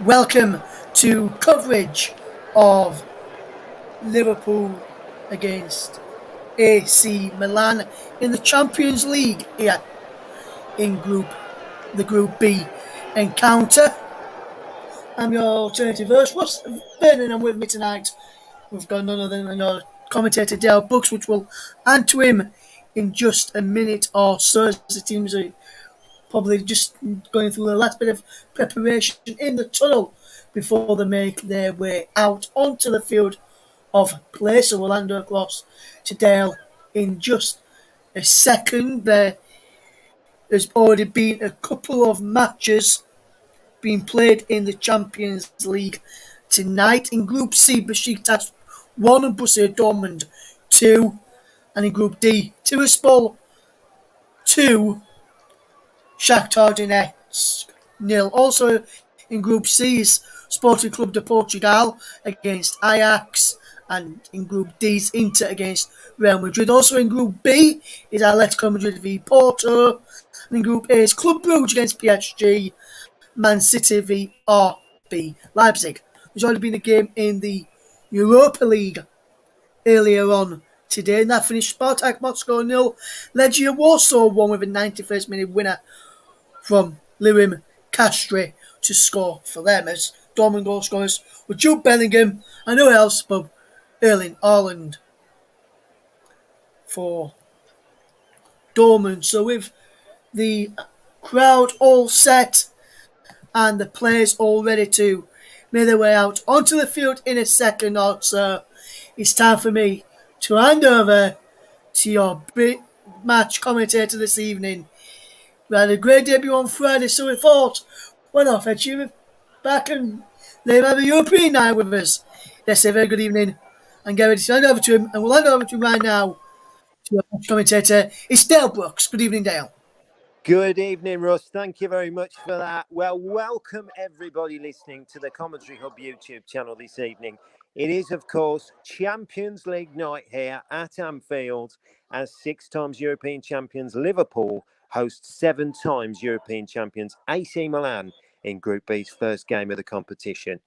Welcome to coverage of Liverpool against AC Milan in the Champions League here in Group B encounter. I'm your alternative host, Ross Vernon, and with me tonight we've got none other than our commentator Dale Brooks, which we'll add to him in just a minute or so as the teams are probably just going through the last bit of preparation in the tunnel before they make their way out onto the field of play. So we'll hand across to Dale in just a second. There has already been a couple of matches being played in the Champions League tonight. In Group C, Besiktas 1 and Borussia Dortmund 2. And in Group D, Tiraspol 2, Shakhtar Donetsk 0. Also in Group C is Sporting Club de Portugal against Ajax, and in Group D is Inter against Real Madrid. Also in Group B is Atletico Madrid v Porto, and in Group A is Club Brugge against PSG, Man City v RB Leipzig. There's already been a game in the Europa League earlier on today, and that finished Spartak Moscow 0, Legia Warsaw 1 with a 91st minute winner from Lirim Castri to score for them, as Dortmund goal scorers were Jude Bellingham and who else but Erling Haaland for Dortmund. So with the crowd all set and the players all ready to make their way out onto the field in a second or so, it's time for me to hand over to your big match commentator this evening. We had a great debut on Friday, so we thought, why not fetch you back and let him have a European night with us. Let's say a very good evening and get ready to hand over to him. And we'll hand over to him right now to our commentator. It's Dale Brooks. Good evening, Dale. Good evening, Russ. Thank you very much for that. Well, welcome everybody listening to the Commentary Hub YouTube channel this evening. It is, of course, Champions League night here at Anfield as 6 times European champions Liverpool host 7 times European champions AC Milan in Group B's first game of the competition.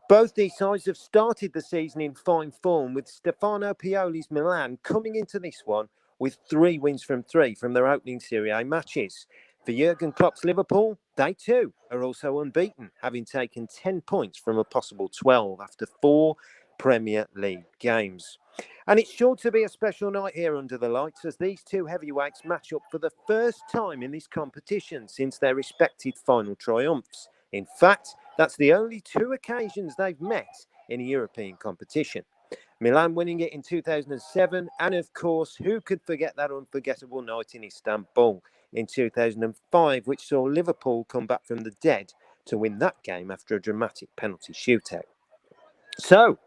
Both these sides have started the season in fine form, with Stefano Pioli's Milan coming into this one with 3 wins from 3 from their opening Serie A matches. For Jurgen Klopp's Liverpool, they too are also unbeaten, having taken 10 points from a possible 12 after 4 Premier League games. And it's sure to be a special night here under the lights as these 2 heavyweights match up for the first time in this competition since their respective final triumphs. In fact, that's the only 2 occasions they've met in a European competition. Milan winning it in 2007, and of course, who could forget that unforgettable night in Istanbul in 2005, which saw Liverpool come back from the dead to win that game after a dramatic penalty shootout. So,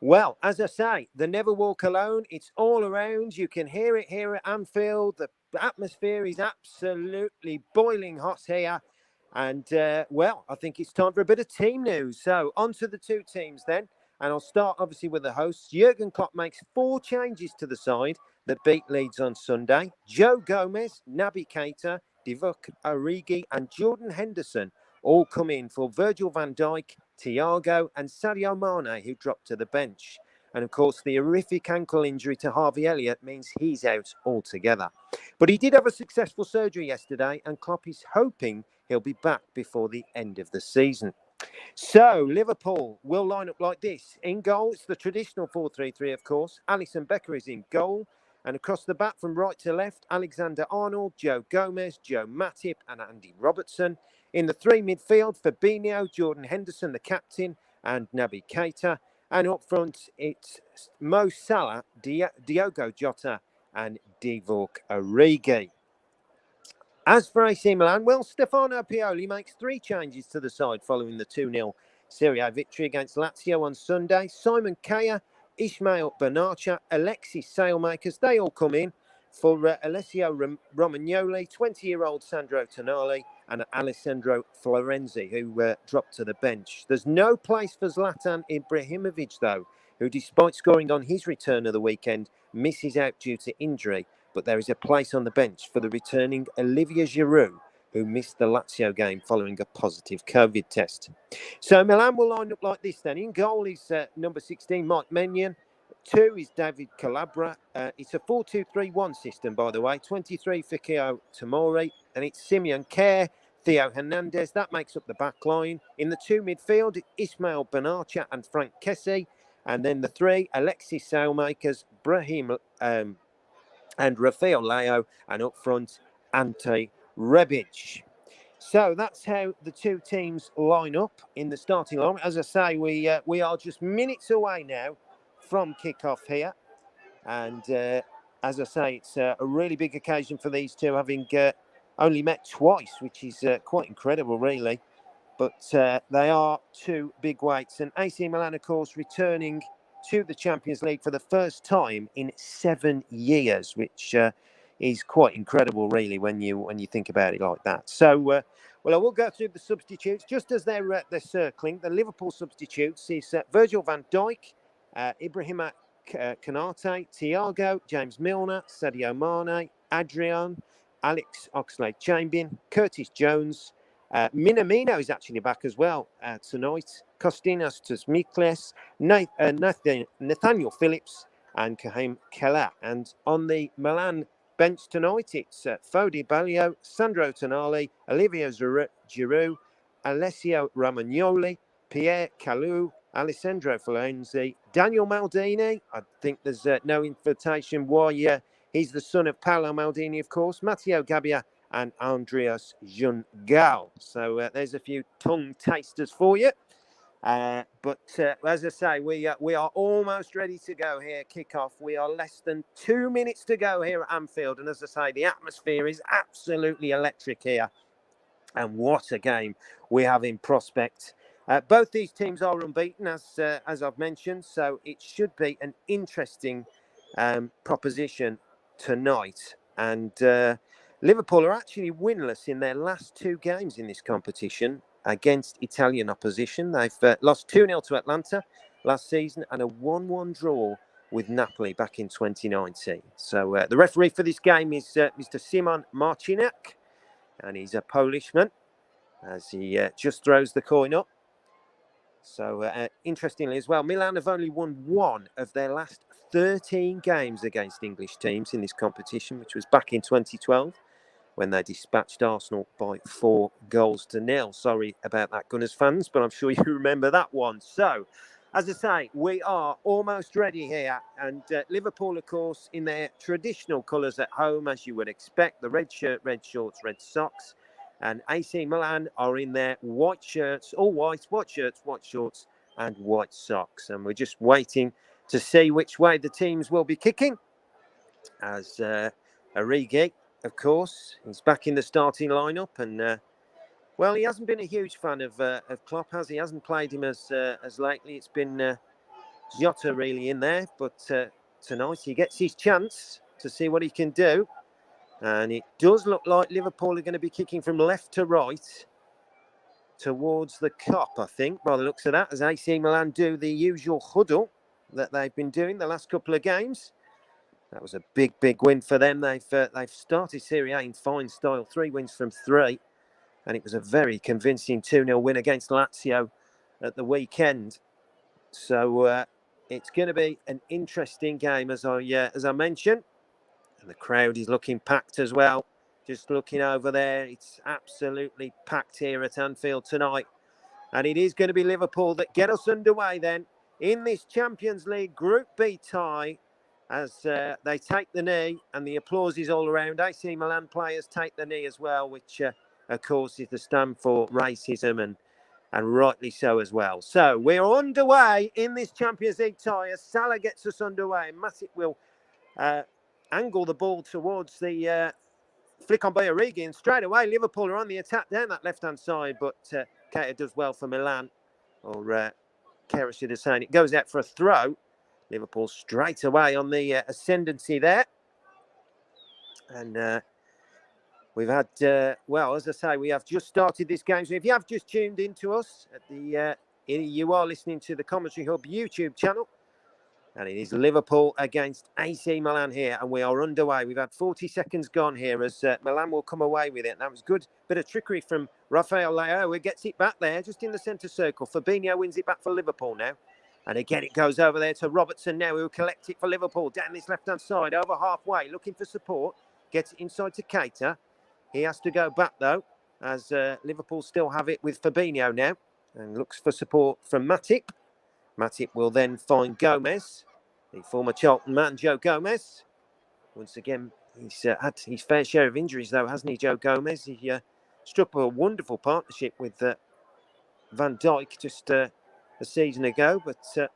well, as I say, they never walk alone. It's all around. You can hear it here at Anfield. The atmosphere is absolutely boiling hot here. And, well, I think it's time for a bit of team news. So, on to the 2 teams then. And I'll start, obviously, with the hosts. Jurgen Klopp makes 4 changes to the side that beat Leeds on Sunday. Joe Gomez, Naby Keita, Divock Origi and Jordan Henderson all come in for Virgil van Dijk, Thiago and Sadio Mane, who dropped to the bench. And, of course, the horrific ankle injury to Harvey Elliott means he's out altogether. But he did have a successful surgery yesterday, and Klopp is hoping he'll be back before the end of the season. So, Liverpool will line up like this. In goal, it's the traditional 4-3-3, of course. Alisson Becker is in goal. And across the back from right to left, Alexander-Arnold, Joe Gomez, Joe Matip and Andy Robertson. In the 3 midfield, Fabinho, Jordan Henderson, the captain, and Naby Keita. And up front, it's Mo Salah, Diogo Jota and Divock Origi. As for AC Milan, well, Stefano Pioli makes 3 changes to the side following the 2-0 Serie A victory against Lazio on Sunday. Simon Kjaer, Ismail Benatia, Alexis Sailmakers, they all come in for Alessio Romagnoli, 20-year-old Sandro Tonali and Alessandro Florenzi, who dropped to the bench. There's no place for Zlatan Ibrahimovic, though, who, despite scoring on his return of the weekend, misses out due to injury. But there is a place on the bench for the returning Olivier Giroud, who missed the Lazio game following a positive COVID test. So Milan will line up like this then. In goal is number 16, Mike Maignan. 2 is David Calabria. It's a 4-2-3-1 system, by the way. 23, Fikio Tomori. And it's Simeon Kerr, Theo Hernandez. That makes up the back line. In the 2 midfield, Ismail Benacha and Frank Kessie. And then the 3, Alexis Sailmakers, Brahim and Rafael Leao. And up front, Ante Rebic. So that's how the two teams line up in the starting line. As I say, we are just minutes away now from kick-off here. And as I say, it's a really big occasion for these two, having only met twice, which is quite incredible, really. But they are two big weights. And AC Milan, of course, returning to the Champions League for the first time in 7 years, which is quite incredible, really, when you think about it like that. So, well, I will go through the substitutes just as they're circling. The Liverpool substitutes is Virgil van Dijk, Ibrahima Konate, Thiago, James Milner, Sadio Mane, Adrian, Alex Oxlade-Chamberlain, Curtis Jones. Minamino is actually back as well tonight. Kostinas Tsimikas, Nathaniel Phillips, and Kahim Keller. And on the Milan bench tonight, it's Fodi Balio, Sandro Tonali, Olivier Giroud, Alessio Romagnoli, Pierre Kalou, Alessandro Florenzi, Daniel Maldini. I think there's no invitation why he's the son of Paolo Maldini, of course. Matteo Gabbia and Andreas Jungal. So there's a few tongue tasters for you. But as I say, we are almost ready to go here, kick-off. We are less than 2 minutes to go here at Anfield. And as I say, the atmosphere is absolutely electric here. And what a game we have in prospect. Both these teams are unbeaten, as I've mentioned. So it should be an interesting proposition tonight. And Liverpool are actually winless in their last 2 games in this competition against Italian opposition. They've lost 2-0 to Atlanta last season and a 1-1 draw with Napoli back in 2019. So the referee for this game is Mr. Simon Marcinek, and he's a Polishman, as he just throws the coin up. So interestingly as well, Milan have only won 1 of their last 13 games against English teams in this competition, which was back in 2012. When they dispatched Arsenal by 4-0. Sorry about that, Gunners fans, but I'm sure you remember that one. So, as I say, we are almost ready here. And Liverpool, of course, in their traditional colours at home, as you would expect, the red shirt, red shorts, red socks. And AC Milan are in their white shirts, all white shirts, white shorts, and white socks. And we're just waiting to see which way the teams will be kicking. As Origi, of course, he's back in the starting lineup, and well, he hasn't been a huge fan of Klopp, has he? Hasn't played him as lately. It's been Jota really in there, but tonight he gets his chance to see what he can do, and it does look like Liverpool are going to be kicking from left to right towards the Kop, I think, by the looks of that, as AC Milan do the usual huddle that they've been doing the last couple of games. That was a big, big win for them. They've started Serie A in fine style, 3 wins from 3. And it was a very convincing 2-0 win against Lazio at the weekend. So it's going to be an interesting game, as I mentioned. And the crowd is looking packed as well. Just looking over there, it's absolutely packed here at Anfield tonight. And it is going to be Liverpool that get us underway then in this Champions League Group B tie, as they take the knee, and the applause is all around. AC Milan players take the knee as well, which, of course, is the stand for racism, and rightly so as well. So we're underway in this Champions League tie as Salah gets us underway. Matic will angle the ball towards the flick on by Origi, and straight away Liverpool are on the attack down that left-hand side, but Keita does well for Milan, or Keita should have said. It goes out for a throw. Liverpool straight away on the ascendancy there. And we've had, well, as I say, we have just started this game. So if you have just tuned into us, you are listening to the Commentary Hub YouTube channel. And it is Liverpool against AC Milan here, and we are underway. We've had 40 seconds gone here as Milan will come away with it. And that was good. Bit of trickery from Rafael Leao, who gets it back there, just in the centre circle. Fabinho wins it back for Liverpool now. And again, it goes over there to Robertson now, who will collect it for Liverpool. Down this left-hand side, over halfway, looking for support. Gets it inside to Keita. He has to go back, though, as Liverpool still have it with Fabinho now. And looks for support from Matip. Matip will then find Gomez, the former Charlton man, Joe Gomez. Once again, he's had his fair share of injuries, though, hasn't he, Joe Gomez? He struck a wonderful partnership with Van Dijk just a season ago, but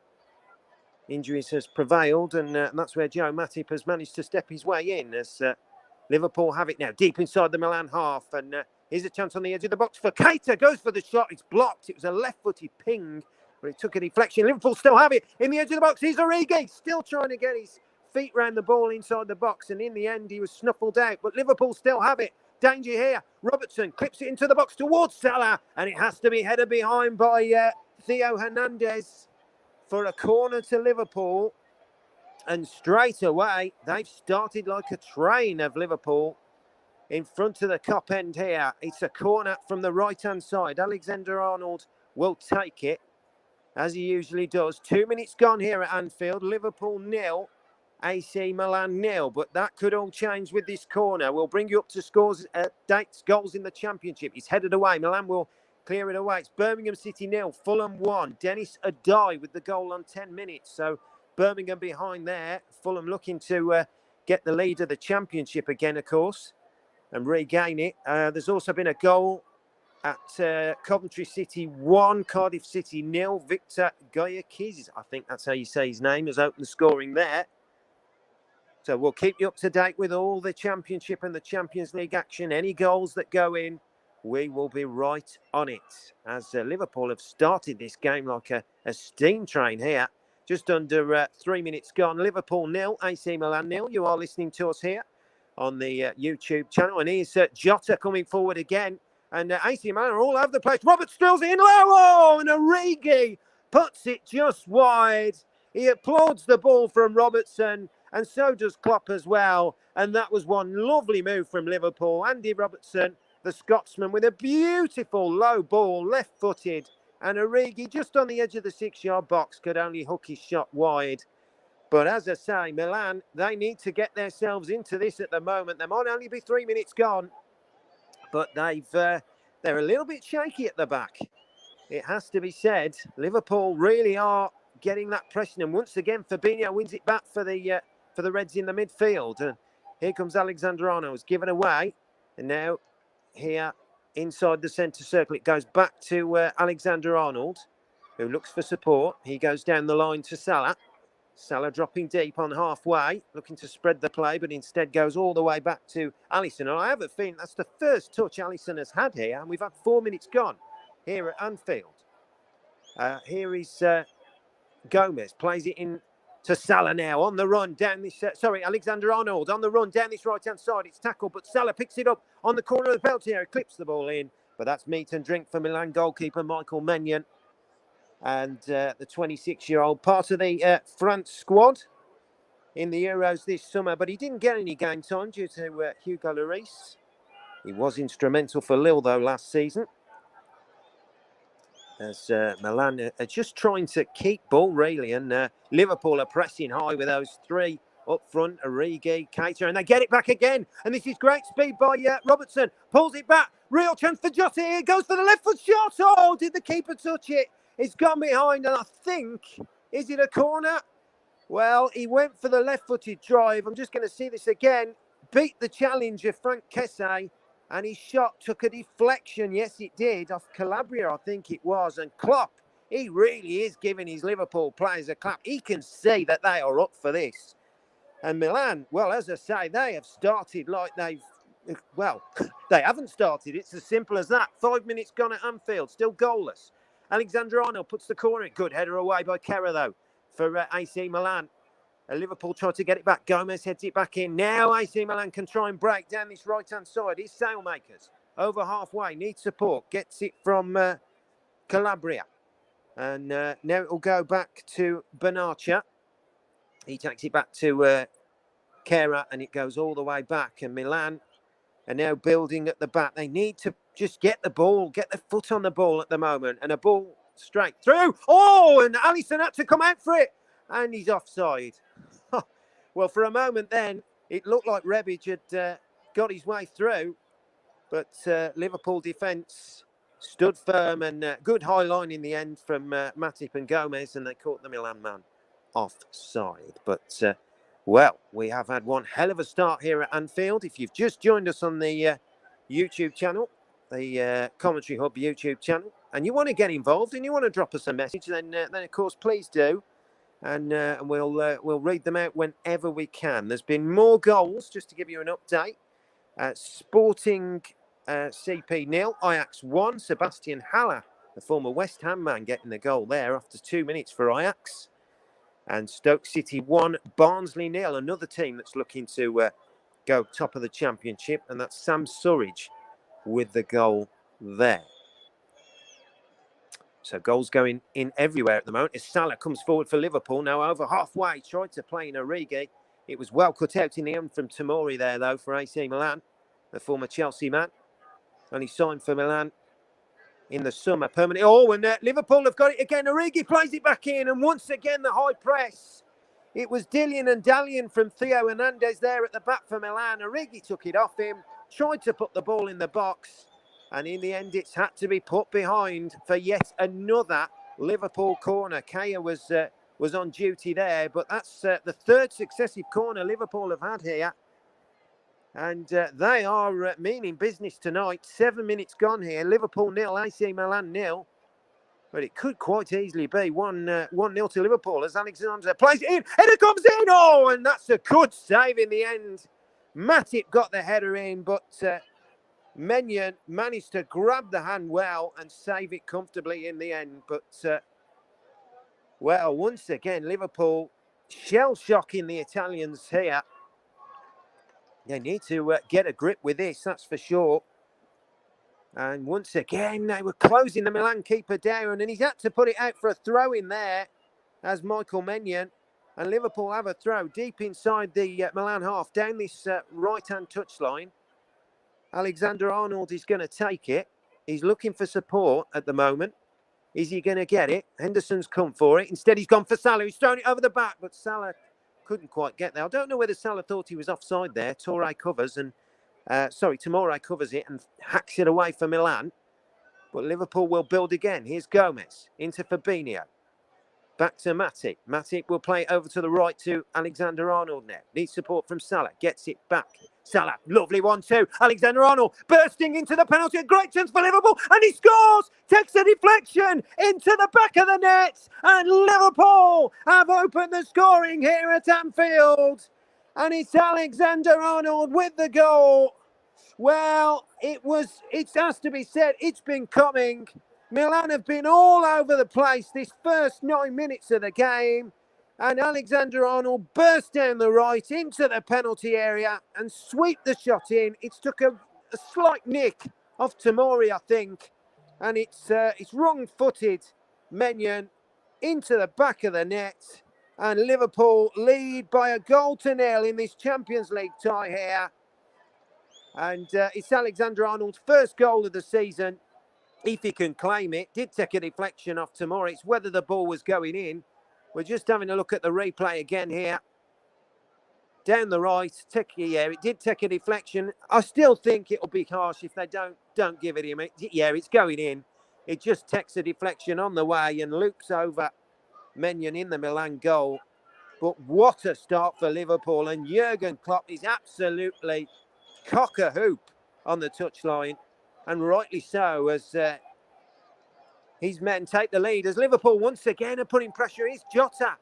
injuries has prevailed, and that's where Joe Matip has managed to step his way in as Liverpool have it now, deep inside the Milan half, and here's a chance on the edge of the box for Keita, goes for the shot, it's blocked, it was a left-footed ping, but it took a deflection. Liverpool still have it in the edge of the box. He's Origi, still trying to get his feet round the ball inside the box, and in the end he was snuffled out. But Liverpool still have it. Danger here. Robertson clips it into the box towards Salah, and it has to be headed behind by Theo Hernandez for a corner to Liverpool. And straight away they've started like a train of Liverpool in front of the Kop end here. It's a corner from the right-hand side. Alexander-Arnold will take it, as he usually does. 2 minutes gone here at Anfield. Liverpool 0, AC Milan 0. But that could all change with this corner. We'll bring you up to scores, dates, goals in the Championship. It's headed away. Milan will clear it away. It's Birmingham City 0, Fulham 1. Dennis Adai with the goal on 10 minutes. So Birmingham behind there. Fulham looking to get the lead of the Championship again, of course, and regain it. There's also been a goal at Coventry City 1, Cardiff City 0. Victor Goyakis, I think that's how you say his name, has opened the scoring there. So we'll keep you up to date with all the Championship and the Champions League action. Any goals that go in, we will be right on it. As Liverpool have started this game like a steam train here. Just under 3 minutes gone. Liverpool 0, AC Milan 0. You are listening to us here on the YouTube channel. And here's Jota coming forward again. And AC Milan are all over the place. Robert drills it in low. Oh, and Origi puts it just wide. He applauds the ball from Robertson, and so does Klopp as well. And that was one lovely move from Liverpool. Andy Robertson, the Scotsman, with a beautiful low ball, left-footed. And Origi, just on the edge of the 6-yard box, could only hook his shot wide. But as I say, Milan, they need to get themselves into this at the moment. There might only be 3 minutes gone, but they're a little bit shaky at the back. It has to be said. Liverpool really are getting that pressure, and once again, Fabinho wins it back for the Reds in the midfield. And here comes Alexander-Arnold, it's given away, and now here inside the centre circle, it goes back to Alexander-Arnold, who looks for support. He goes down the line to Salah. Salah dropping deep on halfway, looking to spread the play, but instead goes all the way back to Alisson. And I have a feeling that's the first touch Alisson has had here, and we've had 4 minutes gone here at Anfield. Here is Gomez, plays it in to Salah now, on the run down this... Alexander-Arnold on the run down this right-hand side. It's tackled, but Salah picks it up on the corner of the penalty area, clips the ball in. But that's meat and drink for Milan goalkeeper Michael Maignan. And the 26-year-old, part of the France squad in the Euros this summer, but he didn't get any game time due to Hugo Lloris. He was instrumental for Lille, though, last season. As Milan are just trying to keep ball, really, and Liverpool are pressing high with those three up front, Origi, Keita, and they get it back again. And this is great speed by Robertson. Pulls it back. Real chance for Jota here. Goes for the left foot shot. Oh, did the keeper touch it? It's gone behind, and I think, is it a corner? Well, he went for the left-footed drive. I'm just going to see this again. Beat the challenger, Frank Kessie, and his shot took a deflection. Yes, it did, off Calabria, I think it was. And Klopp, he really is giving his Liverpool players a clap. He can see that they are up for this. And Milan, well, as I say, they have started like well, they haven't started. It's as simple as that. 5 minutes gone at Anfield, still goalless. Alexander-Arnold puts the corner in. Good header away by Kehrer, though, for AC Milan. Liverpool try to get it back. Gomez heads it back in. Now AC Milan can try and break down this right-hand side. He's Sailmakers. Over halfway. Needs support. Gets it from Calabria. And now it will go back to Benatia. He takes it back to Kera, and it goes all the way back. And Milan are now building at the back. They need to just get the ball, get the foot on the ball at the moment. And a ball straight through. Oh, and Alisson had to come out for it. And he's offside. Well, for a moment then, it looked like Rebic had got his way through. But Liverpool defence stood firm, and good high line in the end from Matip and Gomez, and they caught the Milan man offside. But, well, we have had one hell of a start here at Anfield. If you've just joined us on the YouTube channel, the Commentary Hub YouTube channel, and you want to get involved and you want to drop us a message, then of course, please do. And we'll read them out whenever we can. There's been more goals, just to give you an update. Sporting CP 0, Ajax 1. Sebastian Haller, the former West Ham man, getting the goal there after 2 minutes for Ajax. And Stoke City 1, Barnsley 0, another team that's looking to go top of the Championship. And that's Sam Surridge with the goal there. So goals going in everywhere at the moment. As Salah comes forward for Liverpool, now over halfway, tried to play in Origi. It was well cut out in the end from Tomori there, though, for AC Milan, the former Chelsea man. Only signed for Milan in the summer permanently. Oh, and Liverpool have got it again. Origi plays it back in, and once again the high press. It was Dillian and Dalian from Theo Hernandez there at the back for Milan. Origi took it off him, tried to put the ball in the box, and in the end it's had to be put behind for yet another Liverpool corner. Kaya was on duty there, but that's the third successive corner Liverpool have had here. And they are meaning business tonight. 7 minutes gone here. Liverpool 0, AC Milan 0. But it could quite easily be 1-0 to Liverpool as Alexander plays it in. Header comes in. Oh, and that's a good save in the end. Matip got the header in, but Menyon managed to grab the hand well and save it comfortably in the end. But, well, once again, Liverpool shell-shocking the Italians here. They need to get a grip with this, that's for sure. And once again, they were closing the Milan keeper down, and he's had to put it out for a throw in there as Michael Menyon. And Liverpool have a throw deep inside the Milan half, down this right-hand touchline. Alexander-Arnold is going to take it. He's looking for support at the moment. Is he going to get it? Henderson's come for it. Instead, he's gone for Salah. He's thrown it over the back, but Salah couldn't quite get there. I don't know whether Salah thought he was offside there. Tomori covers it and hacks it away for Milan. But Liverpool will build again. Here's Gomez into Fabinho. Back to Matip. Matip will play it over to the right to Alexander-Arnold now. Needs support from Salah. Gets it back. Salah, lovely 1-2. Alexander-Arnold bursting into the penalty. A great chance for Liverpool. And he scores. Takes a deflection into the back of the net. And Liverpool have opened the scoring here at Anfield. And it's Alexander-Arnold with the goal. Well, it has to be said, it's been coming. Milan have been all over the place this first 9 minutes of the game. And Alexander-Arnold burst down the right into the penalty area and sweep the shot in. It's took a slight nick off Tomori, I think. And it's wrong-footed Menyon into the back of the net. And Liverpool lead by a 1-0 in this Champions League tie here. And it's Alexander-Arnold's first goal of the season, if he can claim it. Did take a deflection off Tomori. It's whether the ball was going in. We're just having a look at the replay again here. Down the right, it did take a deflection. I still think it'll be harsh if they don't give it him. Yeah, it's going in. It just takes a deflection on the way and loops over Menyon in the Milan goal. But what a start for Liverpool. And Jurgen Klopp is absolutely cock-a-hoop on the touchline. And rightly so, as his men take the lead. As Liverpool once again are putting pressure. Here's Jota.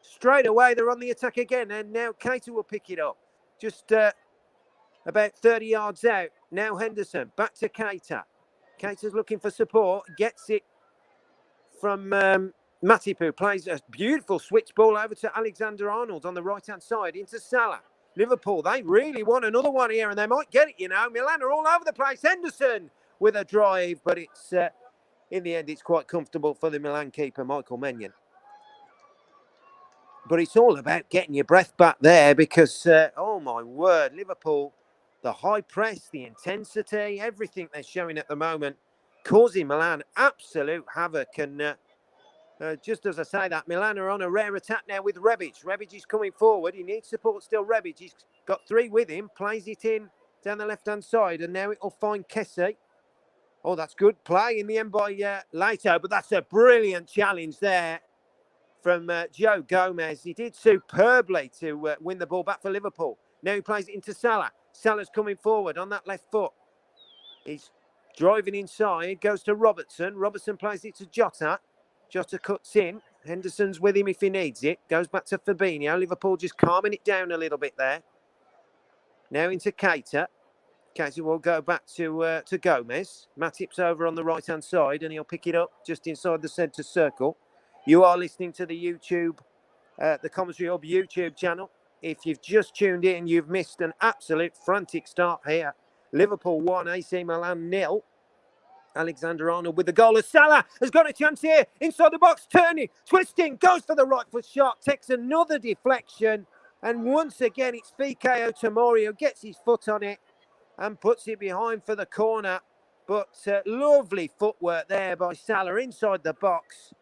Straight away, they're on the attack again. And now Keita will pick it up. Just about 30 yards out. Now Henderson. Back to Keita. Keita's looking for support. Gets it from Matip, who plays a beautiful switch ball over to Alexander-Arnold on the right-hand side. Into Salah. Liverpool, they really want another one here, and they might get it, you know. Milan are all over the place. Henderson with a drive, but it's in the end, it's quite comfortable for the Milan keeper, Michael Menyon. But it's all about getting your breath back there because, oh my word, Liverpool, the high press, the intensity, everything they're showing at the moment, causing Milan absolute havoc. And just as I say that, Milan are on a rare attack now with Rebic. Rebic is coming forward. He needs support still, Rebic. He's got three with him, plays it in down the left-hand side, and now it'll find Kessie. Oh, that's good play in the end by Lato, but that's a brilliant challenge there from Joe Gomez. He did superbly to win the ball back for Liverpool. Now he plays it into Salah. Salah's coming forward on that left foot. He's driving inside, goes to Robertson. Robertson plays it to Jota. Jota cuts in. Henderson's with him if he needs it. Goes back to Fabinho. Liverpool just calming it down a little bit there. Now into Keita. Keita will go back to Gomez. Matip's over on the right-hand side and he'll pick it up just inside the centre circle. You are listening to the YouTube, the Commentary Hub YouTube channel. If you've just tuned in, you've missed an absolute frantic start here. Liverpool 1, AC Milan 0. Alexander-Arnold with the goal. As Salah has got a chance here inside the box, turning, twisting, goes for the right foot shot, takes another deflection, and once again it's Fikayo Tomori who gets his foot on it and puts it behind for the corner. But lovely footwork there by Salah inside the box,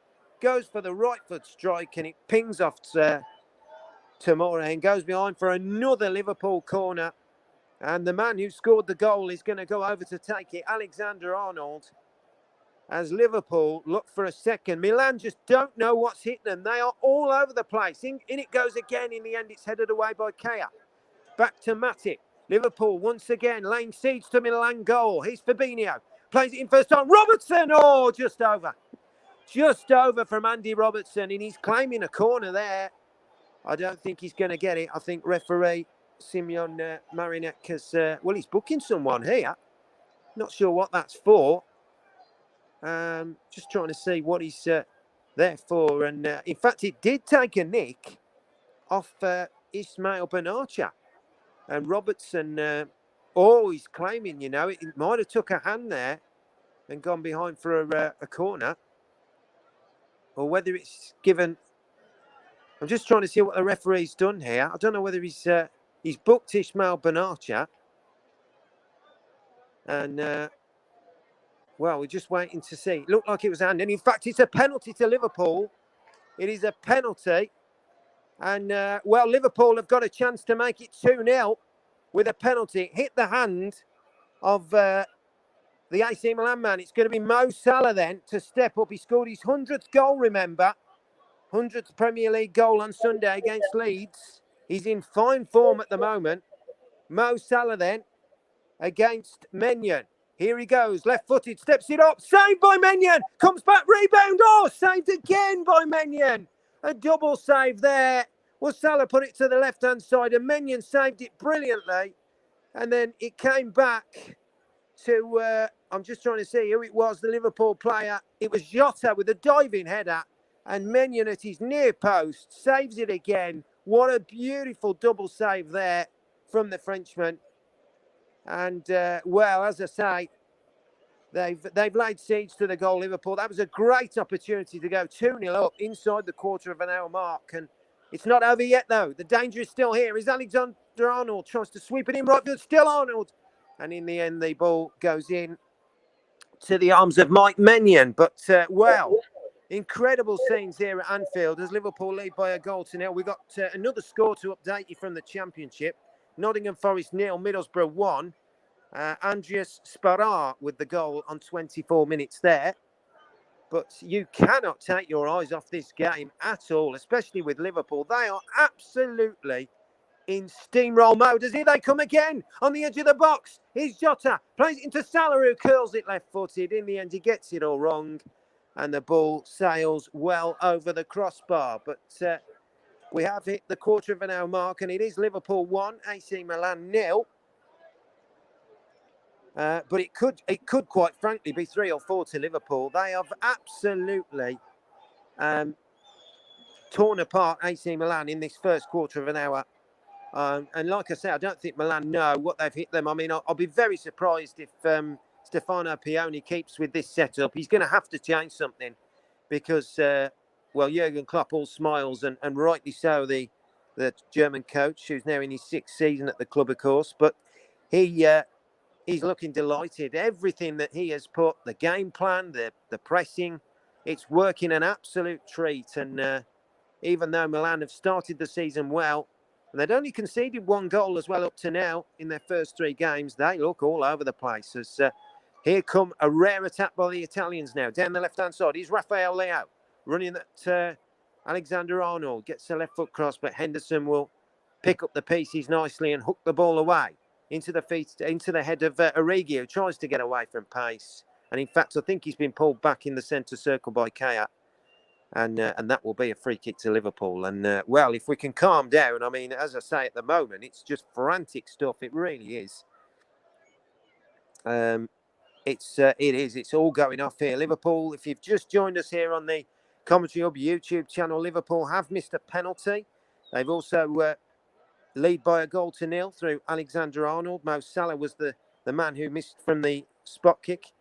goes for the right foot strike, and it pings off Tomori and goes behind for another Liverpool corner. And the man who scored the goal is going to go over to take it, Alexander-Arnold, as Liverpool look for a second. Milan just don't know what's hitting them. They are all over the place. In it goes again. In the end, it's headed away by Kea. Back to Matip. Liverpool once again laying siege to Milan goal. Here's Fabinho. Plays it in first time. Robertson! Oh, just over. Just over from Andy Robertson. And he's claiming a corner there. I don't think he's going to get it. I think referee Simeon Marinek has, well, he's booking someone here. Not sure what that's for. Just trying to see what he's there for. And in fact, it did take a nick off Ismail Benatia. And Robertson, he's claiming, you know, it might have took a hand there and gone behind for a corner. Or whether it's given... I'm just trying to see what the referee's done here. I don't know whether he's booked Ismail Benatia. And, well, we're just waiting to see. It looked like it was a hand. And in fact, it's a penalty to Liverpool. It is a penalty. And, well, Liverpool have got a chance to make it 2-0 with a penalty. It hit the hand of the AC Milan man. It's going to be Mo Salah then to step up. He scored his 100th goal, remember. 100th Premier League goal on Sunday against Leeds. He's in fine form at the moment. Mo Salah then against Menyon. Here he goes, left-footed, steps it up, saved by Menyon, comes back, rebound, saved again by Menyon. A double save there. Well, Salah put it to the left-hand side and Menyon saved it brilliantly. And then it came back to, I'm just trying to see who it was, the Liverpool player. It was Jota with a diving header. And Menyon at his near post saves it again. What a beautiful double save there from the Frenchman. And, well, as I say, they've laid siege to the goal, Liverpool. That was a great opportunity to go 2-0 up inside the quarter of an hour mark. And it's not over yet, though. The danger is still here. Is Alexander-Arnold tries to sweep it in right field. Still Arnold. And in the end, the ball goes in to the arms of Mike Menyon. But, well... incredible scenes here at Anfield as Liverpool lead by a goal to 0. We've got another score to update you from the Championship. Nottingham Forest 0, Middlesbrough 1. Andreas Sparrar with the goal on 24 minutes there. But you cannot take your eyes off this game at all, especially with Liverpool. They are absolutely in steamroll mode as here they come again on the edge of the box. Here's Jota, plays it into Salah who curls it left-footed. In the end, he gets it all wrong. And the ball sails well over the crossbar. But we have hit the quarter of an hour mark. And it is Liverpool 1, AC Milan 0. But it could quite frankly be 3 or 4 to Liverpool. They have absolutely torn apart AC Milan in this first quarter of an hour. And like I say, I don't think Milan know what they've hit them. I mean, I'll be very surprised if... Stefano Pioli keeps with this setup. He's going to have to change something because, well, Jurgen Klopp all smiles, and rightly so, the German coach, who's now in his 6th season at the club, of course. But he's looking delighted. Everything that he has put, the game plan, the pressing, it's working an absolute treat. And even though Milan have started the season well, and they'd only conceded 1 goal as well up to now in their first 3 games, they look all over the place. As here come a rare attack by the Italians now. Down the left-hand side, he's Rafael Leao running at Alexander-Arnold. Gets a left foot cross, but Henderson will pick up the pieces nicely and hook the ball away into the head of Origi, who tries to get away from pace. And in fact, I think he's been pulled back in the centre circle by Kaya. And that will be a free kick to Liverpool. And, well, if we can calm down, I mean, as I say, at the moment, it's just frantic stuff. It really is. It's all going off here. Liverpool, if you've just joined us here on the Commentary Hub YouTube channel, Liverpool have missed a penalty. They've also lead by a goal to 0 through Alexander-Arnold. Mo Salah was the man who missed from the spot kick.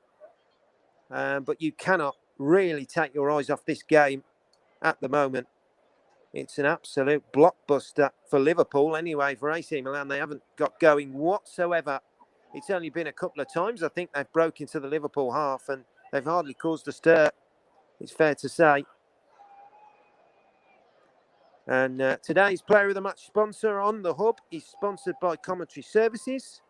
But you cannot really take your eyes off this game at the moment. It's an absolute blockbuster for Liverpool. Anyway, for AC Milan, they haven't got going whatsoever. It's only been a couple of times. I think they've broken into the Liverpool half and they've hardly caused a stir, it's fair to say. And today's Player of the Match sponsor on the Hub is sponsored by Commentary Services.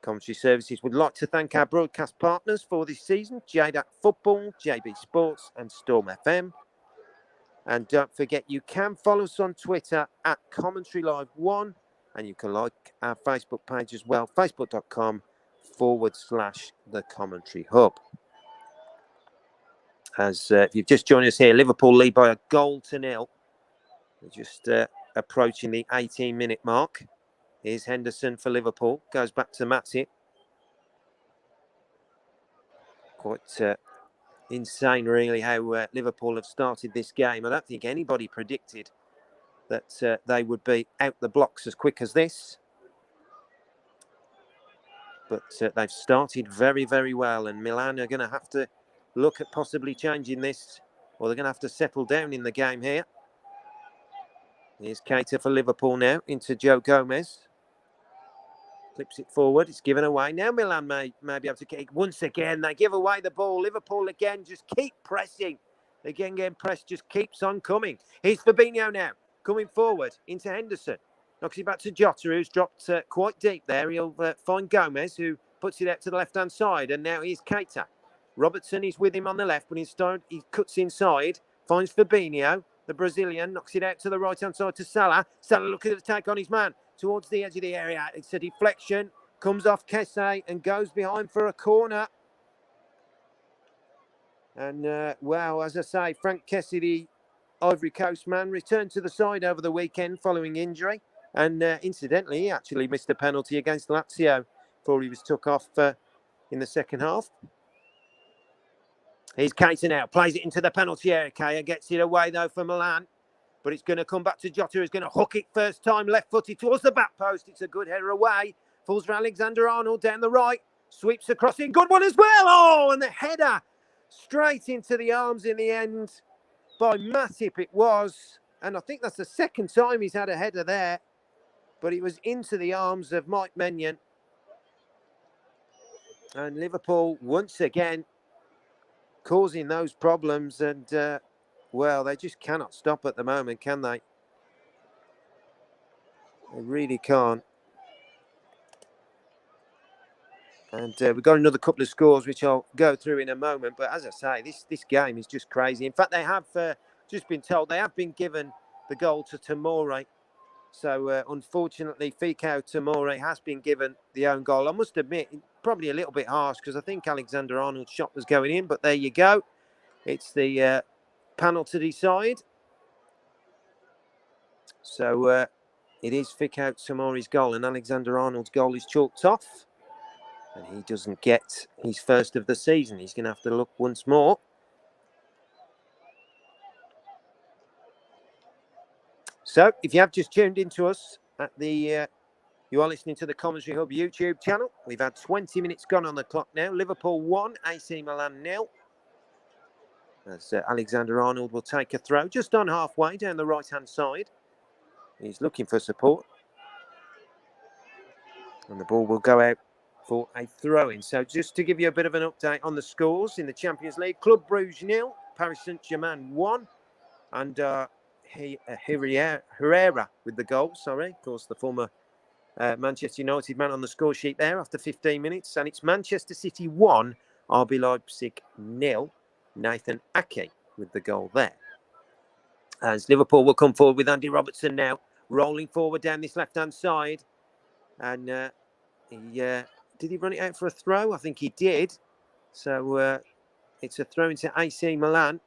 Commentary Services would like to thank our broadcast partners for this season, JDAC Football, JB Sports and Storm FM. And don't forget, you can follow us on Twitter at Commentary Live 1, and you can like our Facebook page as well, facebook.com/The Commentary Hub. As if you've just joined us here, Liverpool lead by a goal to 0. We're just approaching the 18-minute mark. Here's Henderson for Liverpool. Goes back to Matip. Quite insane, really, how Liverpool have started this game. I don't think anybody predicted that they would be out the blocks as quick as this. But they've started very, very well. And Milan are going to have to look at possibly changing this, or they're going to have to settle down in the game here. Here's Keita for Liverpool now, into Joe Gomez. Clips it forward, it's given away. Now Milan may be able to kick. Once again, they give away the ball. Liverpool again, just keep pressing. Again, getting pressed, just keeps on coming. Here's Fabinho now, coming forward into Henderson. Knocks it back to Jota, who's dropped quite deep there. He'll find Gomez, who puts it out to the left-hand side. And now here's Keita. Robertson is with him on the left, but instead he cuts inside, finds Fabinho. The Brazilian knocks it out to the right-hand side to Salah. Salah looking at the take on his man towards the edge of the area. It's a deflection, comes off Kessie and goes behind for a corner. And, well, as I say, Frank Kessie, the Ivory Coast man, returned to the side over the weekend following injury. And incidentally, he actually missed a penalty against Lazio before he was took off in the second half. Here's Keita now, plays it into the penalty area. Kaya gets it away, though, for Milan. But it's going to come back to Jota, who's going to hook it first time, left-footed towards the back post. It's a good header away. Falls for Alexander-Arnold down the right. Sweeps across in. Good one as well. Oh, and the header straight into the arms in the end by Matip it was. And I think that's the second time he's had a header there. But it was into the arms of Mike Maignan. And Liverpool, once again, causing those problems. And, well, they just cannot stop at the moment, can they? They really can't. And we've got another couple of scores, which I'll go through in a moment. But as I say, this game is just crazy. In fact, they have just been told they have been given the goal to Tomori. So, unfortunately, Fikao Tomori has been given the own goal. I must admit, probably a little bit harsh because I think Alexander-Arnold's shot was going in. But there you go. It's the panel to decide. So, it is Fikao Tomori's goal, and Alexander-Arnold's goal is chalked off. And he doesn't get his first of the season. He's going to have to look once more. So, if you have just tuned into us at the, you are listening to the Commentary Hub YouTube channel. We've had 20 minutes gone on the clock now. Liverpool 1, AC Milan 0. as Alexander-Arnold will take a throw just on halfway down the right-hand side. He's looking for support. And the ball will go out for a throw-in. So just to give you a bit of an update on the scores in the Champions League. Club Brugge 0, Paris Saint-Germain 1. And Herrera with the goal, sorry. Of course, the former Manchester United man on the score sheet there after 15 minutes. And it's Manchester City 1, RB Leipzig 0. Nathan Ake with the goal there. As Liverpool will come forward with Andy Robertson now, rolling forward down this left-hand side. And did he run it out for a throw? I think he did. So it's a throw into AC Milan.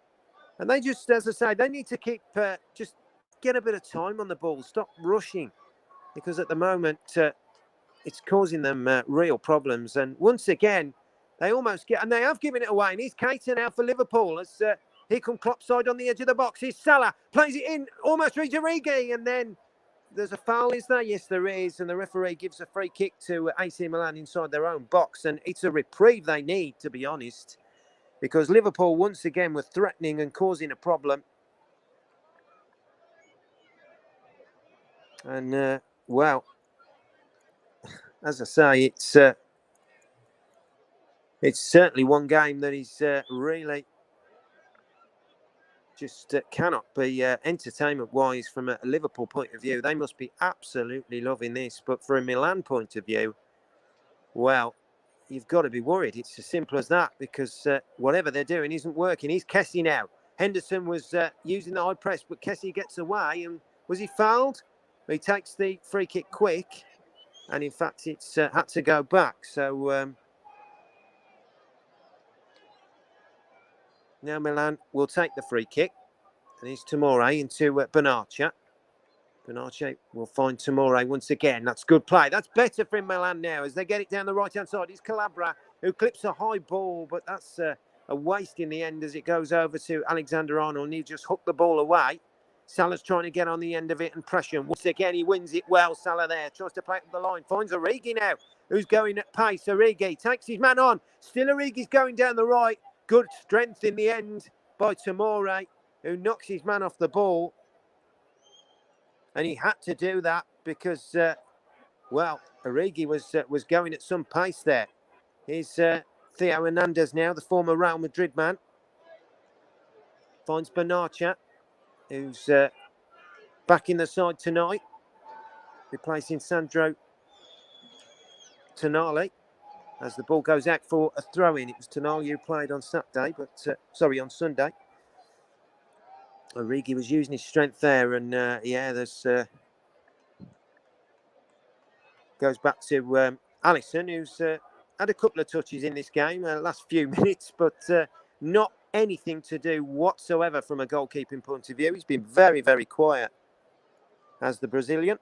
And they just, as I say, they need to keep, just get a bit of time on the ball. Stop rushing. Because at the moment, it's causing them real problems. And once again, they almost get, and they have given it away. And here's Keita now for Liverpool. As here come Klopp side on the edge of the box. Here's Salah, plays it in, almost reaches Origi. And then there's a foul, is there? Yes, there is. And the referee gives a free kick to AC Milan inside their own box. And it's a reprieve they need, to be honest. Because Liverpool, once again, were threatening and causing a problem. And, well, as I say, it's certainly one game that is really just cannot be entertainment-wise from a Liverpool point of view. They must be absolutely loving this. But from a Milan point of view, well, you've got to be worried. It's as simple as that, because whatever they're doing isn't working. He's Kessie now. Henderson was using the high press, but Kessie gets away. And was he fouled? He takes the free kick quick. And in fact, it's had to go back. So now Milan will take the free kick. And here's Tomori into Benatia. Benatia will find Tomori once again. That's good play. That's better for Milan now as they get it down the right-hand side. It's Calabria who clips a high ball, but that's a waste in the end as it goes over to Alexander-Arnold. And he just hooked the ball away. Salah's trying to get on the end of it and pressure. Once again, he wins it well. Salah there, tries to play up the line. Finds Origi now, who's going at pace. Origi takes his man on. Still Origi's going down the right. Good strength in the end by Tomori, who knocks his man off the ball. And he had to do that because, well, Origi was going at some pace there. Here's Theo Hernandez now, the former Real Madrid man. Finds Benatia, who's back in the side tonight, replacing Sandro Tonali. As the ball goes out for a throw-in. It was Tonali who played on Saturday, but on Sunday. Origi was using his strength there, and yeah, there's goes back to Alisson, who's had a couple of touches in this game, last few minutes, but not anything to do whatsoever from a goalkeeping point of view. He's been very, very quiet as the Brazilian.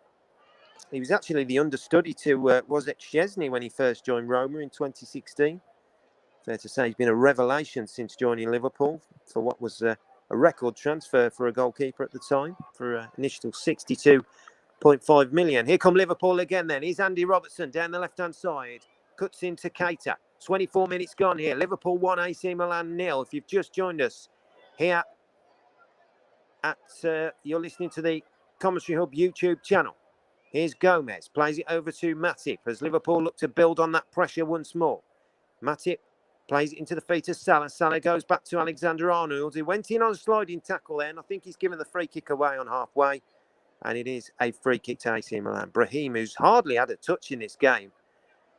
He was actually the understudy to Wozek Szczesny when he first joined Roma in 2016. Fair to say he's been a revelation since joining Liverpool for what was a record transfer for a goalkeeper at the time, for an initial 62.5 million. Here come Liverpool again then. Here's Andy Robertson down the left-hand side. Cuts into Keita. 24 minutes gone here. Liverpool 1, AC Milan 0. If you've just joined us here at, you're listening to the Commentary Hub YouTube channel. Here's Gomez. Plays it over to Matip as Liverpool look to build on that pressure once more. Matip plays it into the feet of Salah. Salah goes back to Alexander-Arnold. He went in on a sliding tackle there, and I think he's given the free kick away on halfway. And it is a free kick to AC Milan. Brahim, who's hardly had a touch in this game,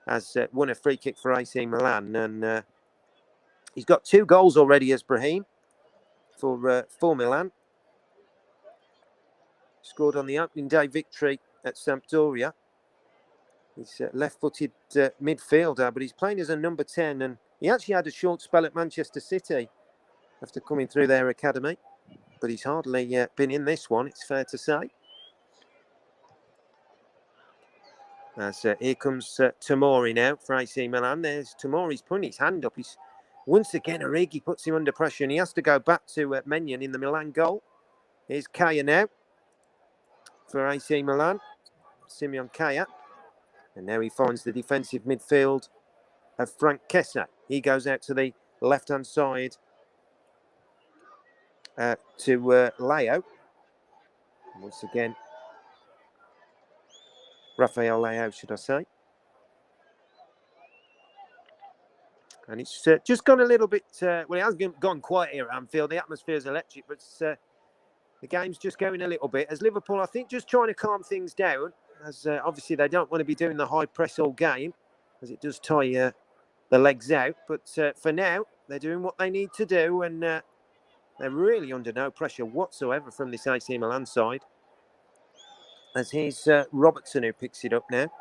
has won a free kick for AC Milan. And he's got 2 goals already as Brahim for Milan. Scored on the opening day victory at Sampdoria. He's left-footed midfielder, but he's playing as a number 10. And he actually had a short spell at Manchester City after coming through their academy. But he's hardly been in this one, it's fair to say. As here comes Tomori now for AC Milan. There's Tomori's putting his hand up. He's once again, Origi puts him under pressure, and he has to go back to Menyon in the Milan goal. Here's Kaya now for AC Milan. Simeon Kaya. And now he finds the defensive midfield of Frank Kessa. He goes out to the left-hand side to Leo. Once again, Rafael Leo, should I say. And it's just gone a little bit, well, it hasn't gone quiet here at Anfield. The atmosphere is electric, but the game's just going a little bit. As Liverpool, I think, just trying to calm things down, as obviously they don't want to be doing the high press all game, as it does tire the legs out. But for now, they're doing what they need to do, and they're really under no pressure whatsoever from this AC Milan side. As here's Robertson who picks it up now.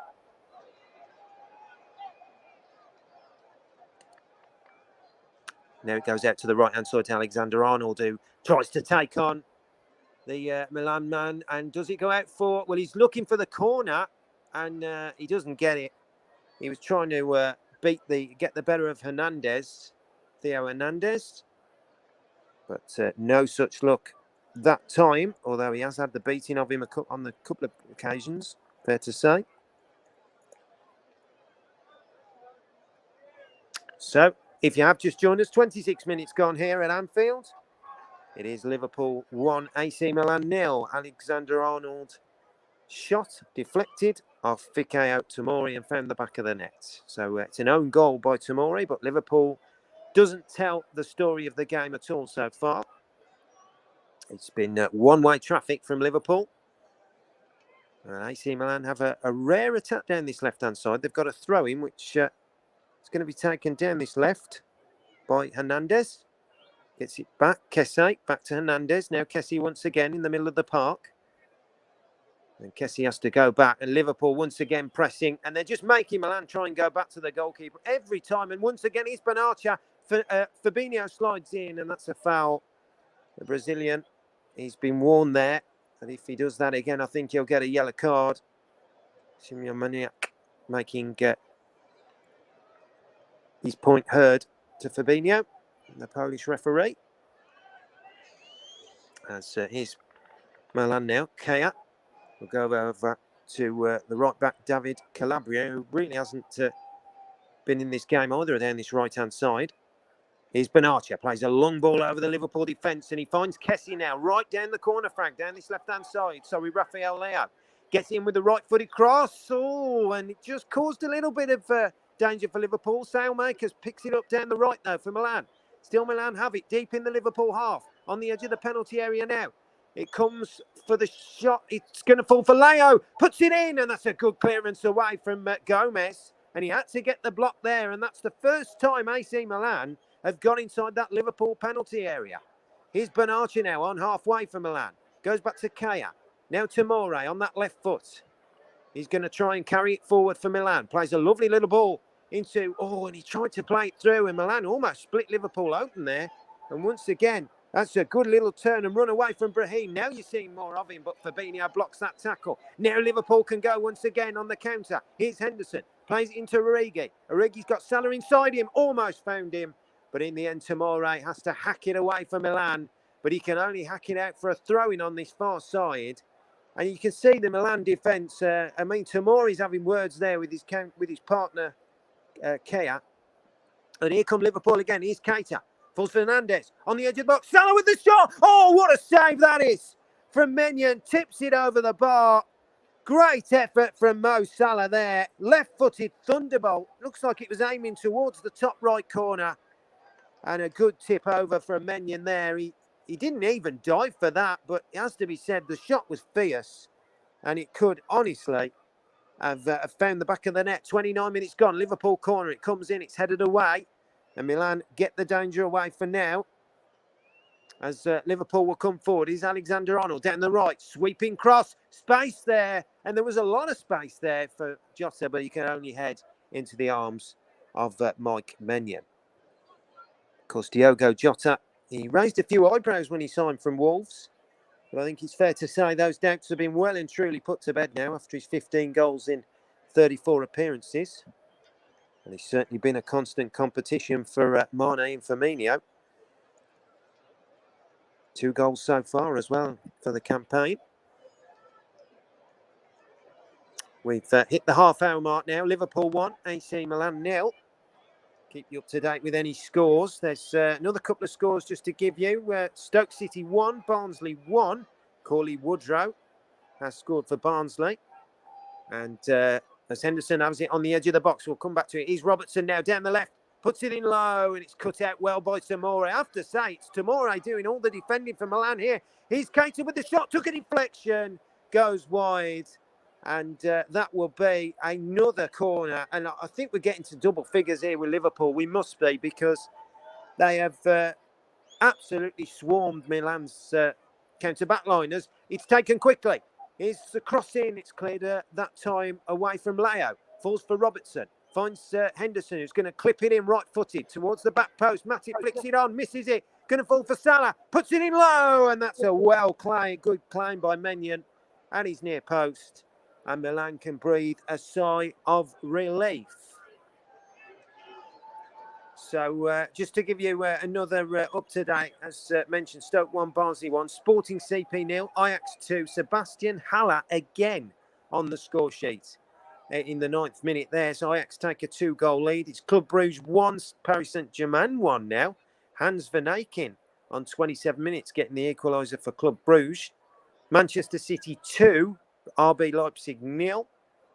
Now it goes out to the right-hand side to Alexander-Arnold, who tries to take on the Milan man. And does it go out for... Well, he's looking for the corner, and he doesn't get it. He was trying to get the better of Hernandez, Theo Hernandez. But no such luck that time, although he has had the beating of him on a couple of occasions, fair to say. So, if you have just joined us, 26 minutes gone here at Anfield. It is Liverpool 1, AC Milan 0. Alexander-Arnold shot, deflected off Fikayo Tomori and found the back of the net. So it's an own goal by Tomori, but Liverpool doesn't tell the story of the game at all so far. It's been one-way traffic from Liverpool. AC Milan have a rare attack down this left-hand side. They've got a throw-in, which is going to be taken down this left by Hernandez. Gets it back, Kessie, back to Hernandez. Now Kessie once again in the middle of the park. And Kessie has to go back. And Liverpool once again pressing. And they're just making Milan try and go back to the goalkeeper every time. And once again, it's Benatia. Fabinho slides in, and that's a foul. The Brazilian, he's been warned there. And if he does that again, I think he'll get a yellow card. Simeon Maniac making his point heard to Fabinho, the Polish referee. As here's Milan now. Kea will go over to the right back, David Calabria, who really hasn't been in this game either down this right-hand side. Here's Benatia, plays a long ball over the Liverpool defence, and he finds Kessie now, right down the corner flag, down this left-hand side. Sorry, Rafael Leo gets in with the right-footed cross. Oh, and it just caused a little bit of danger for Liverpool. Sailmakers picks it up down the right, though, for Milan. Still Milan have it deep in the Liverpool half, on the edge of the penalty area now. It comes for the shot. It's going to fall for Leo. Puts it in, and that's a good clearance away from Gomez. And he had to get the block there, and that's the first time AC Milan have got inside that Liverpool penalty area. Here's Benatia now on halfway for Milan. Goes back to Kea. Now Tomori on that left foot. He's going to try and carry it forward for Milan. Plays a lovely little ball into... Oh, and he tried to play it through, and Milan almost split Liverpool open there. And once again, that's a good little turn and run away from Brahim. Now you're seeing more of him, but Fabinho blocks that tackle. Now Liverpool can go once again on the counter. Here's Henderson. Plays it into Origi. Origi's got Salah inside him. Almost found him. But in the end, Tomori has to hack it away for Milan. But he can only hack it out for a throw-in on this far side. And you can see the Milan defence. I mean, Tomori's having words there with his partner, Kea. And here come Liverpool again. Here's Keita. Falls Fernandez on the edge of the box. Salah with the shot. Oh, what a save that is from Mignon. Tips it over the bar. Great effort from Mo Salah there. Left-footed thunderbolt. Looks like it was aiming towards the top right corner. And a good tip over from Mignon there. He didn't even dive for that, but it has to be said, the shot was fierce. And it could, honestly, have found the back of the net. 29 minutes gone. Liverpool corner. It comes in. It's headed away. And Milan get the danger away for now. As Liverpool will come forward. Here's Alexander-Arnold down the right. Sweeping cross. Space there. And there was a lot of space there for Jota, but he can only head into the arms of Mike Maignan. Of course, Diogo Jota, he raised a few eyebrows when he signed from Wolves. But I think it's fair to say those doubts have been well and truly put to bed now after his 15 goals in 34 appearances. And he's certainly been a constant competition for Mane and Firmino. 2 goals so far as well for the campaign. We've hit the half-hour mark now. Liverpool 1, AC Milan 0. keep you up to date with any scores. There's another couple of scores just to give you. Stoke City 1, Barnsley 1. Corley Woodrow has scored for Barnsley. And as Henderson has it on the edge of the box, we'll come back to it. He's Robertson now down the left. Puts it in low, and it's cut out well by Tomori. I have to say, it's Tomori doing all the defending for Milan here. He's Keita with the shot, took a deflection, goes wide. And that will be another corner. And I think we're getting to double figures here with Liverpool. We must be, because they have absolutely swarmed Milan's counter backliners. It's taken quickly. It's the cross in. It's cleared that time away from Leo. Falls for Robertson. Finds Henderson, who's going to clip it in right-footed towards the back post. Matip flicks it on, misses it. Going to fall for Salah. Puts it in low, and that's a good claim by Menyon. And he's near post. And Milan can breathe a sigh of relief. So just to give you another up-to-date, as mentioned, Stoke 1, Barnsley 1, Sporting CP 0, Ajax 2, Sebastian Haller again on the score sheet in the 9th minute there. So Ajax take a 2-goal lead. It's Club Brugge 1, Paris Saint-Germain 1 now. Hans Van Eyck on 27 minutes getting the equaliser for Club Brugge. Manchester City 2, RB Leipzig 0.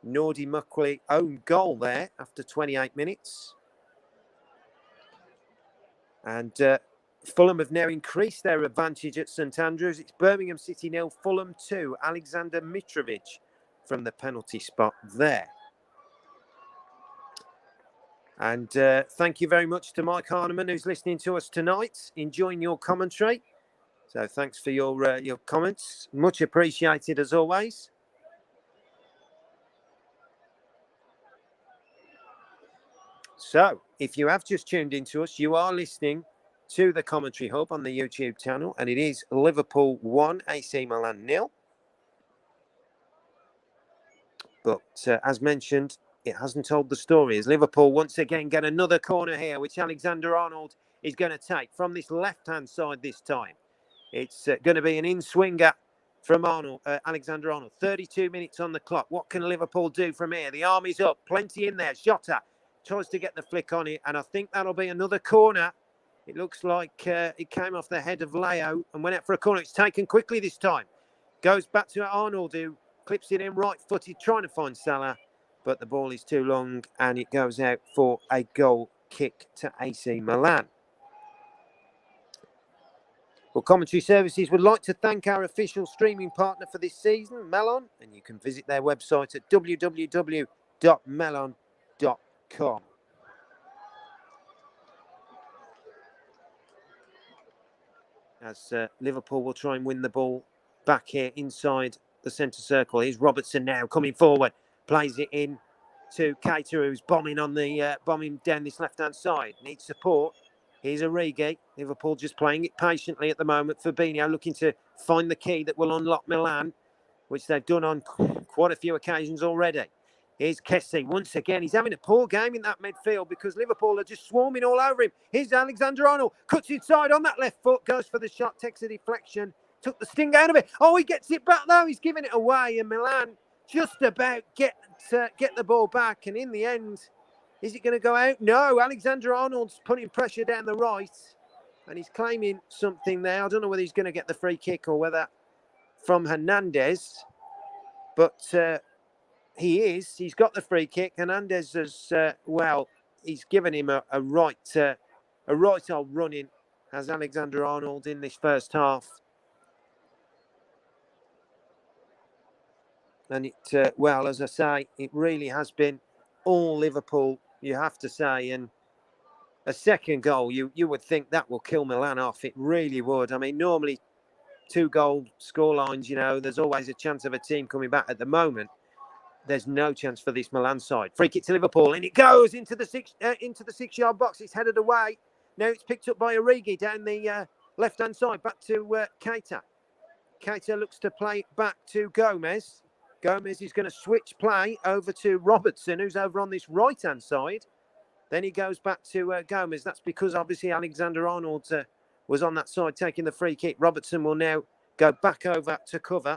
Nordi Muckley own goal there after 28 minutes. And Fulham have now increased their advantage at St Andrews. It's Birmingham City 0, Fulham 2. Alexander Mitrovic from the penalty spot there. And thank you very much to Mike Harneman, who's listening to us tonight, enjoying your commentary. So thanks for your comments. Much appreciated as always. So if you have just tuned into us, you are listening to the Commentary Hub on the YouTube channel, and it is Liverpool 1, AC Milan 0. But as mentioned, it hasn't told the story, as Liverpool once again get another corner here, which Alexander-Arnold is going to take from this left-hand side this time. It's going to be an in-swinger from Alexander-Arnold. 32 minutes on the clock. What can Liverpool do from here? The arm is up. Plenty in there. Jota tries to get the flick on it, and I think that'll be another corner. It looks like it came off the head of Leo and went out for a corner. It's taken quickly this time. Goes back to Arnold, who clips it in right-footed, trying to find Salah, but the ball is too long, and it goes out for a goal kick to AC Milan. Well, Commentary Services would like to thank our official streaming partner for this season, Melon, and you can visit their website at www.melon.com. As Liverpool will try and win the ball back here inside the centre circle. Here's Robertson now coming forward, plays it in to Keita, who's bombing down this left-hand side. Needs support. Here's Origi. Liverpool just playing it patiently at the moment. Fabinho looking to find the key that will unlock Milan, which they've done on quite a few occasions already. Here's Kessie. Once again, he's having a poor game in that midfield because Liverpool are just swarming all over him. Here's Alexander-Arnold. Cuts inside on that left foot. Goes for the shot. Takes a deflection. Took the sting out of it. Oh, he gets it back though. He's giving it away. And Milan just about get the ball back. And in the end, is it going to go out? No. Alexander-Arnold's putting pressure down the right. And he's claiming something there. I don't know whether he's going to get the free kick or whether from Hernandez. But he's got the free kick. Hernandez has, he's given him a right old running, has Alexander-Arnold in this first half. And it, as I say, it really has been all Liverpool, you have to say. And a second goal, you would think that will kill Milan off. It really would. I mean, normally 2-goal scorelines, there's always a chance of a team coming back. At the moment, there's no chance for this Milan side. Free kick to Liverpool, and it goes into the 6-yard box. It's headed away. Now it's picked up by Origi down the left-hand side. Back to Keita. Keita looks to play back to Gomez. Gomez is going to switch play over to Robertson, who's over on this right-hand side. Then he goes back to Gomez. That's because obviously Alexander-Arnold was on that side taking the free kick. Robertson will now go back over to cover.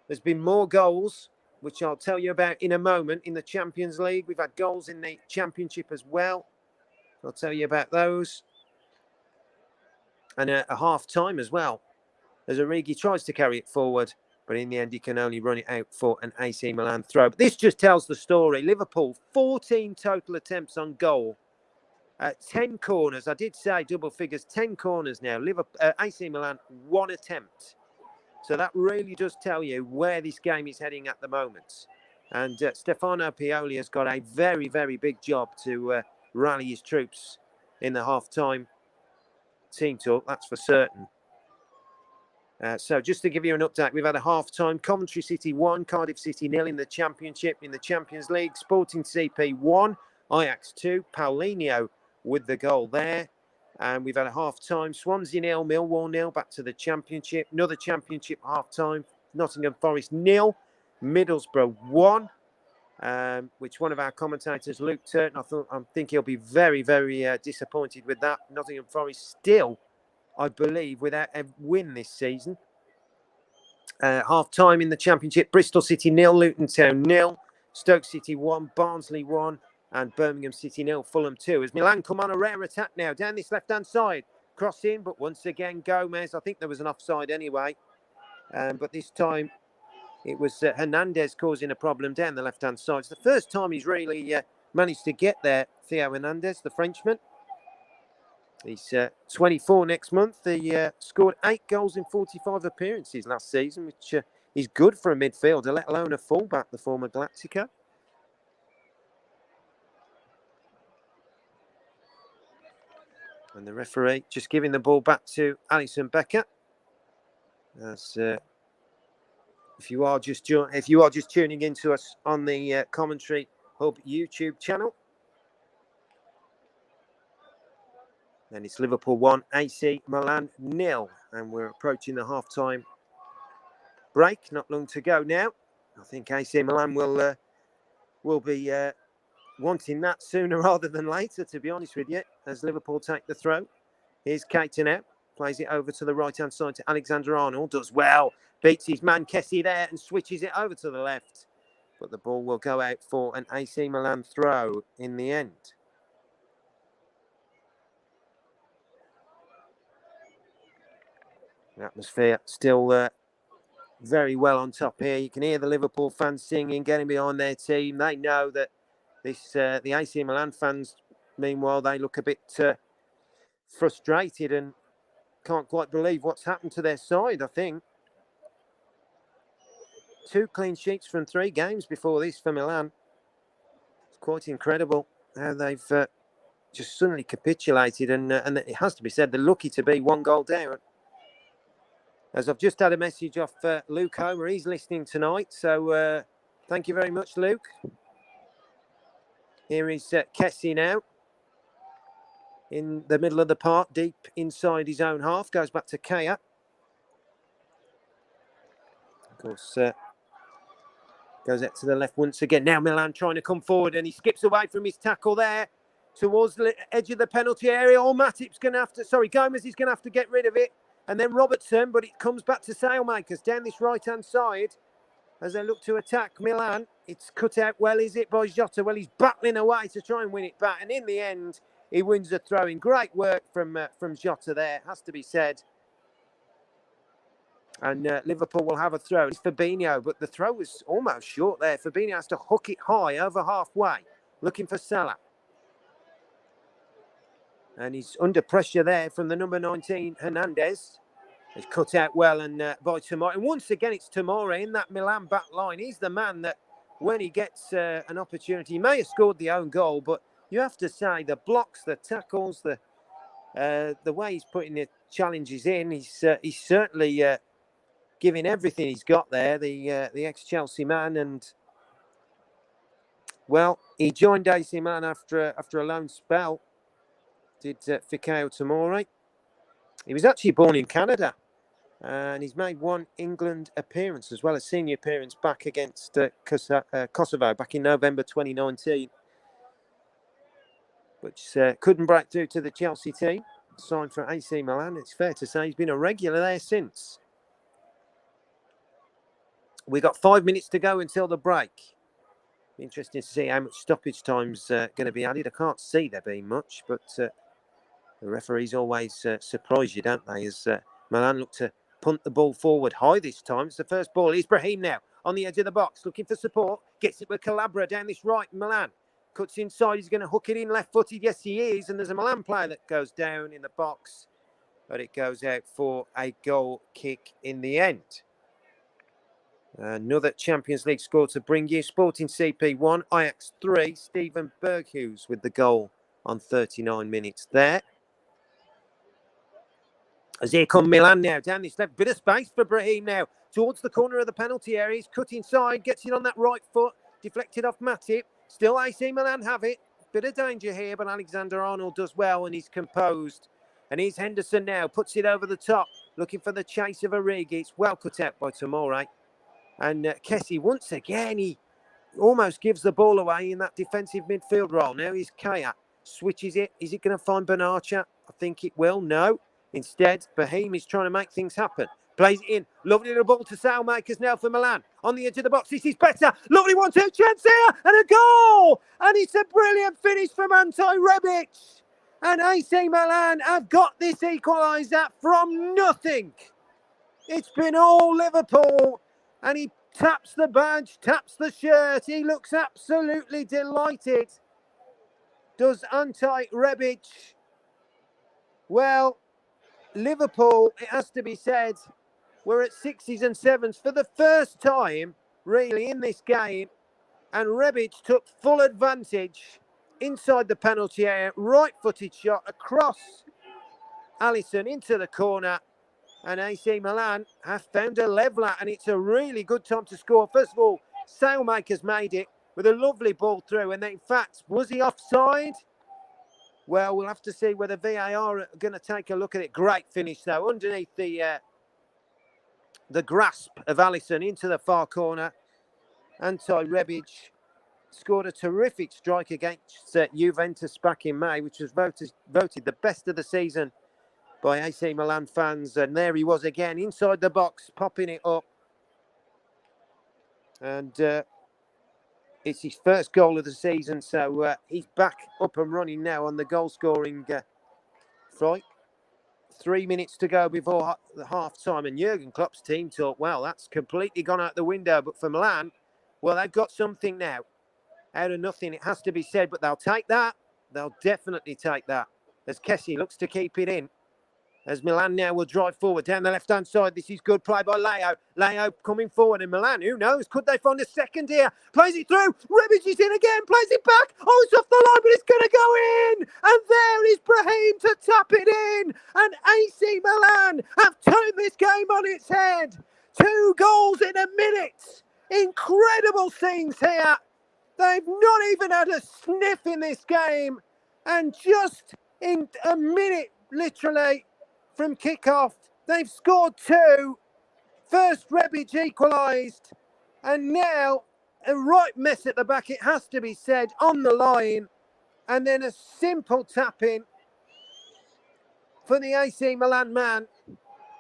There's been more goals, which I'll tell you about in a moment, in the Champions League. We've had goals in the Championship as well. I'll tell you about those. And a half-time as well, as Origi tries to carry it forward, but in the end he can only run it out for an AC Milan throw. But this just tells the story. Liverpool, 14 total attempts on goal. 10 corners. I did say double figures, 10 corners now. AC Milan, 1 attempt. So that really does tell you where this game is heading at the moment. And Stefano Pioli has got a very, very big job to rally his troops in the half-time team talk, that's for certain. So just to give you an update, we've had a half-time. Coventry City 1, Cardiff City 0 in the Championship. In the Champions League, Sporting CP 1, Ajax 2, Paulinho with the goal there. And we've had a half-time. Swansea 0, Millwall 0, back to the Championship. Another Championship half-time. Nottingham Forest 0, Middlesbrough 1. Which one of our commentators, Luke Turton, I think he'll be very, very disappointed with that. Nottingham Forest still, I believe, without a win this season. Half-time in the Championship, Bristol City 0, Luton Town 0, Stoke City 1, Barnsley 1, and Birmingham City 0, Fulham 2. As Milan come on a rare attack now, down this left-hand side. Cross in, but once again, Gomez. I think there was an offside anyway. But this time, it was Hernandez causing a problem down the left-hand side. It's the first time he's really managed to get there, Theo Hernandez, the Frenchman. He's 24 next month. He scored 8 goals in 45 appearances last season, which is good for a midfielder, let alone a fullback, the former Galactico. And the referee just giving the ball back to Alisson Becker. As if you are just tuning into us on the Commentary Hub YouTube channel, then it's Liverpool 1, AC Milan 0, and we're approaching the half-time break. Not long to go now. I think AC Milan will be wanting that sooner rather than later, to be honest with you, as Liverpool take the throw. Here's Keita now, plays it over to the right-hand side to Alexander-Arnold, does well, beats his man Kessie there and switches it over to the left. But the ball will go out for an AC Milan throw in the end. The atmosphere still very well on top here. You can hear the Liverpool fans singing, getting behind their team. They know that the AC Milan fans, meanwhile, they look a bit frustrated and can't quite believe what's happened to their side, I think. 2 clean sheets from 3 games before this for Milan. It's quite incredible how they've just suddenly capitulated, and it has to be said, they're lucky to be 1 goal down. As I've just had a message off Luke Homer, he's listening tonight, so thank you very much, Luke. Here is Kessie now, in the middle of the park, deep inside his own half, goes back to Kea. Of course, goes out to the left once again. Now Milan trying to come forward, and he skips away from his tackle there towards the edge of the penalty area. Oh, Gomez is going to have to get rid of it. And then Robertson, but it comes back to Sailmakers down this right-hand side as they look to attack Milan. It's cut out well, is it, by Jota? Well, he's battling away to try and win it back. And in the end, he wins the throw-in. Great work from Jota there, has to be said. And Liverpool will have a throw. It's Fabinho, but the throw was almost short there. Fabinho has to hook it high over halfway, looking for Salah. And he's under pressure there from the number 19, Hernandez. He's cut out well and by Tomori. And once again, it's Tomori in that Milan back line. He's the man that, when he gets an opportunity, he may have scored the own goal, but you have to say the blocks, the tackles, the way he's putting the challenges in, he's certainly giving everything he's got there, the ex-Chelsea man. And, well, he joined AC Milan after a loan spell, did Fikayo Tomori. He was actually born in Canada, and he's made 1 England appearance as well as senior appearance back against Kosovo back in November 2019. Which couldn't break through to the Chelsea team, signed for AC Milan. It's fair to say he's been a regular there since. We've got 5 minutes to go until the break. Interesting to see how much stoppage time's going to be added. I can't see there being much, but the referees always surprise you, don't they? As Milan look to punt the ball forward high this time. It's the first ball. Here's Brahim now on the edge of the box, looking for support. Gets it with Calabria down this right. Milan cuts inside. He's going to hook it in left-footed. Yes, he is. And there's a Milan player that goes down in the box, but it goes out for a goal kick in the end. Another Champions League score to bring you. Sporting CP 1, Ajax 3. Steven Berghuis with the goal on 39 minutes there. As here come Milan now, down this left, bit of space for Brahim now, towards the corner of the penalty area. He's cut inside, gets it on that right foot, deflected off Matip. Still AC Milan have it. Bit of danger here, but Alexander-Arnold does well and he's composed. And here's Henderson now, puts it over the top, looking for the chase of Origi. It's well cut out by Tomori. And Kessie, once again, he almost gives the ball away in that defensive midfield role. Now he's Kaya, switches it. Is it going to find Benatia? I think it will. No. Instead, Brahim is trying to make things happen. Plays it in. Lovely little ball to Saelmakers now for Milan. On the edge of the box, this is better. Lovely 1-2 chance here. And a goal! And it's a brilliant finish from Ante Rebic. And AC Milan have got this equaliser from nothing. It's been all Liverpool. And he taps the badge, taps the shirt. He looks absolutely delighted. Does Ante Rebic. Well, Liverpool, it has to be said, were at 6s and 7s for the first time, really, in this game. And Rebic took full advantage inside the penalty area. Right-footed shot across Alisson into the corner. And AC Milan have found a leveller, and it's a really good time to score. First of all, Saelmakers made it with a lovely ball through. And then, in fact, was he offside? Well, we'll have to see whether VAR are going to take a look at it. Great finish, though, underneath the grasp of Alisson into the far corner. Ante Rebic scored a terrific strike against Juventus back in May, which was voted the best of the season by AC Milan fans. And there he was again, inside the box, popping it up. And it's his first goal of the season, so he's back up and running now on the goal-scoring front. 3 minutes to go before the half-time, and Jurgen Klopp's team talk, well, that's completely gone out the window. But for Milan, well, they've got something now. Out of nothing, it has to be said, but they'll take that. They'll definitely take that. As Kessie looks to keep it in. As Milan now will drive forward down the left-hand side. This is good play by Leo. Leo coming forward. And Milan, who knows? Could they find a second here? Plays it through. Rebic is in again. Plays it back. Oh, it's off the line, but it's going to go in. And there is Brahim to tap it in. And AC Milan have turned this game on its head. 2 goals in a minute. Incredible scenes here. They've not even had a sniff in this game. And just in a minute, literally, from kick-off, they've scored 2. First, Rebic equalised. And now, a right mess at the back, it has to be said, on the line. And then a simple tap-in for the AC Milan man.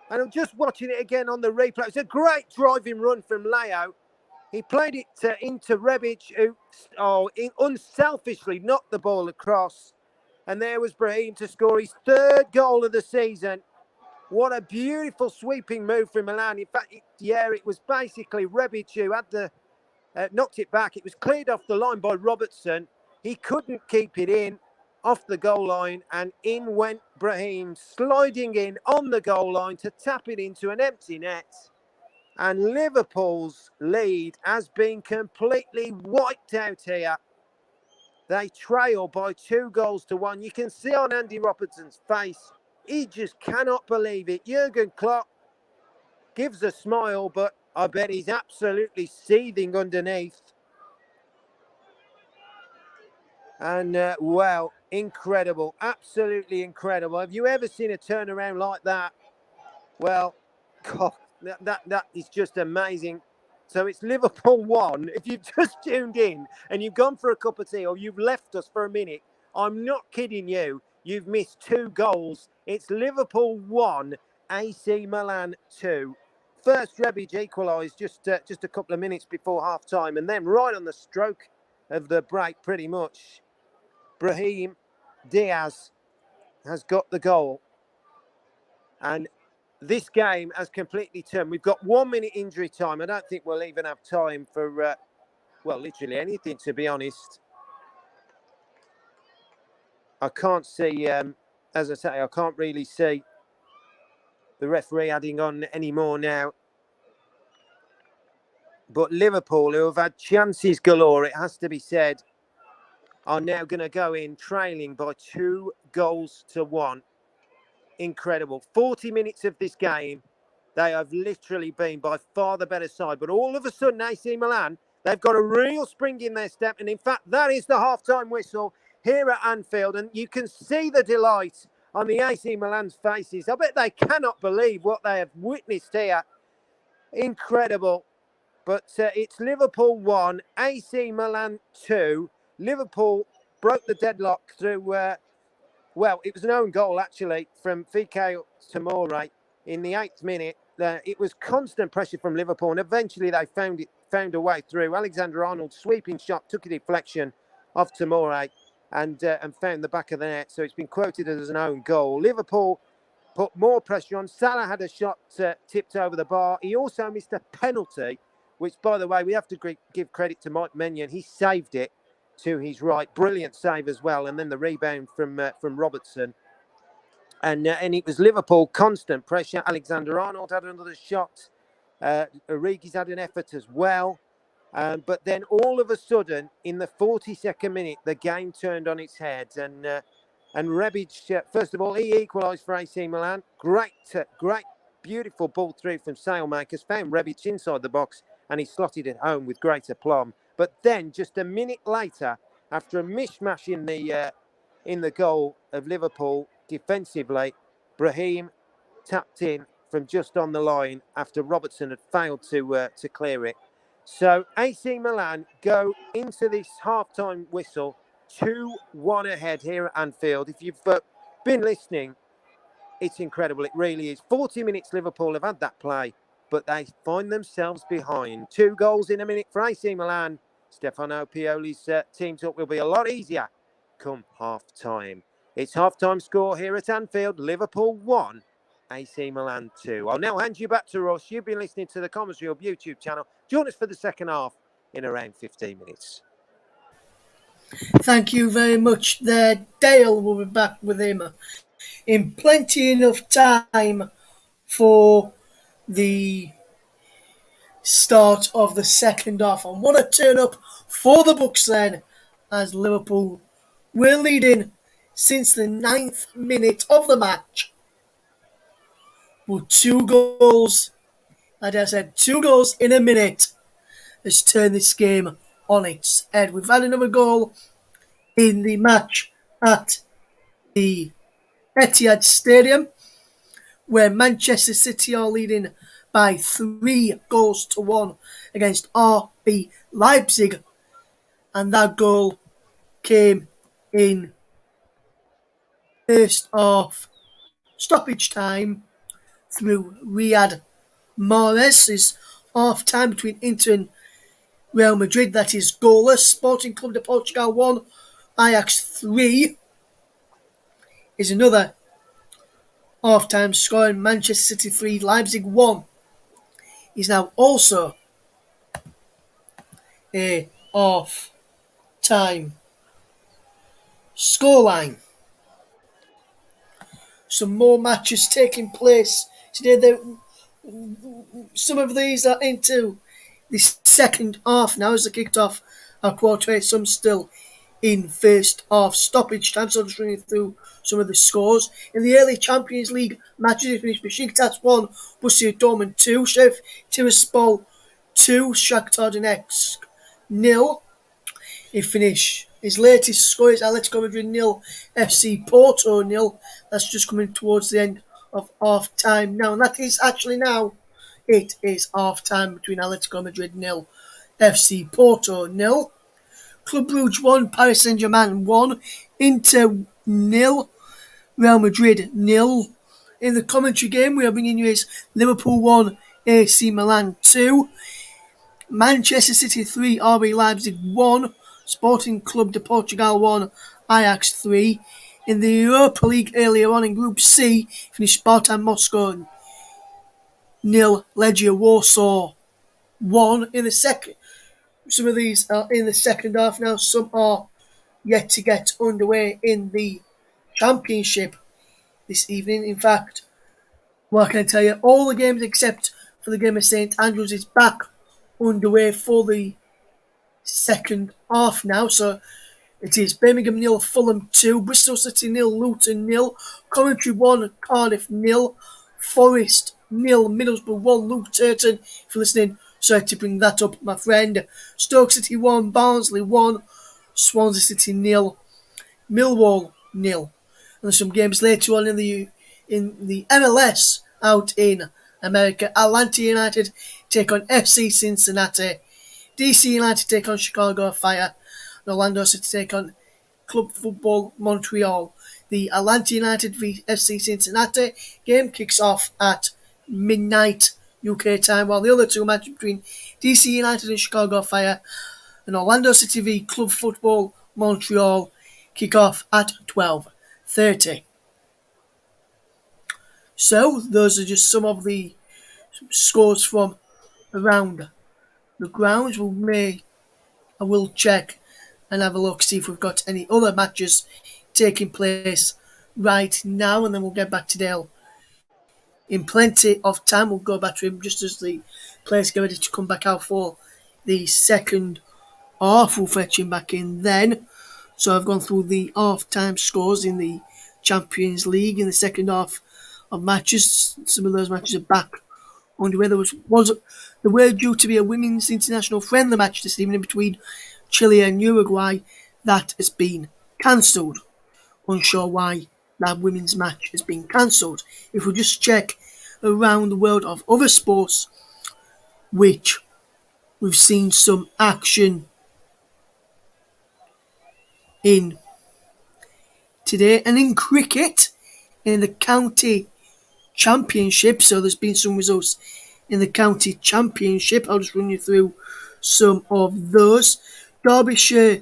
And I'm just watching it again on the replay. It's a great driving run from Leo. He played it into Rebic, who unselfishly knocked the ball across. And there was Brahim to score his 3rd goal of the season. What a beautiful sweeping move from Milan. In fact, it was basically Rebic who had knocked it back. It was cleared off the line by Robertson. He couldn't keep it in off the goal line. And in went Brahim, sliding in on the goal line to tap it into an empty net. And Liverpool's lead has been completely wiped out here. They trail by 2 goals to 1. You can see on Andy Robertson's face, he just cannot believe it. Jurgen Klopp gives a smile, but I bet he's absolutely seething underneath. And, well, incredible. Absolutely incredible. Have you ever seen a turnaround like that? Well, God, that is just amazing. So it's Liverpool 1. If you've just tuned in and you've gone for a cup of tea or you've left us for a minute, I'm not kidding you. You've missed 2 goals. It's Liverpool 1, AC Milan 2. First, Rebic equalised just a couple of minutes before half-time. And then right on the stroke of the break, pretty much. Brahim Diaz has got the goal. And this game has completely turned. We've got 1 minute injury time. I don't think we'll even have time for, literally anything, to be honest. I can't see, as I say, I can't really see the referee adding on any more now. But Liverpool, who have had chances galore, it has to be said, are now going to go in trailing by 2-1. Incredible. 40 minutes of this game, they have literally been by far the better side. But all of a sudden, AC Milan, they've got a real spring in their step. And in fact, that is the half-time whistle here at Anfield. And you can see the delight on the AC Milan's faces. I bet they cannot believe what they have witnessed here. Incredible. But it's Liverpool 1, AC Milan 2. Liverpool broke the deadlock through, it was an own goal, actually, from Fikayo Tomori in the 8th minute. It was constant pressure from Liverpool, and eventually they found a way through. Alexander-Arnold's sweeping shot took a deflection off Tomori and found the back of the net. So it's been quoted as an own goal. Liverpool put more pressure on. Salah had a shot tipped over the bar. He also missed a penalty, which, by the way, we have to give credit to Mike Maignan. He saved it to his right. Brilliant save as well. And then the rebound from Robertson. And it was Liverpool, constant pressure. Alexander-Arnold had another shot. Origi's had an effort as well. But then all of a sudden, in the 42nd minute, the game turned on its head. And Rebic, first of all, he equalised for AC Milan. Great, beautiful ball through from Sailmakers. Found Rebic inside the box, and he slotted it home with great aplomb. But then, just a minute later, after a mishmash in the goal of Liverpool defensively, Brahim tapped in from just on the line after Robertson had failed to clear it. So AC Milan go into this half-time whistle 2-1 ahead here at Anfield. If you've been listening, it's incredible. It really is. 40 minutes Liverpool have had that play, but they find themselves behind. 2 goals in a minute for AC Milan. Stefano Pioli's team talk will be a lot easier come half-time. It's half-time score here at Anfield. Liverpool 1, AC Milan 2. I'll now hand you back to Ross. You've been listening to the Commentary Hub YouTube channel. Join us for the second half in around 15 minutes. Thank you very much there, Dale. We'll be back with him in plenty enough time for the start of the second half. And what a turn up for the Bucks then, as Liverpool were leading since the 9th minute of the match with 2 goals. Like I said, 2 goals in a minute has turned this game on its head. We've had another goal in the match at the Etihad Stadium, where Manchester City are leading by 3-1 against RB Leipzig, and that goal came in first half stoppage time through Riyad Mahrez's half time between Inter and Real Madrid. That is goalless. Sporting Club de Portugal 1, Ajax 3 is another half-time score, and Manchester City 3, Leipzig 1 is now also a half-time scoreline. Some more matches taking place today. Some of these are into the second half now as they kicked off a quarter. Some still in first half stoppage time. So I'm just running through some of the scores. In the early Champions League matches, it finished Besiktas 1, Borussia Dortmund 2, Sheriff Tiraspol 2, Shakhtar Donetsk 0. His latest score is Atletico Madrid 0, FC Porto 0. That's just coming towards the end of half time now. And that is actually now, it is half time between Atletico Madrid 0, FC Porto 0. Club Brugge 1, Paris Saint-Germain 1, Inter 0, Real Madrid 0. In the commentary game, we are bringing you is Liverpool 1, AC Milan 2, Manchester City 3, RB Leipzig 1, Sporting Club de Portugal 1, Ajax 3. In the Europa League earlier on in Group C, finished Spartak Moscow 0, Legia Warsaw 1 in the second. Some of these are in the second half now, some are yet to get underway in the Championship this evening. In fact, what can I tell you? All the games except for the game of St Andrews is back underway for the second half now. So it is Birmingham 0, Fulham 2, Bristol City 0, Luton 0, Coventry 1, Cardiff 0, Forest 0, Middlesbrough 1, Luke Turton. If you're listening, sorry to bring that up, my friend. Stoke City 1, Barnsley 1, Swansea City 0, Millwall 0. And there's some games later on in the MLS out in America. Atlanta United take on FC Cincinnati. DC United take on Chicago Fire. And Orlando City take on Club Football Montreal. The Atlanta United v FC Cincinnati game kicks off at midnight UK time, while the other two matches between DC United and Chicago Fire and Orlando City v Club Football Montreal kick off at 12:30. So those are just some of the scores from around the grounds. I will check and have a look, see if we've got any other matches taking place right now, and then we'll get back to Dale in plenty of time. We'll go back to him just as the players get ready to come back out for the second half. We'll fetch him back in then. So I've gone through the half-time scores in the Champions League in the second half of matches. Some of those matches are back underway. There were due to be a women's international friendly match this evening between Chile and Uruguay. That has been cancelled. Unsure why that women's match has been cancelled. If we just check around the world of other sports, which we've seen some action in today, and in cricket, in the county championship, so there's been some results in the county championship. I'll just run you through some of those. Derbyshire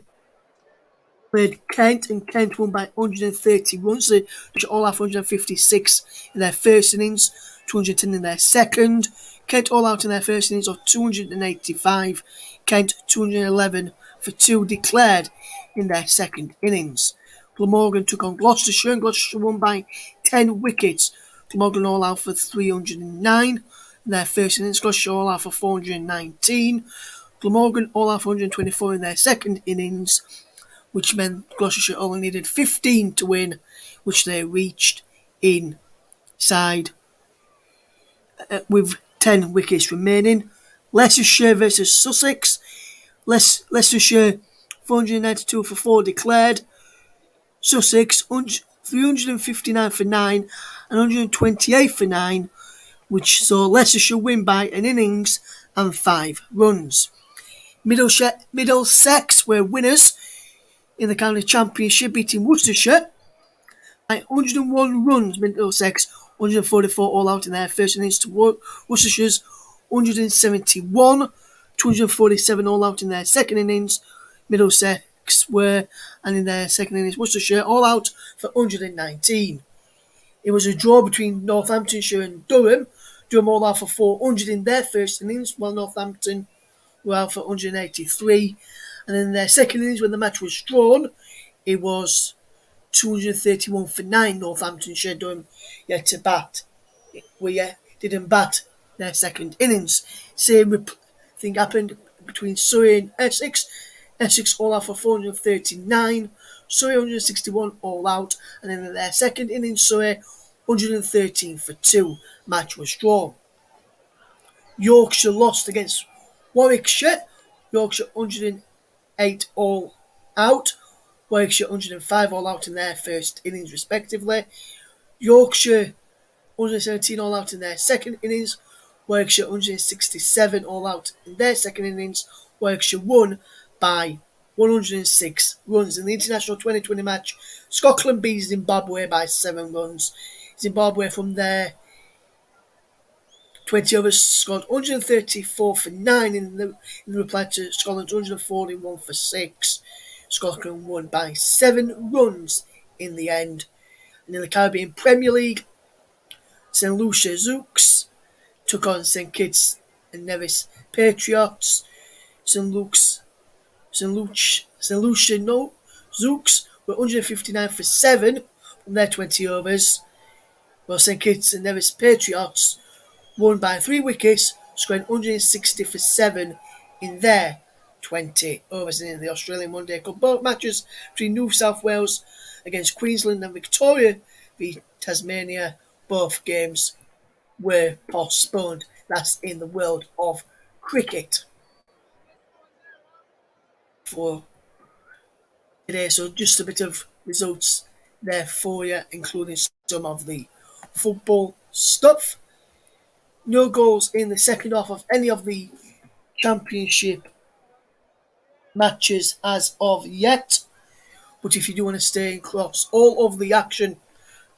played Kent, and Kent won by 130 runs. They all have 156 in their first innings, 210 in their second. Kent all out in their first innings of 285. Kent 211 for 2 declared in their second innings. Glamorgan took on Gloucestershire, and Gloucestershire won by 10 wickets. Glamorgan all out for 309 in their first innings. Gloucestershire all out for 419. Glamorgan all out for 124 in their second innings, which meant Gloucestershire only needed 15 to win, which they reached inside with 10 wickets remaining. Leicestershire versus Sussex. Leicestershire 492 for 4 declared. Sussex 359 for 9 and 128 for 9, which saw Leicestershire win by an innings and 5 runs. Middlesex were winners in the county championship, beating Worcestershire by 101 runs. Middlesex 144 all out in their first innings to Worcestershire's 171, 247 all out in their second innings. Middlesex were, and in their second innings, Worcestershire all out for 119. It was a draw between Northamptonshire and Durham. Durham all out for 400 in their first innings, while Northampton were out for 183. And in their second innings, when the match was drawn, it was 231 for 9. Northamptonshire. Durham yet to bat. Didn't bat their second innings. Same thing happened between Surrey and Essex. Essex all out for 439. Surrey 161 all out. And then in their second innings, Surrey 113 for 2. Match was drawn. Yorkshire lost against Warwickshire. Yorkshire 108 all out. Warwickshire 105 all out in their first innings respectively. Yorkshire 117 all out in their second innings. Warwickshire 167 all out in their second innings. Warwickshire won by 106 runs. In the International 2020 match, Scotland beat Zimbabwe by 7 runs. Zimbabwe, from their 20 overs, scored 134 for 9 in the reply to Scotland's 141 for 6. Scotland won by 7 runs in the end. And in the Caribbean Premier League, St Lucia Zouks took on St Kitts and Nevis Patriots. St Luke's St Lucia no, Zouks were 159 for 7 from their 20 overs, while St Kitts and Nevis Patriots won by 3 wickets, scoring 160 for 7 in their 20 overs. In the Australian One Day Cup, both matches between New South Wales against Queensland and Victoria v Tasmania, both games were postponed. That's in the world of cricket for today. So just a bit of results there for you, including some of the football stuff. No goals in the second half of any of the championship matches as of yet. But if you do want to stay across all of the action,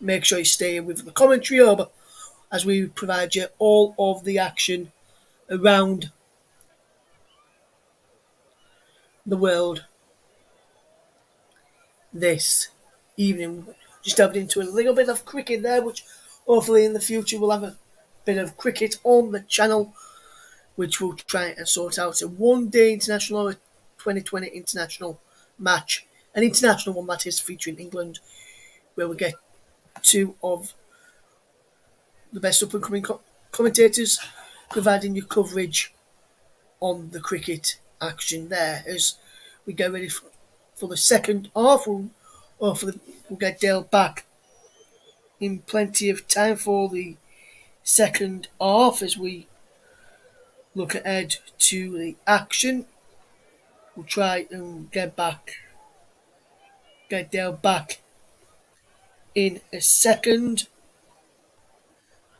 make sure you stay with the commentary hub as we provide you all of the action around the world this evening. Just dived into a little bit of cricket there, which hopefully in the future we'll have a bit of cricket on the channel, which we'll try and sort out a one-day international or a 2020 international match, an international one that is featuring England, where we get 2 of the best up-and-coming commentators providing you coverage on the cricket action there as we get ready for the second half. We'll get Dale back in plenty of time for the second half as we look ahead to the action. We'll try and get Dale back in a second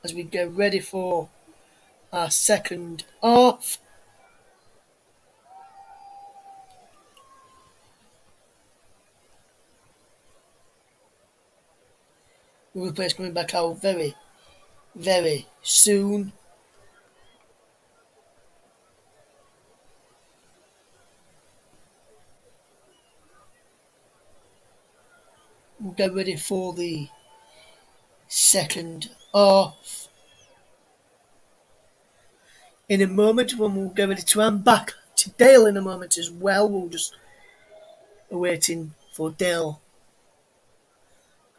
as we get ready for our second half. We'll be players coming back out very, very soon. We'll get ready for the second half in a moment when we'll get ready to hand back to Dale in a moment as well. We'll just waiting for Dale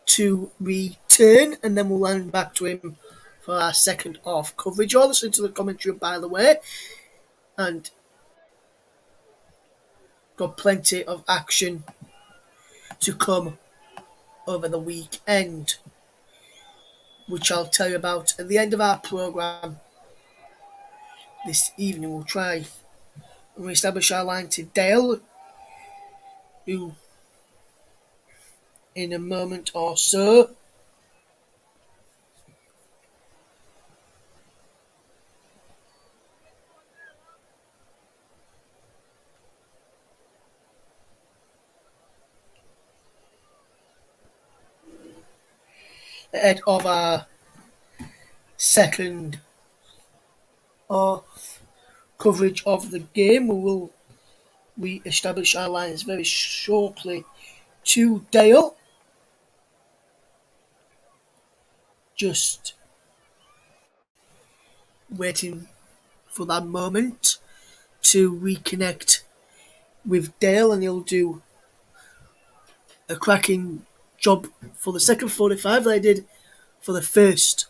to return and then we'll hand back to him for our second half coverage. You're listening to the commentary, by the way, and got plenty of action to come over the weekend, which I'll tell you about at the end of our programme this evening. We'll try and establish our line to Dale, who in a moment or so ahead of our second half coverage of the game. We will re-establish our lines very shortly to Dale. Just waiting for that moment to reconnect with Dale, and he'll do a cracking job for the second 45 that I did for the first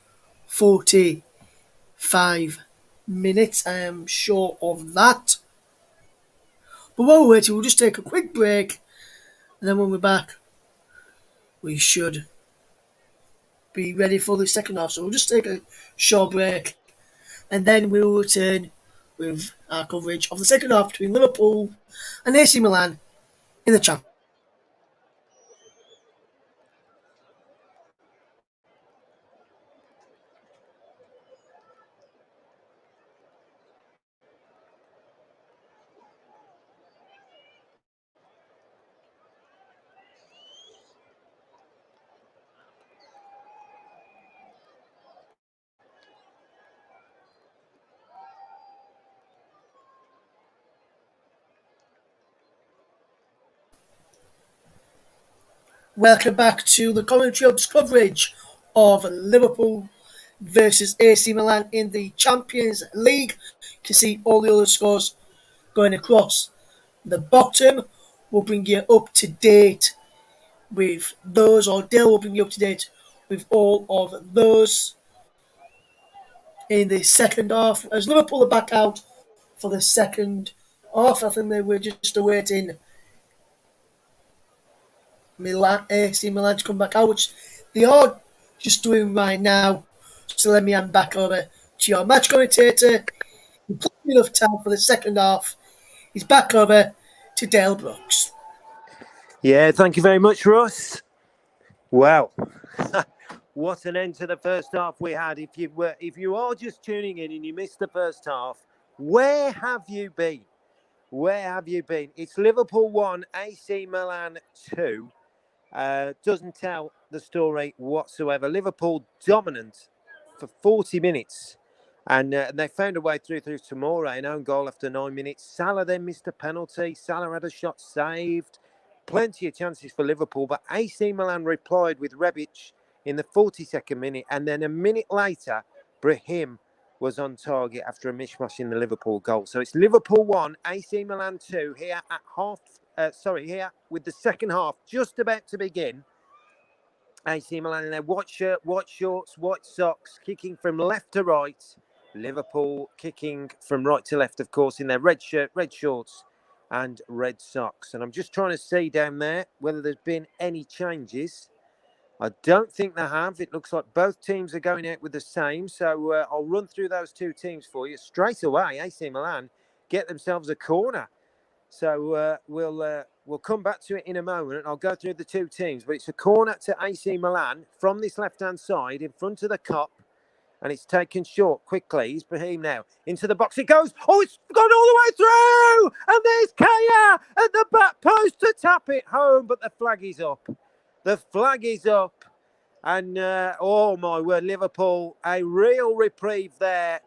45 minutes. I am sure of that. But while we're waiting, we'll just take a quick break, and then when we're back, we should be ready for the second half. So we'll just take a short break, and then we will return with our coverage of the second half between Liverpool and AC Milan in the Champions. Welcome back to the Commentary Hub's coverage of Liverpool versus AC Milan in the Champions League. You can see all the other scores going across the bottom. We'll bring you up to date with those, or Dale will bring you up to date with all of those in the second half. As Liverpool are back out for the second half, I think they were just awaiting AC Milan to come back out, which they are just doing right now. So let me hand back over to your match commentator. Plenty enough time for the second half. He's back over to Dale Brooks. Yeah, thank you very much, Russ. Wow. What an end to the first half we had. If you are just tuning in and you missed the first half, where have you been? Where have you been? It's Liverpool 1, AC Milan 2. Doesn't tell the story whatsoever. Liverpool dominant for 40 minutes. And they found a way through Tomori, an own goal after 9 minutes. Salah then missed a penalty. Salah had a shot saved. Plenty of chances for Liverpool, but AC Milan replied with Rebic in the 42nd minute. And then a minute later, Brahim was on target after a mishmash in the Liverpool goal. So it's Liverpool 1, AC Milan 2 here at here with the second half just about to begin. AC Milan in their white shirt, white shorts, white socks, kicking from left to right. Liverpool kicking from right to left, of course, in their red shirt, red shorts and red socks. And I'm just trying to see down there whether there's been any changes. I don't think they have. It looks like both teams are going out with the same. So I'll run through those two teams for you. Straight away, AC Milan get themselves a corner. So we'll come back to it in a moment, and I'll go through the two teams. But it's a corner to AC Milan from this left-hand side in front of the Kop, and it's taken short quickly. He's Brahim now into the box. It goes. Oh, it's gone all the way through, and there's Kaya at the back post to tap it home, but the flag is up. The flag is up, and oh my word, Liverpool a real reprieve there,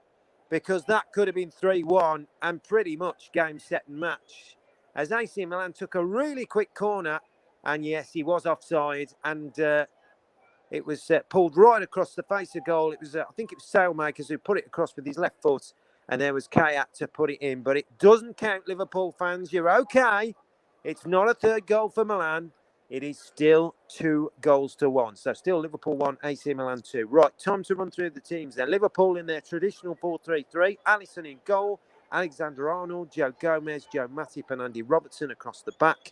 because that could have been 3-1 and pretty much game, set and match. As AC Milan took a really quick corner, and yes, he was offside, and it was pulled right across the face of goal. It was, I think it was Sailmakers who put it across with his left foot, and there was Kayat to put it in. But it doesn't count, Liverpool fans. You're okay. It's not a third goal for Milan. It is still 2-1. So still Liverpool 1, AC Milan 2. Right, time to run through the teams then. Liverpool in their traditional 4-3-3. Alisson in goal. Alexander-Arnold, Joe Gomez, Joe Matip and Andy Robertson across the back.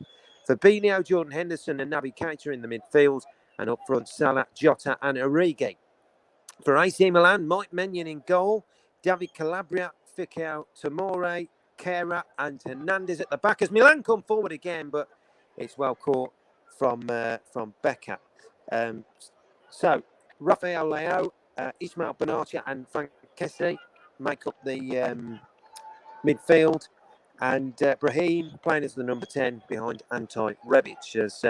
Fabinho, Jordan Henderson and Naby Keita in the midfield. And up front, Salah, Jota and Origi. For AC Milan, Mike Maignan in goal. David Calabria, Fikao Tomori, Kera and Hernandez at the back. As Milan come forward again, but it's well caught from Becker. So Rafael Leao, Ismail Benatia and Frank Kessie make up the midfield, and Brahim playing as the number 10 behind Ante Rebic. As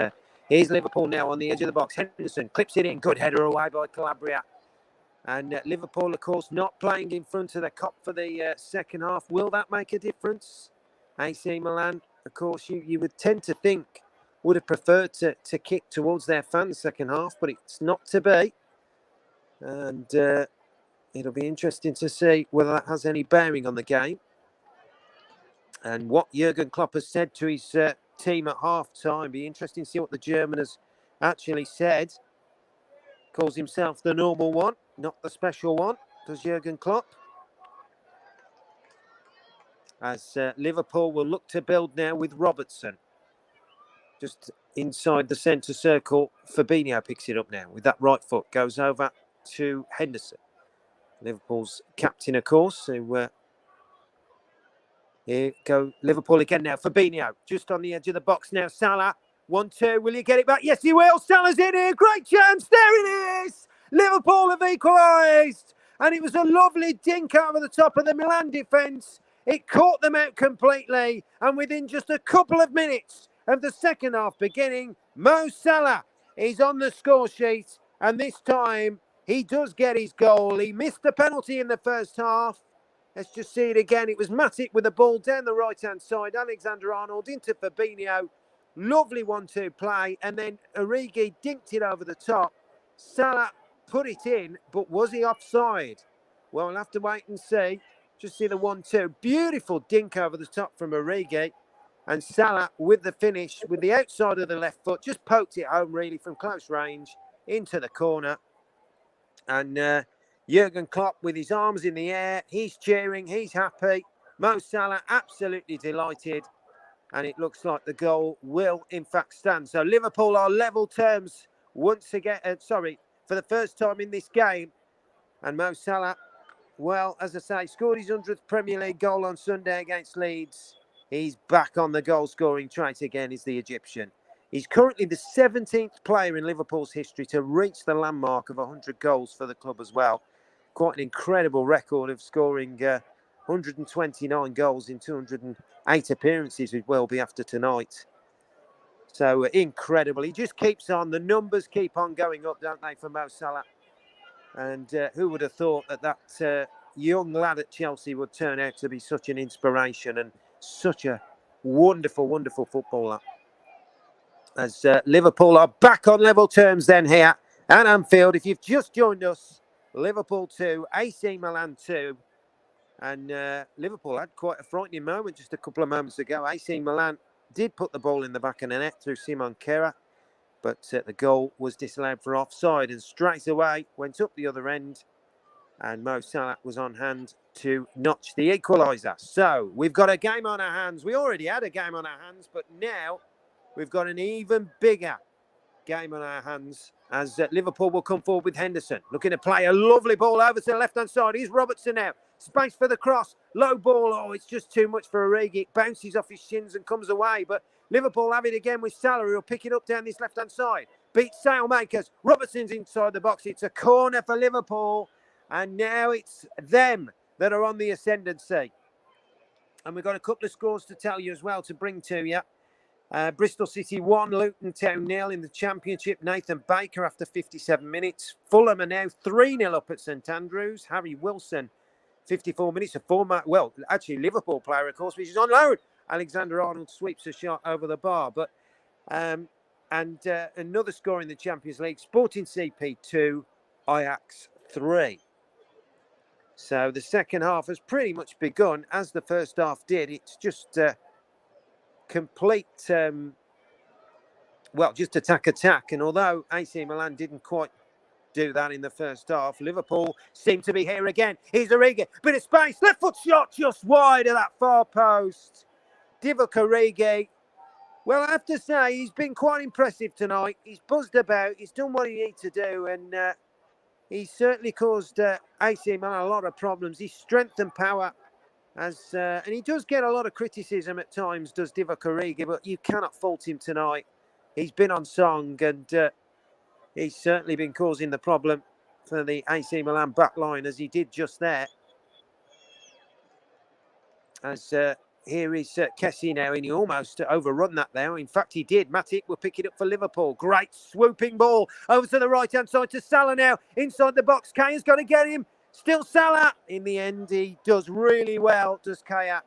here's Liverpool now on the edge of the box. Henderson clips it in, good header away by Calabria. And Liverpool, of course, not playing in front of the Kop for the second half. Will that make a difference? AC Milan, of course, you would tend to think would have preferred to kick towards their fans second half, but it's not to be. And it'll be interesting to see whether that has any bearing on the game. And what Jurgen Klopp has said to his team at half-time. Be interesting to see what the German has actually said. Calls himself the normal one, not the special one, does Jurgen Klopp. As Liverpool will look to build now with Robertson. Just inside the centre circle, Fabinho picks it up now with that right foot. Goes over to Henderson. Liverpool's captain, of course. So here go Liverpool again now. Fabinho just on the edge of the box now. Salah, 1-2. Will he get it back? Yes, he will. Salah's in here. Great chance. There it is. Liverpool have equalised. And it was a lovely dink over the top of the Milan defence. It caught them out completely. And within just a couple of minutes of the second half beginning, Mo Salah is on the score sheet. And this time, he does get his goal. He missed the penalty in the first half. Let's just see it again. It was Matip with the ball down the right-hand side. Alexander-Arnold into Fabinho. Lovely 1-2 play. And then Origi dinked it over the top. Salah put it in, but was he offside? Well, we'll have to wait and see. Just see the 1-2. Beautiful dink over the top from Origi. And Salah with the finish, with the outside of the left foot, just poked it home really from close range into the corner. And Jurgen Klopp with his arms in the air, he's cheering, he's happy. Mo Salah absolutely delighted. And it looks like the goal will in fact stand. So Liverpool are level terms once again, for the first time in this game. And Mo Salah, well, as I say, scored his 100th Premier League goal on Sunday against Leeds. He's back on the goal-scoring trait again, is the Egyptian. He's currently the 17th player in Liverpool's history to reach the landmark of 100 goals for the club as well. Quite an incredible record of scoring 129 goals in 208 appearances, it will be after tonight. So incredible. He just keeps on. The numbers keep on going up, don't they, for Mo Salah? And who would have thought that young lad at Chelsea would turn out to be such an inspiration and such a wonderful, wonderful footballer. As Liverpool are back on level terms then here at Anfield. If you've just joined us, Liverpool 2, AC Milan 2. And Liverpool had quite a frightening moment just a couple of moments ago. AC Milan did put the ball in the back of the net through Simon Kjær. But the goal was disallowed for offside and straight away went up the other end. And Mo Salah was on hand to notch the equaliser. So we've got a game on our hands. We already had a game on our hands, but now we've got an even bigger game on our hands as Liverpool will come forward with Henderson. Looking to play a lovely ball over to the left-hand side. Here's Robertson now. Space for the cross. Low ball. Oh, it's just too much for Origi. It bounces off his shins and comes away. But Liverpool have it again with Salah, who'll pick it up down this left-hand side. Beats Sailmakers. Robertson's inside the box. It's a corner for Liverpool. And now it's them that are on the ascendancy. And we've got a couple of scores to tell you as well to bring to you. Bristol City 1, Luton Town 0 in the Championship. Nathan Baker after 57 minutes. Fulham are now 3-0 up at St Andrews. Harry Wilson, 54 minutes. A former, well, actually Liverpool player, of course, which is on loan. Alexander-Arnold sweeps a shot over the bar. But another score in the Champions League. Sporting CP 2, Ajax 3. So the second half has pretty much begun as the first half did. It's just complete, just attack. And although AC Milan didn't quite do that in the first half, Liverpool seem to be here again. Here's Origi, bit of space, left foot shot just wide of that far post. Divock Origi, well, I have to say, he's been quite impressive tonight. He's buzzed about, he's done what he needs to do, and he's certainly caused AC Milan a lot of problems. His strength and power, and he does get a lot of criticism at times, does Divock Origi, but you cannot fault him tonight. He's been on song, and he's certainly been causing the problem for the AC Milan back line, as he did just there. As here is Kessie now, and he almost overrun that there. In fact, he did. Matic will pick it up for Liverpool. Great swooping ball over to the right-hand side to Salah now. Inside the box, Kaya's got to get him. Still Salah. In the end, he does really well, does Kaya.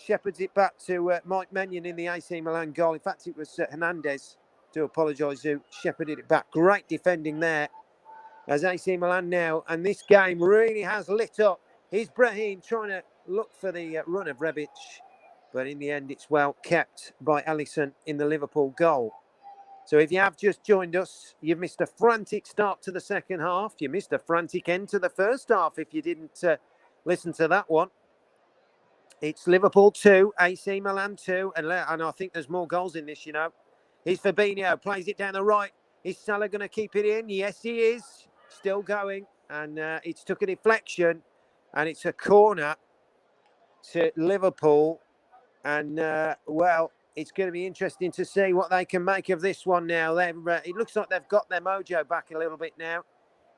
Shepherds it back to Mike Maignan in the AC Milan goal. In fact, it was Hernandez, to apologise, who shepherded it back. Great defending there as AC Milan now. And this game really has lit up. Here's Brahim trying to look for the run of Rebic. But in the end, it's well kept by Alisson in the Liverpool goal. So if you have just joined us, you've missed a frantic start to the second half. You missed a frantic end to the first half if you didn't listen to that one. It's Liverpool 2, AC Milan 2. And I think there's more goals in this, you know. Here's Fabinho, plays it down the right. Is Salah going to keep it in? Yes, he is. Still going. And it's took a deflection. And it's a corner to Liverpool. And, it's going to be interesting to see what they can make of this one now. It looks like they've got their mojo back a little bit now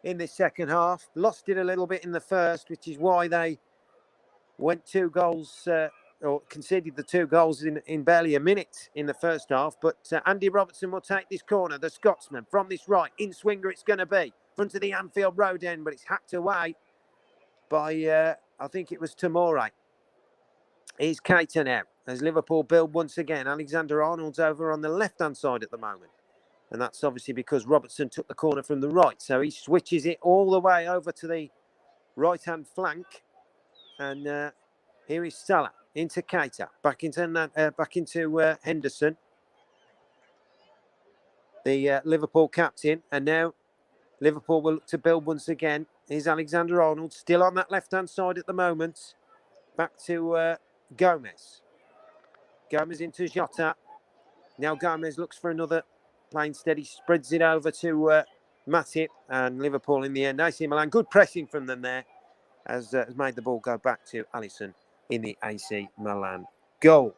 in this second half. Lost it a little bit in the first, which is why they went 2 goals, or conceded the 2 goals in barely a minute in the first half. But Andy Robertson will take this corner, the Scotsman, from this right. In swinger it's going to be. Front of the Anfield Road end, but it's hacked away by, I think it was Tomori. Here's Keita now. as Liverpool build once again. Alexander-Arnold's over on the left-hand side at the moment. And that's obviously because Robertson took the corner from the right. So he switches it all the way over to the right-hand flank. And here is Salah into Keita. Back into Henderson, the Liverpool captain. And now Liverpool will look to build once again. Here's Alexander-Arnold, still on that left-hand side at the moment. Back to Gomez. Gomez into Jota. Now Gomez looks for another playing steady, spreads it over to Matip, and Liverpool in the end. AC Milan, good pressing from them there, has made the ball go back to Alisson in the AC Milan goal.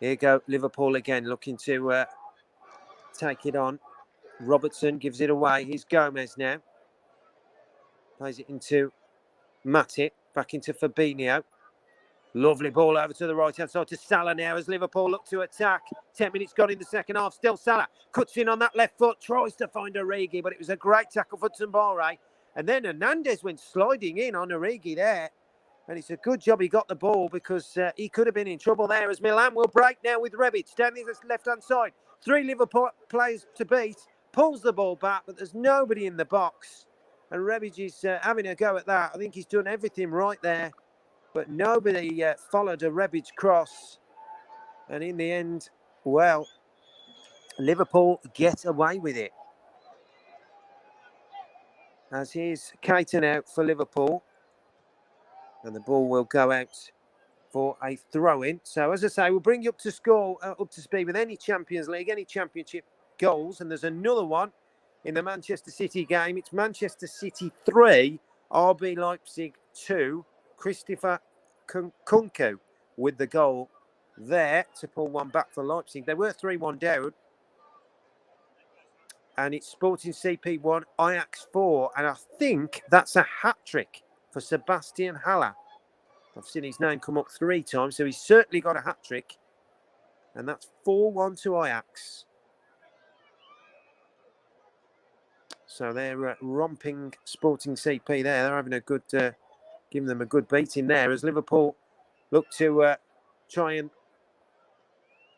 Here you go, Liverpool again, looking to take it on. Robertson gives it away. Here's Gomez now. Plays it into Matip, back into Fabinho. Lovely ball over to the right-hand side to Salah now as Liverpool look to attack. 10 minutes gone in the second half. Still Salah cuts in on that left foot, tries to find Origi, but it was a great tackle for Tambore. And then Hernandez went sliding in on Origi there. And it's a good job he got the ball because he could have been in trouble there as Milan will break now with Rebic down the left-hand side. 3 Liverpool players to beat. Pulls the ball back, but there's nobody in the box. And Rebic is having a go at that. I think he's done everything right there. But nobody followed a Rebic cross. And in the end, well, Liverpool get away with it. As here's Keita out for Liverpool. And the ball will go out for a throw-in. So, as I say, we'll bring you up to speed with any Champions League, any championship goals. And there's another one in the Manchester City game. It's Manchester City 3, RB Leipzig 2. Christopher Kunku with the goal there to pull one back for Leipzig. They were 3-1 down. And it's Sporting CP 1, Ajax 4. And I think that's a hat-trick for Sebastian Haller. I've seen his name come up 3 times, so he's certainly got a hat-trick. And that's 4-1 to Ajax. So they're romping Sporting CP there. They're having a good... giving them a good beating there as Liverpool look to try and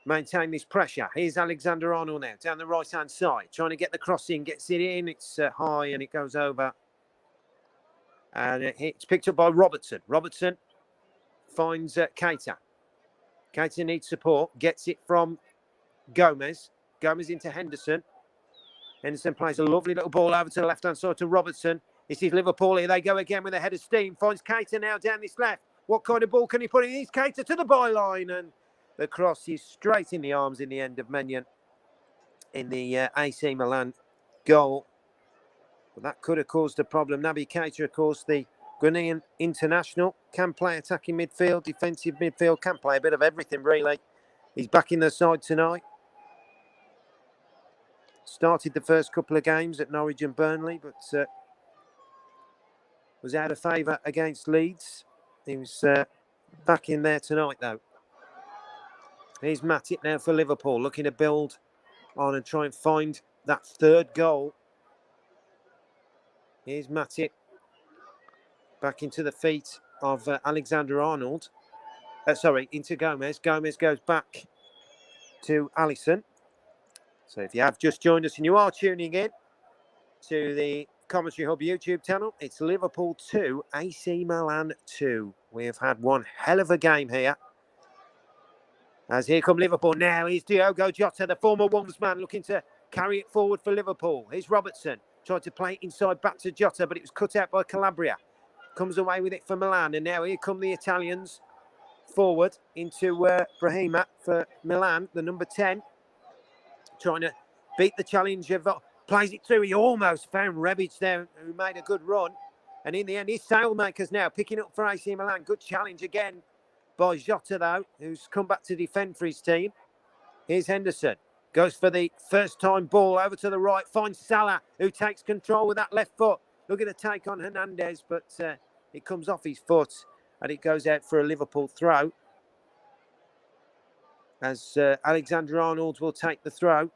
maintain this pressure. Here's Alexander-Arnold now, down the right-hand side, trying to get the cross in, gets it in. It's high and it goes over. And it's picked up by Robertson. Robertson finds Keita. Keita needs support, gets it from Gomez. Gomez into Henderson. Henderson plays a lovely little ball over to the left-hand side to Robertson. This is Liverpool. Here they go again with a head of steam. Finds Keita now down this left. What kind of ball can he put in? He's Keita to the byline. And the cross is straight in the arms in the end of Maignan in the AC Milan goal. But that could have caused a problem. Naby Keita, of course, the Ghanaian international, can play attacking midfield, defensive midfield, can play a bit of everything, really. He's back in the side tonight. Started the first couple of games at Norwich and Burnley, but... was out of favour against Leeds. He was back in there tonight, though. Here's Matip now for Liverpool, looking to build on and try and find that third goal. Here's Matip back into the feet of Alexander-Arnold. Into Gomez. Gomez goes back to Alisson. So if you have just joined us and you are tuning in to the Commentary Hub YouTube channel, it's Liverpool 2, AC Milan 2. We have had one hell of a game here. As here come Liverpool now. Here's Diogo Jota, the former Wolves man, looking to carry it forward for Liverpool. Here's Robertson, tried to play it inside back to Jota, but it was cut out by Calabria. Comes away with it for Milan, and now here come the Italians forward into Brahima for Milan, the number 10. Trying to beat the challenge of... plays it through. He almost found Rebic there, who made a good run. And in the end, he's Sailmakers now, picking up for AC Milan. Good challenge again by Jota, though, who's come back to defend for his team. Here's Henderson. Goes for the first-time ball over to the right. Finds Salah, who takes control with that left foot. Looking to take on Hernandez, but it comes off his foot. And it goes out for a Liverpool throw. As Alexander-Arnold will take the throw.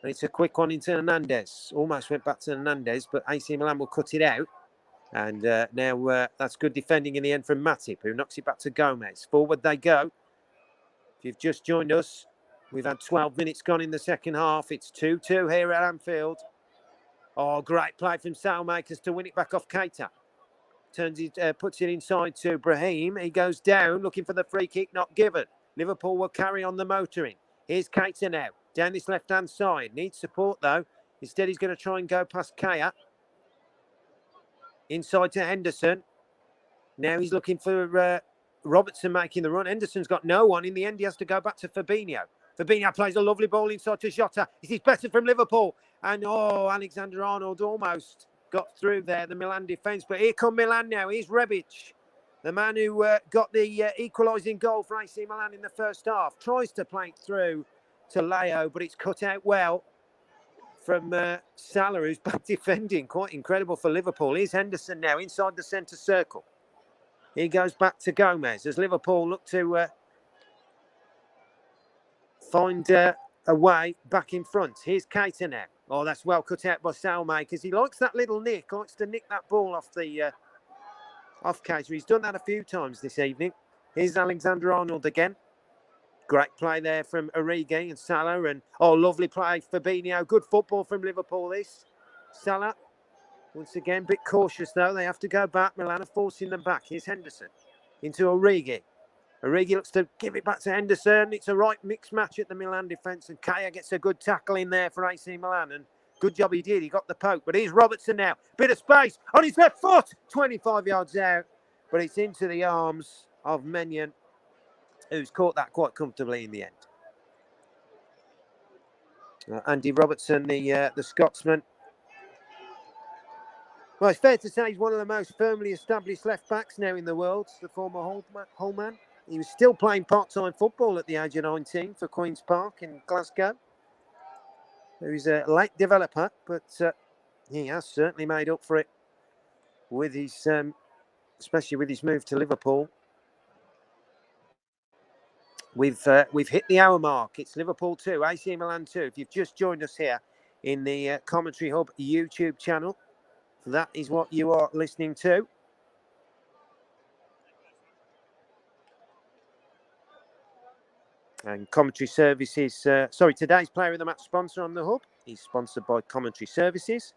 And it's a quick one into Hernandez. Almost went back to Hernandez, but AC Milan will cut it out. And now that's good defending in the end from Matip, who knocks it back to Gomez. Forward they go. If you've just joined us, we've had 12 minutes gone in the second half. It's 2-2 here at Anfield. Oh, great play from Sailmakers to win it back off Keita. Puts it inside to Brahim. He goes down, looking for the free kick, not given. Liverpool will carry on the motoring. Here's Keita now, down this left-hand side. Needs support, though. Instead, he's going to try and go past Kaya. Inside to Henderson. Now he's looking for Robertson making the run. Henderson's got no one. In the end, he has to go back to Fabinho. Fabinho plays a lovely ball inside to Jota. This is better from Liverpool. And, Alexander-Arnold almost got through there, the Milan defence. But here come Milan now. Here's Rebic, the man who got the equalising goal for AC Milan in the first half. Tries to play it through to Leo, but it's cut out well from Salah, who's back defending. Quite incredible for Liverpool. Here's Henderson now inside the centre circle. He goes back to Gomez as Liverpool look to find a way back in front. Here's Keita now. Oh, that's well cut out by Sailmakers. He likes that little nick. Likes to nick that ball off the off Keita. He's done that a few times this evening. Here's Alexander-Arnold again. Great play there from Origi and Salah. And, lovely play, Fabinho. Good football from Liverpool, this. Salah, once again, a bit cautious, though. They have to go back. Milan are forcing them back. Here's Henderson into Origi. Origi looks to give it back to Henderson. It's a right mixed match at the Milan defence. And Kaya gets a good tackle in there for AC Milan. And good job he did. He got the poke. But here's Robertson now. Bit of space on his left foot. 25 yards out. But it's into the arms of Menyon, who's caught that quite comfortably in the end. Andy Robertson, the Scotsman. Well, it's fair to say he's one of the most firmly established left-backs now in the world, the former Hull man. He was still playing part-time football at the age of 19 for Queen's Park in Glasgow. He's a late developer, but he has certainly made up for it with his, especially with his move to Liverpool. We've hit the hour mark. It's Liverpool 2, AC Milan 2. If you've just joined us here in the Commentary Hub YouTube channel, that is what you are listening to. And Commentary Services, today's Player of the Match sponsor on the Hub is sponsored by Commentary Services.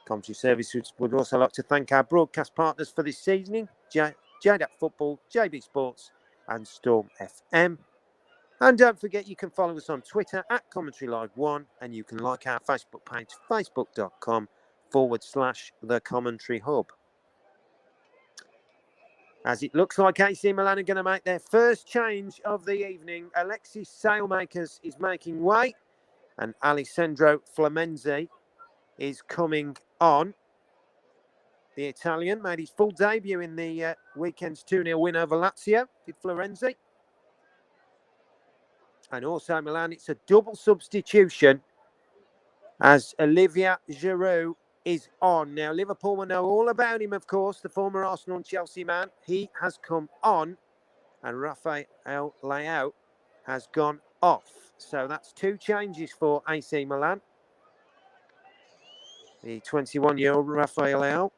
Commentary Services would also like to thank our broadcast partners for this seasoning, JDAP Football, JB Sports and Storm FM. And don't forget, you can follow us on Twitter at Commentary Live 1, and you can like our Facebook page, facebook.com/The Commentary Hub. As it looks like AC Milan are going to make their first change of the evening. Alexis Sailmakers is making way, and Alessandro Flamenzi is coming on. The Italian made his full debut in the weekend's 2-0 win over Lazio, did Florenzi. And also Milan, it's a double substitution as Olivier Giroud is on. Now, Liverpool will know all about him, of course, the former Arsenal and Chelsea man. He has come on, and Rafael Leao has gone off. So that's two changes for AC Milan. The 21-year-old Rafael Leao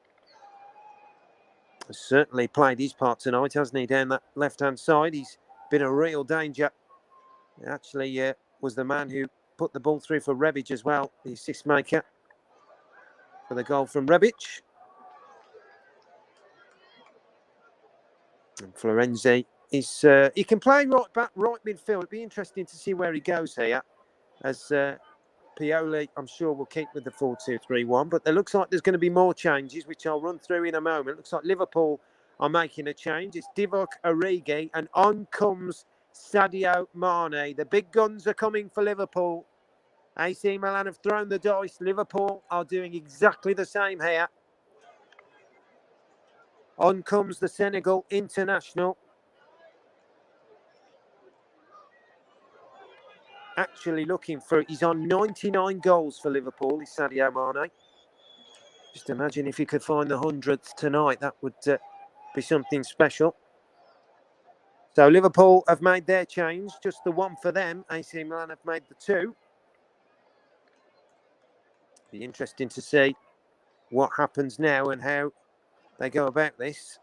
has certainly played his part tonight, hasn't he, down that left-hand side. He's been a real danger. Actually, was the man who put the ball through for Rebic as well, the assist maker for the goal from Rebic. And Florenzi is he can play right back, right midfield. It'd be interesting to see where he goes here, as Pioli, I'm sure, will keep with the 4-2-3-1. But there looks like there's going to be more changes, which I'll run through in a moment. Looks like Liverpool are making a change. It's Divock Origi, and on comes Sadio Mane. The big guns are coming for Liverpool. AC Milan have thrown the dice. Liverpool are doing exactly the same here. On comes the Senegal international. Actually looking for, he's on 99 goals for Liverpool, is Sadio Mane. Just imagine if he could find the 100th tonight. That would be something special. So Liverpool have made their change, just the one for them. AC Milan have made the two. Be interesting to see what happens now and how they go about this.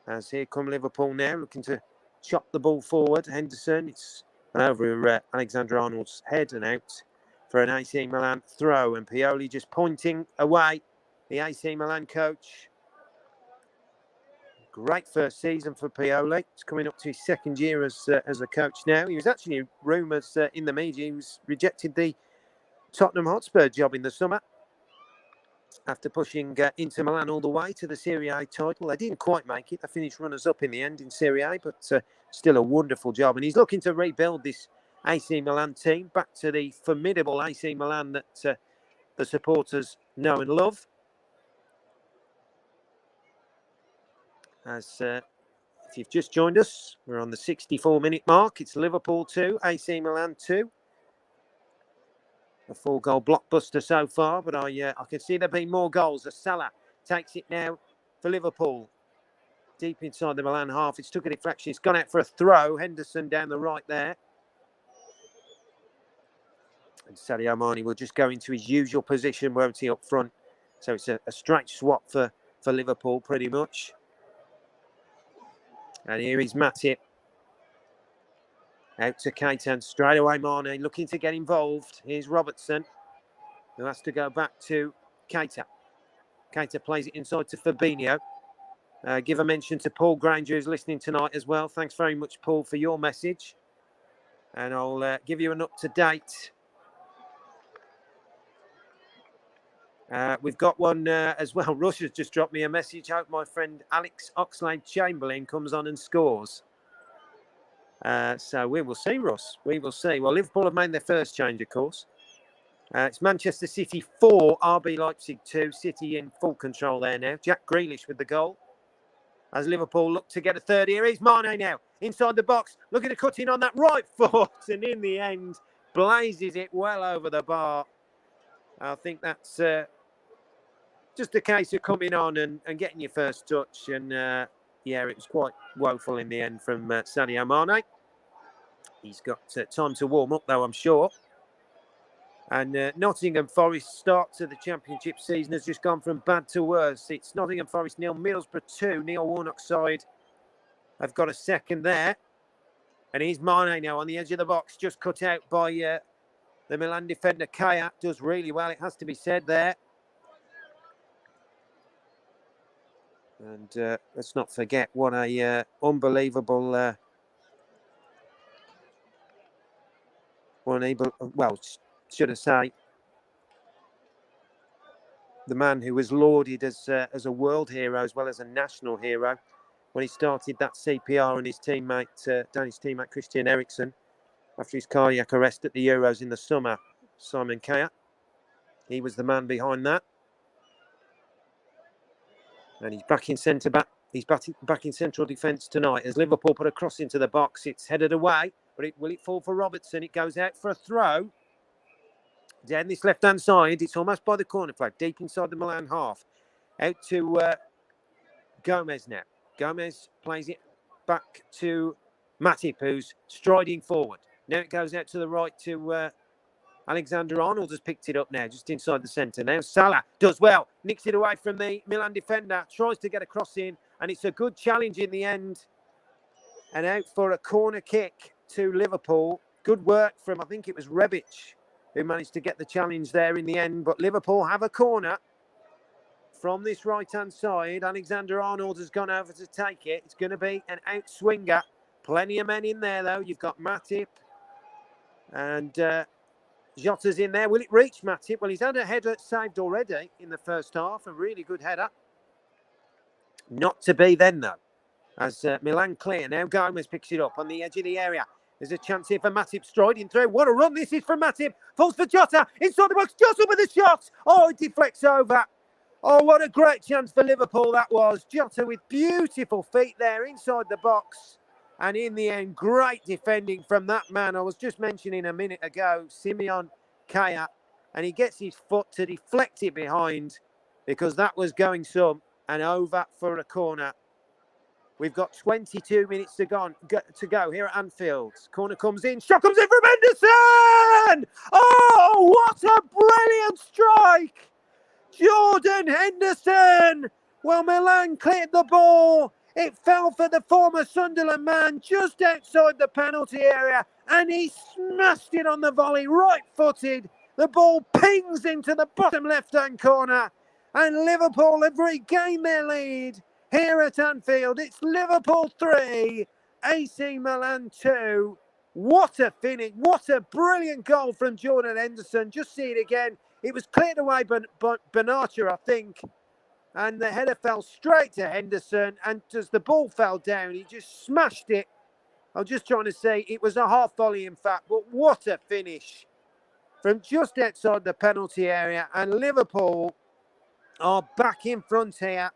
As here come Liverpool now, looking to chop the ball forward. Henderson, it's over Alexander Arnold's head and out for an AC Milan throw. And Pioli just pointing away, the AC Milan coach. Great first season for Pioli. He's coming up to his second year as a coach now. He was actually rumours in the media. He was rejected the Tottenham Hotspur job in the summer after pushing Inter Milan all the way to the Serie A title. They didn't quite make it. They finished runners-up in the end in Serie A, but still a wonderful job. And he's looking to rebuild this AC Milan team back to the formidable AC Milan that the supporters know and love. As if you've just joined us, we're on the 64-minute mark. It's Liverpool 2, AC Milan 2. A 4-goal blockbuster so far, but I can see there being more goals. As Salah takes it now for Liverpool. Deep inside the Milan half. It's took a deflection. It's gone out for a throw. Henderson down the right there. And Sadio Mane will just go into his usual position, won't he, up front? So it's a straight swap for Liverpool, pretty much. And here is Matip. Out to Keita, and straight away Mane looking to get involved. Here's Robertson, who has to go back to Keita. Keita plays it inside to Fabinho. Give a mention to Paul Granger, who's listening tonight as well. Thanks very much, Paul, for your message. And I'll give you an up-to-date. We've got one as well. Rush has just dropped me a message. Hope my friend Alex Oxlade-Chamberlain comes on and scores. So we will see, Russ. We will see. Well, Liverpool have made their first change, of course. It's Manchester City 4, RB Leipzig 2. City in full control there now. Jack Grealish with the goal. As Liverpool look to get a third here. Here's Mane now. Inside the box. Looking to cut in on that right foot. And in the end, blazes it well over the bar. I think that's just a case of coming on and getting your first touch. And yeah, it was quite woeful in the end from Sadio Mane. He's got time to warm up, though, I'm sure. And Nottingham Forest start to the Championship season has just gone from bad to worse. It's Nottingham Forest 0, Middlesbrough 2. Neil Warnock's side have got a second there. And here's Mane now on the edge of the box, just cut out by the Milan defender. Kaya does really well, it has to be said there. And let's not forget what a unbelievable... should I say, the man who was lauded as a world hero as well as a national hero when he started that CPR and his teammate, Danish teammate Christian Eriksen, after his cardiac arrest at the Euros in the summer. Simon Kjær, he was the man behind that. And he's back in centre back. He's back in central defence tonight as Liverpool put a cross into the box. It's headed away, but will it fall for Robertson? It goes out for a throw. Down this left-hand side, it's almost by the corner flag, deep inside the Milan half. Out to Gomez now. Gomez plays it back to Matip, who's striding forward. Now it goes out to the right to Alexander Arnold has picked it up now, just inside the centre. Now Salah does well, nicks it away from the Milan defender, tries to get a cross in, and it's a good challenge in the end. And out for a corner kick to Liverpool. Good work from, I think it was Rebic, who managed to get the challenge there in the end. But Liverpool have a corner from this right-hand side. Alexander Arnold has gone over to take it. It's going to be an out-swinger. Plenty of men in there, though. You've got Matip and Jota's in there. Will it reach Matip? Well, he's had a header saved already in the first half. A really good header. Not to be then, though. As Milan clear. Now Gomez picks it up on the edge of the area. There's a chance here for Matip striding through. What a run this is from Matip. Falls for Jota. Inside the box. Jota with a shot. Oh, it deflects over. Oh, what a great chance for Liverpool that was. Jota with beautiful feet there inside the box. And in the end, great defending from that man. I was just mentioning a minute ago, Simeon Kjær. And he gets his foot to deflect it behind because that was going some. And over for a corner. We've got 22 minutes to go here at Anfield. Corner comes in. Shot comes in from Henderson! Oh, what a brilliant strike! Jordan Henderson. Well, Milan cleared the ball. It fell for the former Sunderland man just outside the penalty area, and he smashed it on the volley, right-footed. The ball pings into the bottom left-hand corner, and Liverpool have regained their lead here at Anfield. It's Liverpool 3, AC Milan 2. What a finish. What a brilliant goal from Jordan Henderson. Just see it again. It was cleared away by Benatia, I think. And the header fell straight to Henderson. And as the ball fell down, he just smashed it. I'm just trying to say it was a half volley, in fact. But what a finish from just outside the penalty area. And Liverpool are back in front here.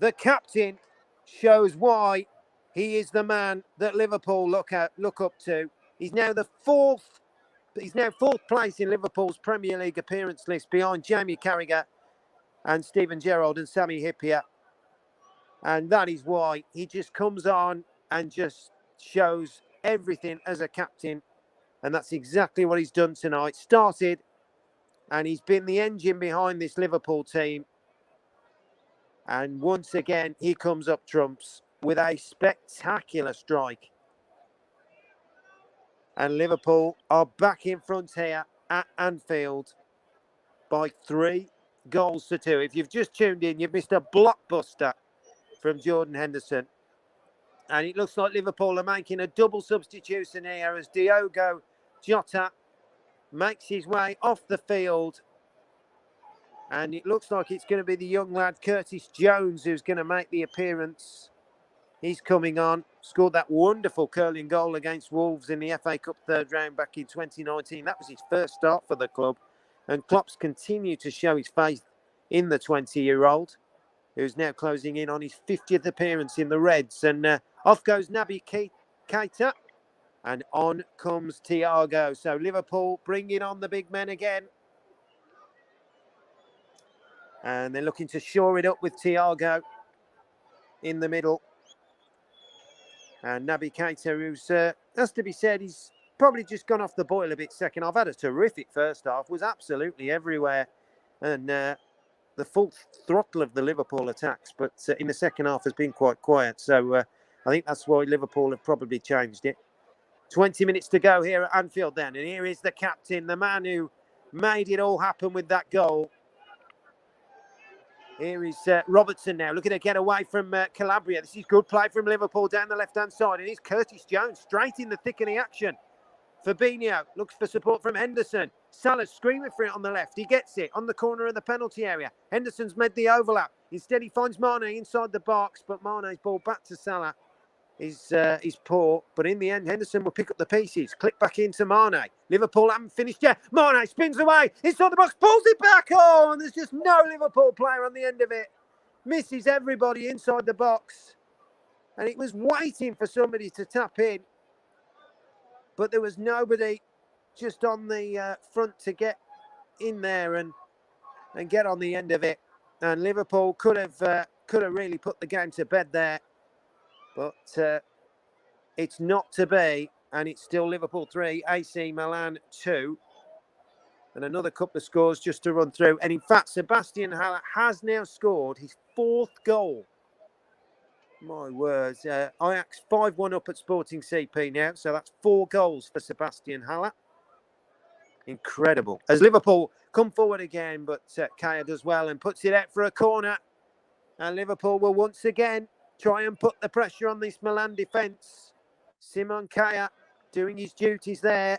The captain shows why he is the man that Liverpool look up to. He's now fourth place in Liverpool's Premier League appearance list behind Jamie Carragher and Steven Gerrard and Sami Hyypiä. And that is why he just comes on and just shows everything as a captain. And that's exactly what he's done tonight. Started, and he's been the engine behind this Liverpool team. And once again, he comes up trumps with a spectacular strike. And Liverpool are back in front here at Anfield by 3 goals to 2. If you've just tuned in, you've missed a blockbuster from Jordan Henderson. And it looks like Liverpool are making a double substitution here as Diogo Jota makes his way off the field. And it looks like it's going to be the young lad Curtis Jones who's going to make the appearance. He's coming on, scored that wonderful curling goal against Wolves in the FA Cup third round back in 2019. That was his first start for the club. And Klopp's continued to show his faith in the 20-year-old, who's now closing in on his 50th appearance in the Reds. And off goes Naby Keita, and on comes Thiago. So Liverpool bringing on the big men again. And they're looking to shore it up with Thiago in the middle. And Naby Keita, who's, has to be said, he's probably just gone off the boil a bit second half. Had a terrific first half, was absolutely everywhere. And the full throttle of the Liverpool attacks. But in the second half has been quite quiet. So I think that's why Liverpool have probably changed it. 20 minutes to go here at Anfield then. And here is the captain, the man who made it all happen with that goal. Here is Robertson now, looking to get away from Calabria. This is good play from Liverpool down the left-hand side. And here's Curtis Jones, straight in the thick of the action. Fabinho looks for support from Henderson. Salah screaming for it on the left. He gets it on the corner of the penalty area. Henderson's made the overlap. Instead, he finds Mane inside the box, but Mane's ball back to Salah is poor. But in the end, Henderson will pick up the pieces. Click back into Mane. Liverpool haven't finished yet. Mane spins away. Inside the box, pulls it back. Oh, and there's just no Liverpool player on the end of it. Misses everybody inside the box. And it was waiting for somebody to tap in. But there was nobody just on the front to get in there and get on the end of it. And Liverpool could have really put the game to bed there. But it's not to be. And it's still Liverpool 3, AC Milan 2. And another couple of scores just to run through. And in fact, Sebastian Haller has now scored his 4th goal. My words. Ajax 5-1 up at Sporting CP now. So that's 4 goals for Sebastian Haller. Incredible. As Liverpool come forward again, but Kaya does well and puts it out for a corner. And Liverpool will once again try and put the pressure on this Milan defence. Simon Kaya doing his duties there.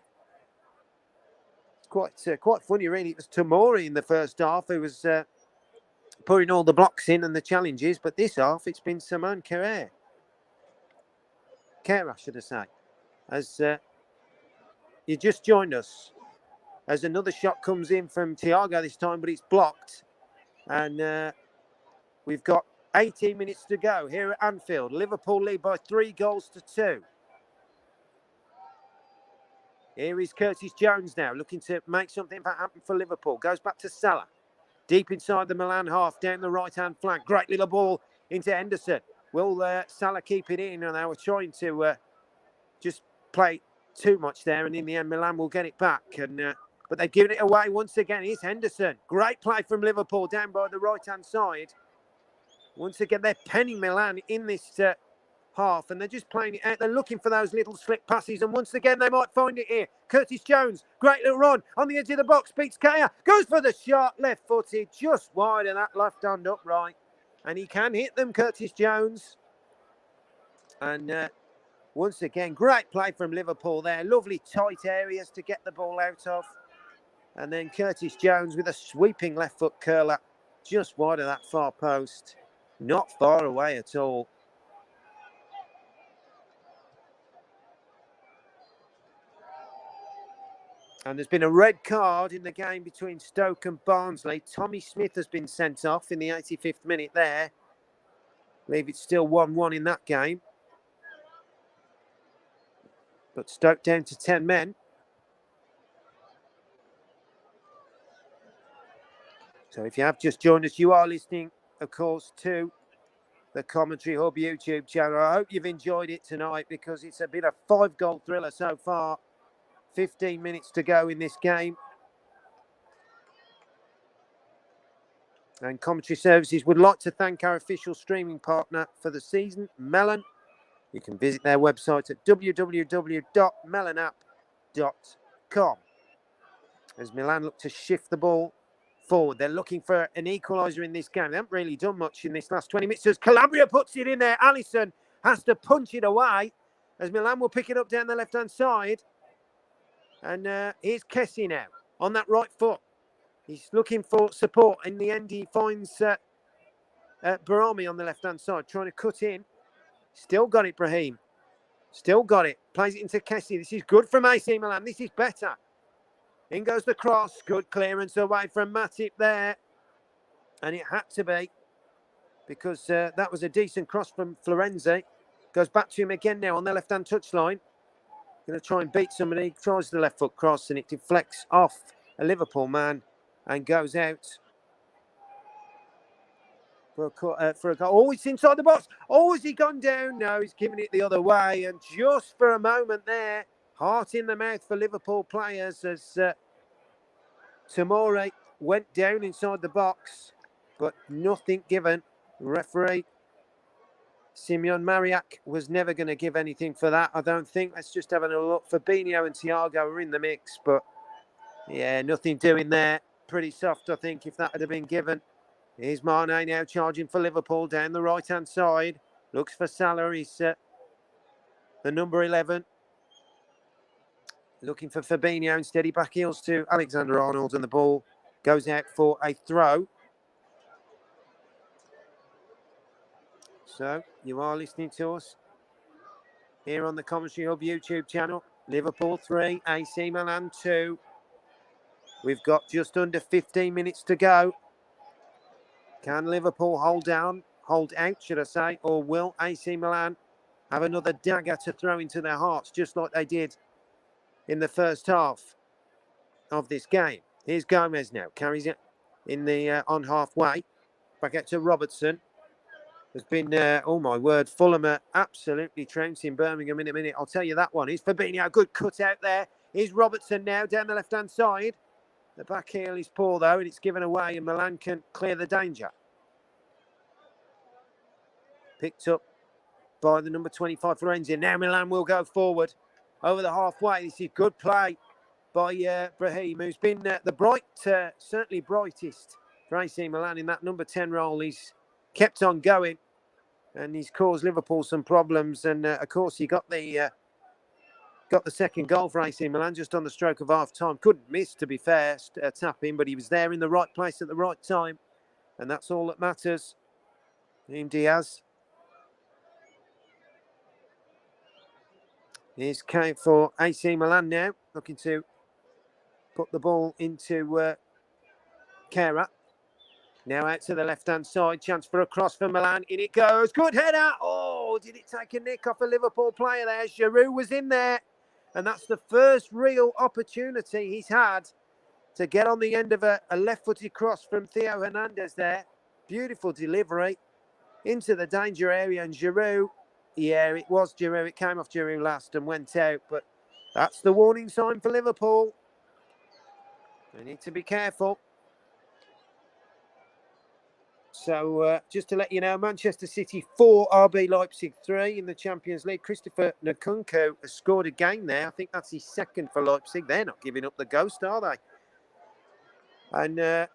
It's quite funny, really. It was Tomori in the first half who was putting all the blocks in and the challenges, but this half it's been Simon Kaya, should I say. As you just joined us, as another shot comes in from Thiago this time, but it's blocked. And we've got 18 minutes to go here at Anfield. Liverpool lead by 3 goals to 2. Here is Curtis Jones now, looking to make something happen for Liverpool. Goes back to Salah. Deep inside the Milan half, down the right-hand flank. Great little ball into Henderson. Will Salah keep it in? And they were trying to just play too much there. And in the end, Milan will get it back. And but they've given it away once again. Here's Henderson. Great play from Liverpool down by the right-hand side. Once again, they're penning Milan in this half, and they're just playing it out. They're looking for those little slip passes, and once again, they might find it here. Curtis Jones, great little run on the edge of the box, beats Kaya, goes for the shot, left-footed, just wide of that left hand upright. And he can hit them, Curtis Jones. And once again, great play from Liverpool there. Lovely tight areas to get the ball out of. And then Curtis Jones with a sweeping left foot curler just wide of that far post. Not far away at all. And there's been a red card in the game between Stoke and Barnsley. Tommy Smith has been sent off in the 85th minute there. I believe it's still 1-1 in that game. But Stoke down to 10 men. So if you have just joined us, you are listening, of course, to the Commentary Hub YouTube channel. I hope you've enjoyed it tonight because it's been a 5-goal thriller so far. 15 minutes to go in this game. And Commentary Services would like to thank our official streaming partner for the season, Melon. You can visit their website at www.melonapp.com. As Milan look to shift the ball forward, they're looking for an equaliser in this game. They haven't really done much in this last 20 minutes. As Calabria puts it in there, Alisson has to punch it away as Milan will pick it up down the left-hand side. And here's Kessie now on that right foot. He's looking for support. In the end, he finds Barami on the left-hand side, trying to cut in. Still got it, Brahim. Still got it. Plays it into Kessie. This is good from AC Milan. This is better. In goes the cross. Good clearance away from Matip there. And it had to be because that was a decent cross from Florenzi. Goes back to him again now on the left-hand touchline. Going to try and beat somebody. Tries the left foot cross and it deflects off a Liverpool man and goes out for a goal. Oh, it's inside the box. Oh, has he gone down? No, he's giving it the other way. And just for a moment there, heart in the mouth for Liverpool players as Tomori went down inside the box, but nothing given. Referee Simeon Mariak was never going to give anything for that, I don't think. Let's just have a look. Fabinho and Thiago are in the mix, but yeah, nothing doing there. Pretty soft, I think, if that had been given. Here's Mane now charging for Liverpool down the right-hand side. Looks for Salah. He's the number 11. Looking for Fabinho. Instead, he back heels to Alexander-Arnold, and the ball goes out for a throw. So, you are listening to us here on the Commentary Hub YouTube channel. Liverpool 3, AC Milan 2. We've got just under 15 minutes to go. Can Liverpool hold out, should I say, or will AC Milan have another dagger to throw into their hearts, just like they did in the first half of this game? Here's Gomez now, carries it in the on halfway. Back out to Robertson. There's been, oh my word, Fulham are absolutely trouncing Birmingham in a minute. I'll tell you that one. Here's Fabinho, good cut out there. Here's Robertson now down the left-hand side. The back heel is poor though, and it's given away, and Milan can clear the danger. Picked up by the number 25 Florenzi. Now Milan will go forward over the halfway. This is good play by Brahim, who's been certainly brightest for AC Milan in that number 10 role. He's kept on going, and he's caused Liverpool some problems. And of course, he got the second goal for AC Milan just on the stroke of half time. Couldn't miss, to be fair, tapping, but he was there in the right place at the right time, and that's all that matters. Brahim Diaz. Here's Kane for AC Milan now, looking to put the ball into Kera. Now out to the left-hand side, chance for a cross for Milan. In it goes, good header. Oh, did it take a nick off a Liverpool player there? Giroud was in there, and that's the first real opportunity he's had to get on the end of a left-footed cross from Theo Hernandez there. Beautiful delivery into the danger area, and Giroud, yeah, it was Giroud. It came off Giroud last and went out, but that's the warning sign for Liverpool. They need to be careful. So just to let you know, Manchester City 4, RB Leipzig 3 in the Champions League. Christopher Nkunku has scored again there. I think that's his second for Leipzig. They're not giving up the ghost, are they? And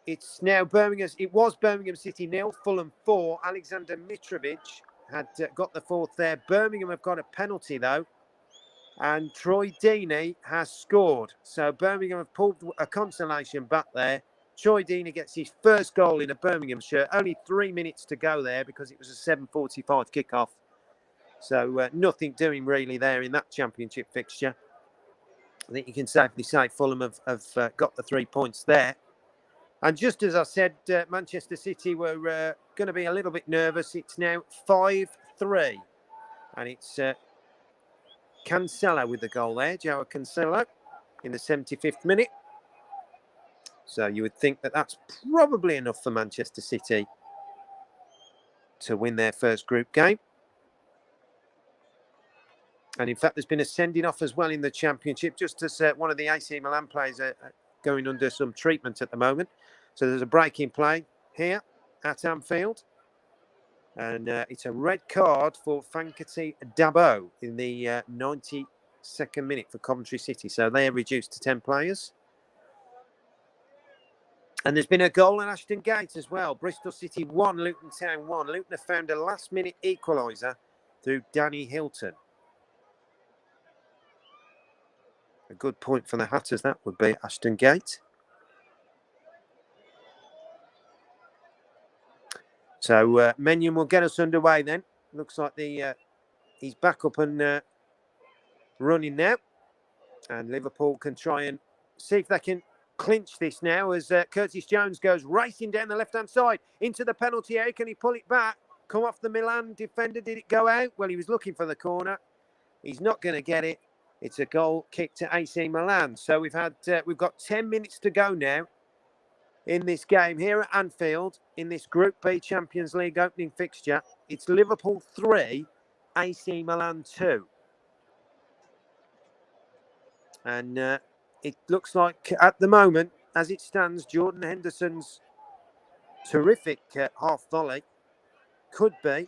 it's now Birmingham. It was Birmingham City 0, Fulham 4. Alexander Mitrovic had got the fourth there. Birmingham have got a penalty though, and Troy Deeney has scored. So Birmingham have pulled a consolation back there. Troy Deeney gets his first goal in a Birmingham shirt. Only 3 minutes to go there because it was a 7:45 kickoff. So nothing doing really there in that championship fixture. I think you can safely say Fulham have got the 3 points there. And just as I said, Manchester City were going to be a little bit nervous. It's now 5-3. And it's Cancelo with the goal there, Joao Cancelo, in the 75th minute. So you would think that that's probably enough for Manchester City to win their first group game. And in fact, there's been a sending off as well in the Championship, just as one of the AC Milan players are going under some treatment at the moment. So there's a break in play here at Anfield. And it's a red card for Fankati Dabo in the 92nd minute for Coventry City. So they are reduced to 10 players. And there's been a goal in Ashton Gate as well. Bristol City 1, Luton Town 1. Luton have found a last-minute equaliser through Danny Hilton. A good point for the Hatters, that would be Ashton Gate. So Menyon will get us underway then. Looks like he's back up and running now. And Liverpool can try and see if they can clinch this now as Curtis Jones goes racing down the left-hand side into the penalty area. Can he pull it back? Come off the Milan defender. Did it go out? Well, he was looking for the corner. He's not going to get it. It's a goal kick to AC Milan. So we've got 10 minutes to go now in this game here at Anfield in this Group B Champions League opening fixture. It's Liverpool 3, AC Milan 2. And it looks like at the moment, as it stands, Jordan Henderson's terrific half volley could be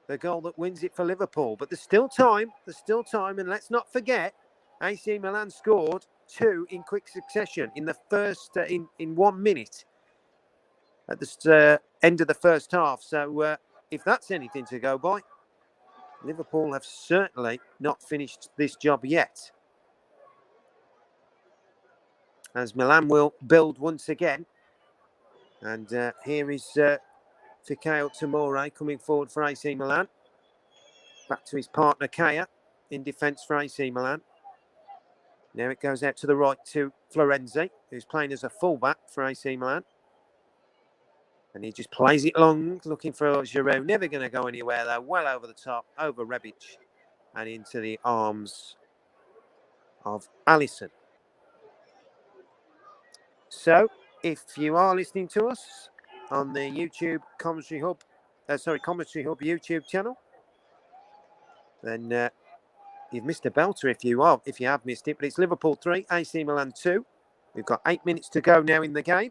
the goal that wins it for Liverpool. But there's still time. And let's not forget, AC Milan scored 2 in quick succession in the first, in 1 minute at the end of the first half. So if that's anything to go by, Liverpool have certainly not finished this job yet. As Milan will build once again. And here is Fikayo Tomori coming forward for AC Milan. Back to his partner Kaya in defence for AC Milan. Now it goes out to the right to Florenzi, who's playing as a fullback for AC Milan. And he just plays it long, looking for Giroud. Never going to go anywhere though. Well over the top, over Rebic, and into the arms of Alisson. So, if you are listening to us on the YouTube Commentary Hub YouTube channel, then you've missed a belter if you have missed it. But it's Liverpool 3, AC Milan 2. We've got 8 minutes to go now in the game.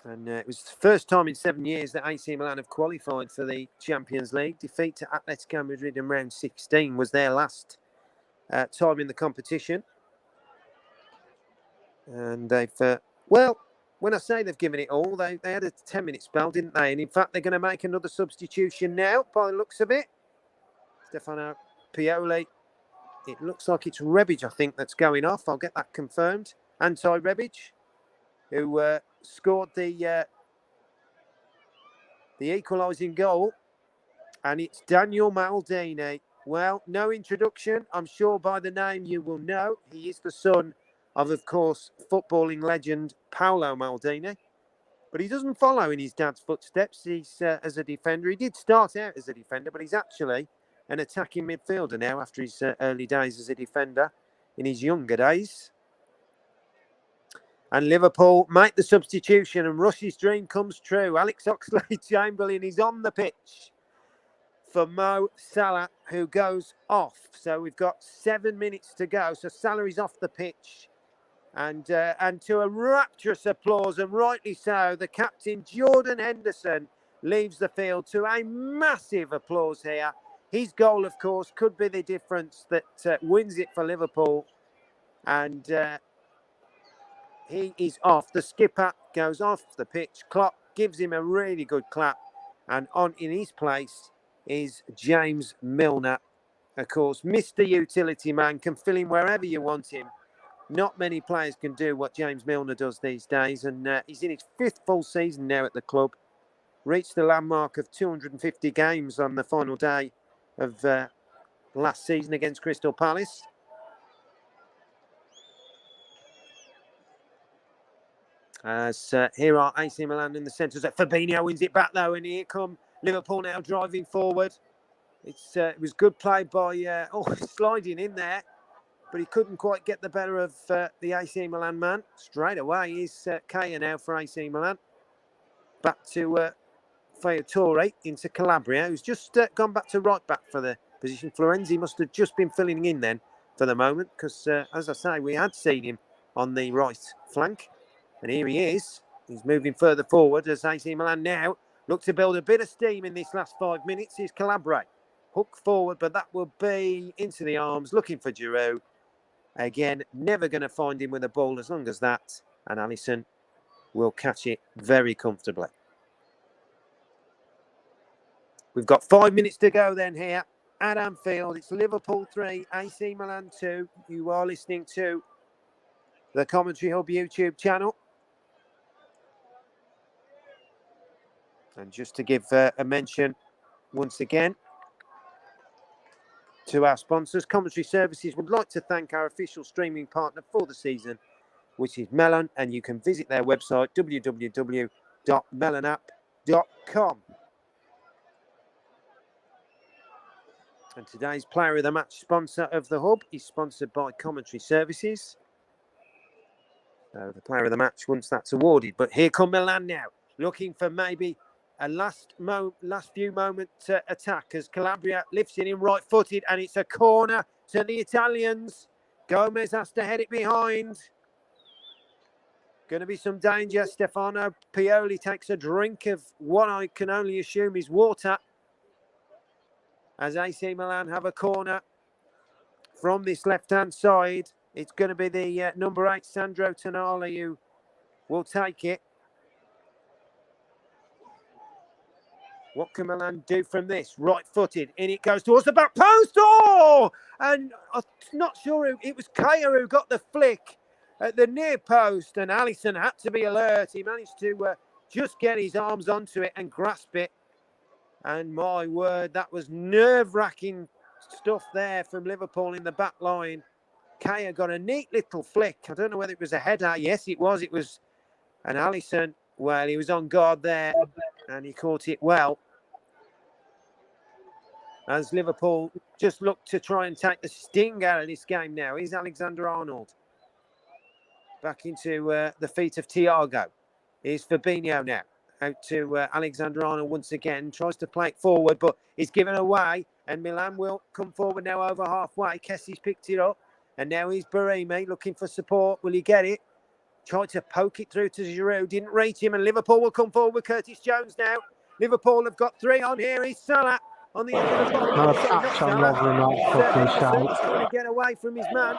And it was the first time in 7 years that AC Milan have qualified for the Champions League. Defeat to Atletico Madrid in round 16 was their last time in the competition. And they've, well, when I say they've given it all, they had a 10-minute spell, didn't they? And in fact, they're going to make another substitution now, by the looks of it. Stefano Pioli. It looks like it's Rebic, I think, that's going off. I'll get that confirmed. Rebic, who scored the equalising goal. And it's Daniel Maldini. Well, no introduction. I'm sure by the name you will know. He is the son of course, footballing legend Paolo Maldini. But he doesn't follow in his dad's footsteps. He's as a defender. He did start out as a defender, but he's actually an attacking midfielder now after his early days as a defender in his younger days. And Liverpool make the substitution and Rush's dream comes true. Alex Oxlade-Chamberlain is on the pitch for Mo Salah, who goes off. So we've got 7 minutes to go. So Salah's off the pitch. And to a rapturous applause, and rightly so, the captain, Jordan Henderson, leaves the field to a massive applause here. His goal, of course, could be the difference that wins it for Liverpool. And he is off. The skipper goes off the pitch. Klopp gives him a really good clap. And on in his place is James Milner. Of course, Mr. Utility Man, can fill him wherever you want him. Not many players can do what James Milner does these days. And he's in his 5th full season now at the club. Reached the landmark of 250 games on the final day of last season against Crystal Palace. As here are AC Milan in the centre. Fabinho wins it back though, and here come Liverpool now driving forward. It was good play by sliding in there, but he couldn't quite get the better of the AC Milan man. Straight away is Kaya now for AC Milan. Back to Fayatorre into Calabria, who's just gone back to right back for the position. Florenzi must have just been filling in then for the moment, because as I say, we had seen him on the right flank. And here he is. He's moving further forward as AC Milan now look to build a bit of steam in this last 5 minutes. Here's Calabria. Hook forward, but that will be into the arms, looking for Giroud. Again, never going to find him with a ball as long as that. And Alisson will catch it very comfortably. We've got 5 minutes to go then here at Anfield. It's Liverpool 3, AC Milan 2. You are listening to the Commentary Hub YouTube channel. And just to give a mention once again to our sponsors, Commentary Services would like to thank our official streaming partner for the season, which is Melon, and you can visit their website, www.melonapp.com. And today's Player of the Match sponsor of the Hub is sponsored by Commentary Services. So the Player of the Match once that's awarded. But here come Milan now, looking for maybe a last few moment attack as Calabria lifts it in right-footed, and it's a corner to the Italians. Gomez has to head it behind. Going to be some danger. Stefano Pioli takes a drink of what I can only assume is water, as AC Milan have a corner from this left-hand side. It's going to be the number 8, Sandro Tonali, who will take it. What can Milan do from this? Right-footed, in it goes towards the back post. Oh! And I'm not sure it was Kaya who got the flick at the near post, and Alisson had to be alert. He managed to just get his arms onto it and grasp it. And my word, that was nerve-wracking stuff there from Liverpool in the back line. Kaya got a neat little flick. I don't know whether it was a header. Yes, it was. It was an Alisson. Well, he was on guard there, and he caught it well. As Liverpool just look to try and take the sting out of this game now. Here's Alexander-Arnold. Back into the feet of Thiago. Here's Fabinho now. Out to Alexander-Arnold once again. Tries to play it forward, but he's given away. And Milan will come forward now over halfway. Kessie's picked it up. And now he's Barimi looking for support. Will he get it? Tried to poke it through to Giroud. Didn't reach him. And Liverpool will come forward with Curtis Jones now. Liverpool have got 3 on here. He's Salah on the edge of the box. He's trying to get away from his man.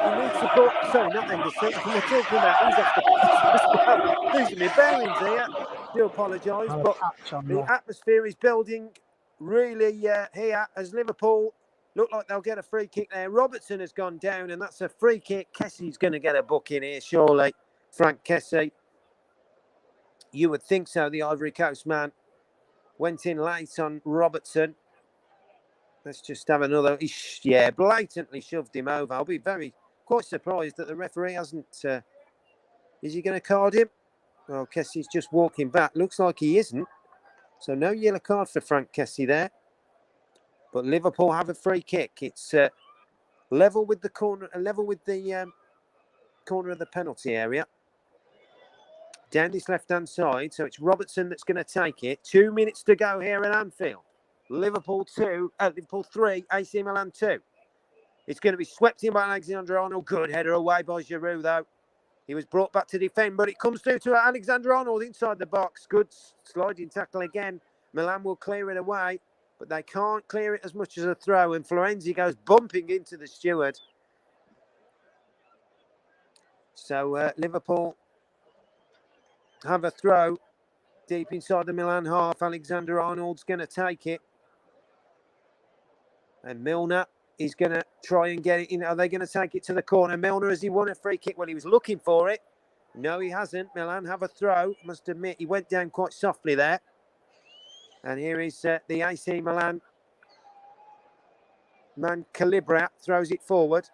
He needs support. Sorry, not Henderson. We're talking about he's off the pitch as well. Losing my bearings here. Do apologise, but the atmosphere is building really here as Liverpool look like they'll get a free kick there. Robertson has gone down, and that's a free kick. Kessie's going to get a book in here, surely. Frank Kessie. You would think so. The Ivory Coast man went in late on Robertson. Let's just have another. Yeah, blatantly shoved him over. I'll be quite surprised that the referee hasn't. Is he going to card him? Well, Kessie's just walking back. Looks like he isn't. So no yellow card for Frank Kessie there. But Liverpool have a free kick. It's level with the corner, corner of the penalty area. Down this left-hand side. So it's Robertson that's going to take it. 2 minutes to go here at Anfield. Liverpool 3, AC Milan 2. It's going to be swept in by Alexander-Arnold. Good header away by Giroud, though. He was brought back to defend, but it comes through to Alexander-Arnold inside the box. Good sliding tackle again. Milan will clear it away, but they can't clear it as much as a throw, and Florenzi goes bumping into the steward. So Liverpool have a throw deep inside the Milan half. Alexander-Arnold's going to take it. And Milner is going to try and get it in. Are they going to take it to the corner? Milner, has he won a free kick? Well, he was looking for it. No, he hasn't. Milan have a throw. Must admit, he went down quite softly there. And here is the AC Milan man. Calabria throws it forward.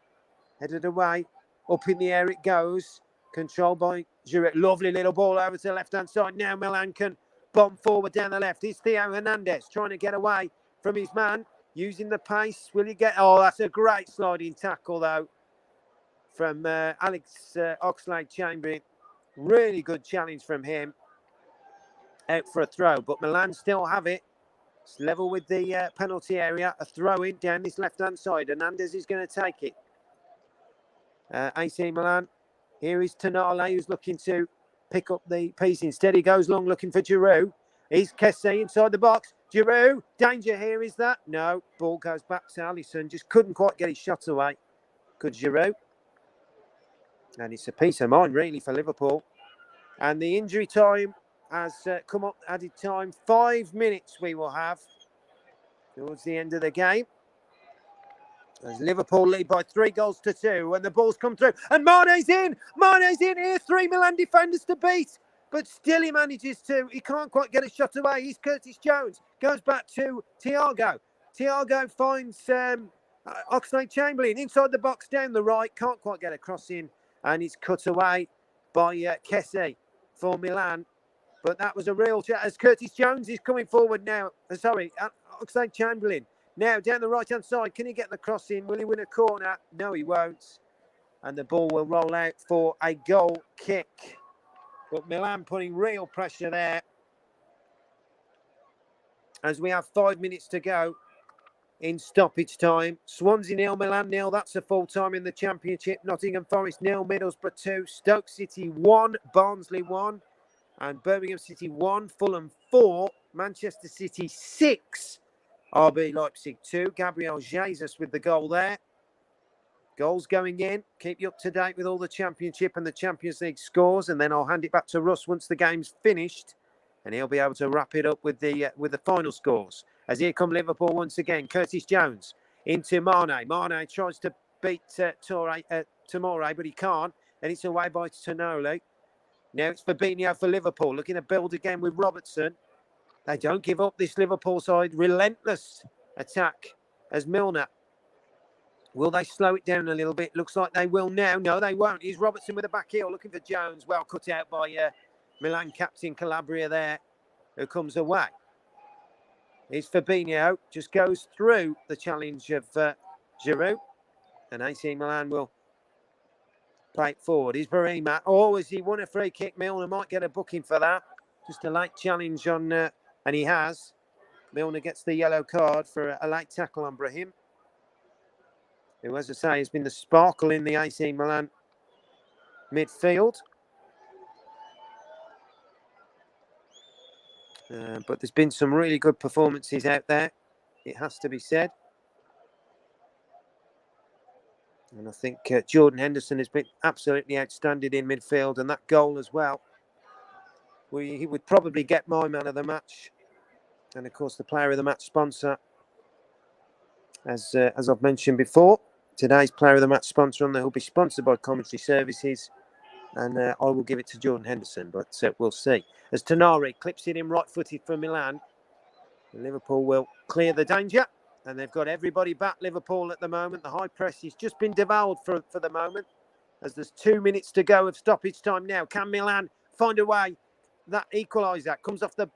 Headed away. Up in the air it goes. Controlled by Giroud. Lovely little ball over to the left-hand side. Now Milan can bomb forward down the left. It's Theo Hernandez trying to get away from his man. Using the pace. Will he get... Oh, that's a great sliding tackle, though, from Alex Oxlade-Chamberlain. Really good challenge from him. Out for a throw. But Milan still have it. It's level with the penalty area. A throw-in down this left-hand side. Hernandez is going to take it. AC Milan. Here is Tonali, who's looking to pick up the piece. Instead, he goes long looking for Giroud. He's Kessie inside the box. Giroud, danger here, is that? No, ball goes back to Alisson. Just couldn't quite get his shot away. Good Giroud. And it's a peace of mind, really, for Liverpool. And the injury time has come up, added time. 5 minutes we will have towards the end of the game. As Liverpool lead by 3-2, and the ball's come through. And Mane's in! Mane's in here! 3 Milan defenders to beat. But still he manages to. He can't quite get a shot away. He's Curtis Jones. Goes back to Thiago. Thiago finds Oxlade-Chamberlain inside the box down the right. Can't quite get a cross in. And it's cut away by Kessie for Milan. But that was a real chat as Curtis Jones is coming forward now. Oxlade-Chamberlain. Now, down the right-hand side, can he get the cross in? Will he win a corner? No, he won't. And the ball will roll out for a goal kick. But Milan putting real pressure there. As we have 5 minutes to go in stoppage time. Swansea 0, Milan 0. That's a full time in the Championship. Nottingham Forest 0, Middlesbrough 2. Stoke City 1, Barnsley 1. And Birmingham City 1, Fulham 4. Manchester City 6. RB Leipzig 2. Gabriel Jesus with the goal there. Goals going in. Keep you up to date with all the Championship and the Champions League scores, and then I'll hand it back to Russ once the game's finished, and he'll be able to wrap it up with the final scores. As here come Liverpool once again. Curtis Jones into Mane. Mane tries to beat Tomori, but he can't, and it's away by Tonali. Now it's Fabinho for Liverpool, looking to build again with Robertson. They don't give up, this Liverpool side. Relentless attack as Milner. Will they slow it down a little bit? Looks like they will now. No, they won't. Here's Robertson with a back heel looking for Jones. Well cut out by Milan captain Calabria there, who comes away. Here's Fabinho. Just goes through the challenge of Giroud. And AC Milan will play it forward. Here's Barima. Oh, has he won a free kick? Milner might get a booking for that. Just a late challenge on, and he has. Milner gets the yellow card for a late tackle on Brahim, who, as I say, has been the sparkle in the AC Milan midfield. But there's been some really good performances out there, it has to be said. And I think Jordan Henderson has been absolutely outstanding in midfield, and that goal as well. He would probably get my man of the match. And, of course, the player of the match sponsor, as I've mentioned before. Today's player of the match sponsor on there will be sponsored by Commentary Services, and I will give it to Jordan Henderson, but we'll see. As Tonali clips it in right-footed for Milan, Liverpool will clear the danger, and they've got everybody back, Liverpool, at the moment. The high press has just been devoured for the moment, as there's 2 minutes to go of stoppage time now. Can Milan find a way? That equaliser comes off the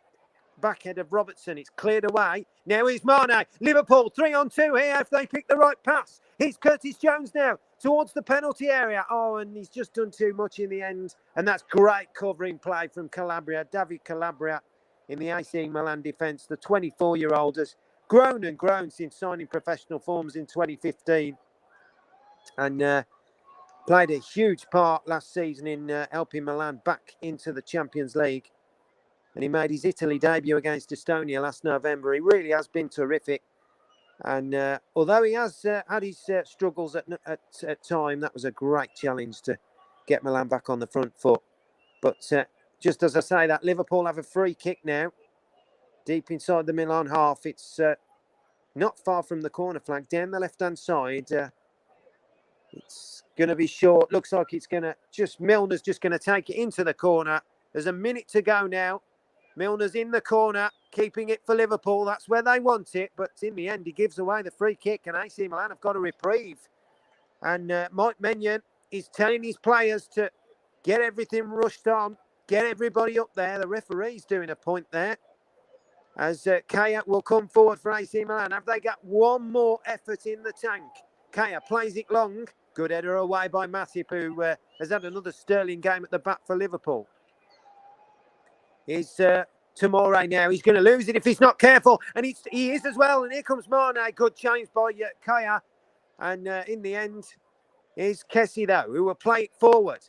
back head of Robertson. It's cleared away. Now here's Mane. Liverpool 3-on-2 here if they pick the right pass. Here's Curtis Jones now towards the penalty area. Oh, and he's just done too much in the end. And that's great covering play from Calabria. David Calabria in the AC Milan defence. The 24-year-old has grown and grown since signing professional forms in 2015, and played a huge part last season in helping Milan back into the Champions League. And he made his Italy debut against Estonia last November. He really has been terrific. And although he has had his struggles at time, that was a great challenge to get Milan back on the front foot. But just as I say that, Liverpool have a free kick now, deep inside the Milan half. It's not far from the corner flag, down the left-hand side. It's going to be short. Looks like it's going to Milner's just going to take it into the corner. There's a minute to go now. Milner's in the corner, keeping it for Liverpool. That's where they want it. But in the end, he gives away the free kick, and AC Milan have got a reprieve. And Mike Maignan is telling his players to get everything rushed on, get everybody up there. The referee's doing a point there. As Kaya will come forward for AC Milan. Have they got one more effort in the tank? Kaya plays it long. Good header away by Matip, who has had another sterling game at the back for Liverpool. Here's Tomori now. He's going to lose it if he's not careful. And he is as well. And here comes Mane. Good change by Kaya. And in the end, here's Kessie, though, who will play it forward.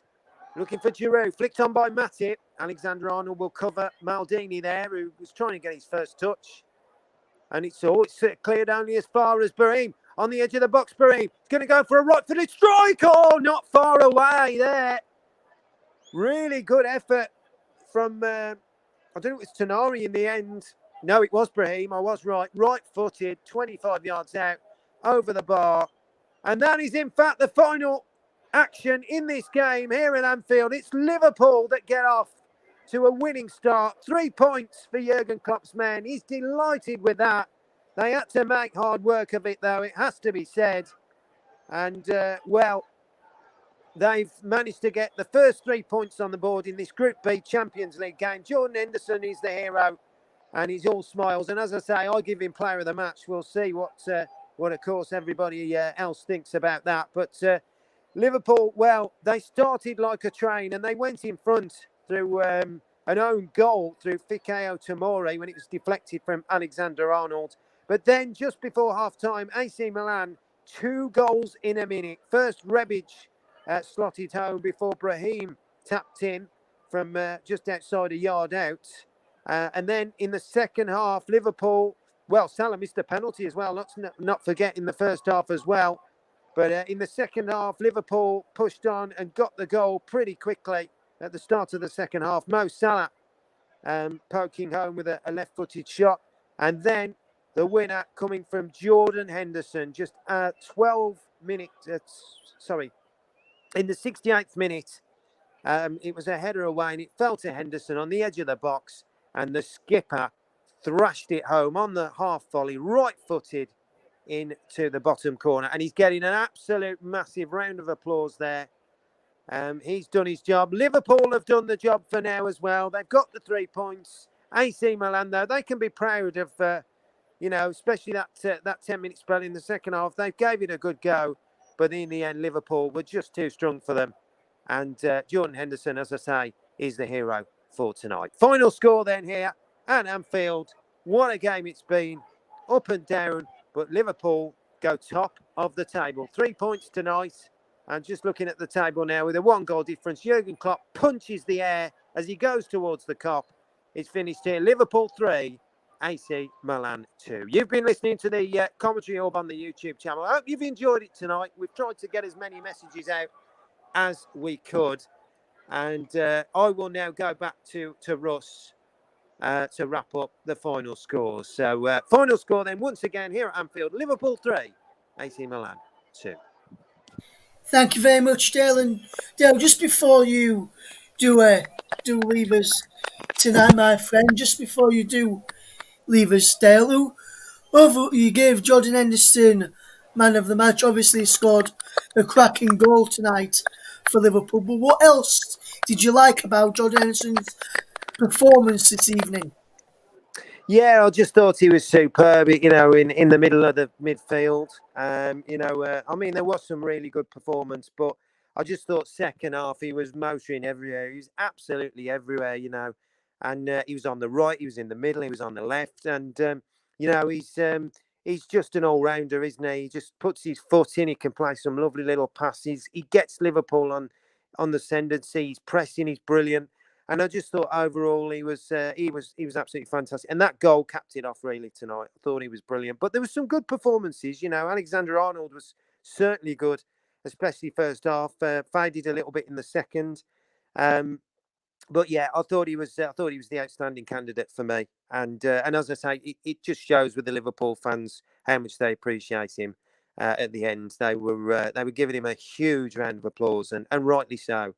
Looking for Giroud. Flicked on by Matip. Alexander-Arnold will cover Maldini there, who was trying to get his first touch. And it's cleared only as far as Brahim. On the edge of the box, Brahim. He's going to go for a right-footed strike. Oh, not far away there. Really good effort from, I don't know if it's Tonari in the end. No, it was Brahim. I was right. Right-footed, 25 yards out, over the bar. And that is, in fact, the final action in this game here at Anfield. It's Liverpool that get off to a winning start. 3 points for Jurgen Klopp's men. He's delighted with that. They had to make hard work of it, though, it has to be said. And, well, they've managed to get the first 3 points on the board in this Group B Champions League game. Jordan Henderson is the hero, and he's all smiles. And as I say, I give him player of the match. We'll see what of course, everybody else thinks about that. But Liverpool, well, they started like a train, and they went in front through an own goal through Fikayo Tomori when it was deflected from Alexander-Arnold. But then, just before half-time, AC Milan, 2 goals in a minute. First, Rebic slotted home before Brahim tapped in from just outside a yard out. And then in the second half, Liverpool, well, Salah missed a penalty as well. Let's not forget in the first half as well. But in the second half, Liverpool pushed on and got the goal pretty quickly at the start of the second half. Mo Salah poking home with a left-footed shot. And then the winner coming from Jordan Henderson, just 12 minutes, in the 68th minute. It was a header away and it fell to Henderson on the edge of the box. And the skipper thrashed it home on the half volley, right-footed into the bottom corner. And he's getting an absolute massive round of applause there. He's done his job. Liverpool have done the job for now as well. They've got the 3 points. AC Milan, though, they can be proud of, especially that 10-minute spell in the second half. They gave it a good go. But in the end, Liverpool were just too strong for them. And Jordan Henderson, as I say, is the hero for tonight. Final score then here at Anfield. What a game it's been. Up and down. But Liverpool go top of the table. 3 points tonight. And just looking at the table now with a 1-goal difference, Jurgen Klopp punches the air as he goes towards the Kop. It's finished here. Liverpool 3, AC Milan 2. You've been listening to the Commentary Hub on the YouTube channel. I hope you've enjoyed it tonight. We've tried to get as many messages out as we could. And I will now go back to Russ to wrap up the final scores. So final score then, once again, here at Anfield, Liverpool 3, AC Milan 2. Thank you very much, Dale. And Dale, just before you do leave us tonight, my friend, just before you do leave us, Dale, you gave Jordan Henderson man of the match. Obviously, he scored a cracking goal tonight for Liverpool. But what else did you like about Jordan Henderson's performance this evening? Yeah, I just thought he was superb, in the middle of the midfield. I mean, there was some really good performance, but I just thought second half he was motoring everywhere. He was absolutely everywhere, And he was on the right, he was in the middle, he was on the left. And He's just an all rounder, isn't he? He just puts his foot in. He can play some lovely little passes. He gets Liverpool on the ascendancy. He's pressing. He's brilliant. And I just thought overall he was absolutely fantastic. And that goal capped it off really tonight. I thought he was brilliant. But there were some good performances. Alexander Arnold was certainly good, especially first half. Faded a little bit in the second. Um, but yeah, I thought he was the outstanding candidate for me. And as I say, it just shows with the Liverpool fans how much they appreciate him. At the end, they were giving him a huge round of applause, and rightly so.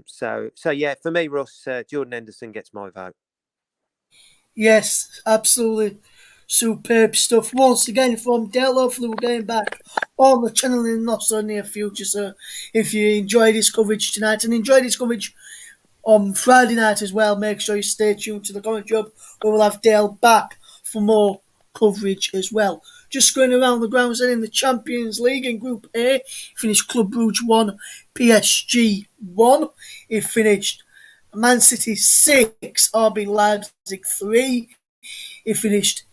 So yeah, for me, Russ, Jordan Henderson gets my vote. Yes, absolutely superb stuff. Once again from Dale, hopefully we're getting back on the channel in the not so near future. So if you enjoy this coverage tonight and enjoy this coverage on Friday night as well, make sure you stay tuned to the comment job where we'll have Dale back for more coverage as well. Just going around the grounds then in the Champions League in Group A, finished Club Brugge 1, PSG 1. It finished Man City 6, RB Leipzig 3. It finished.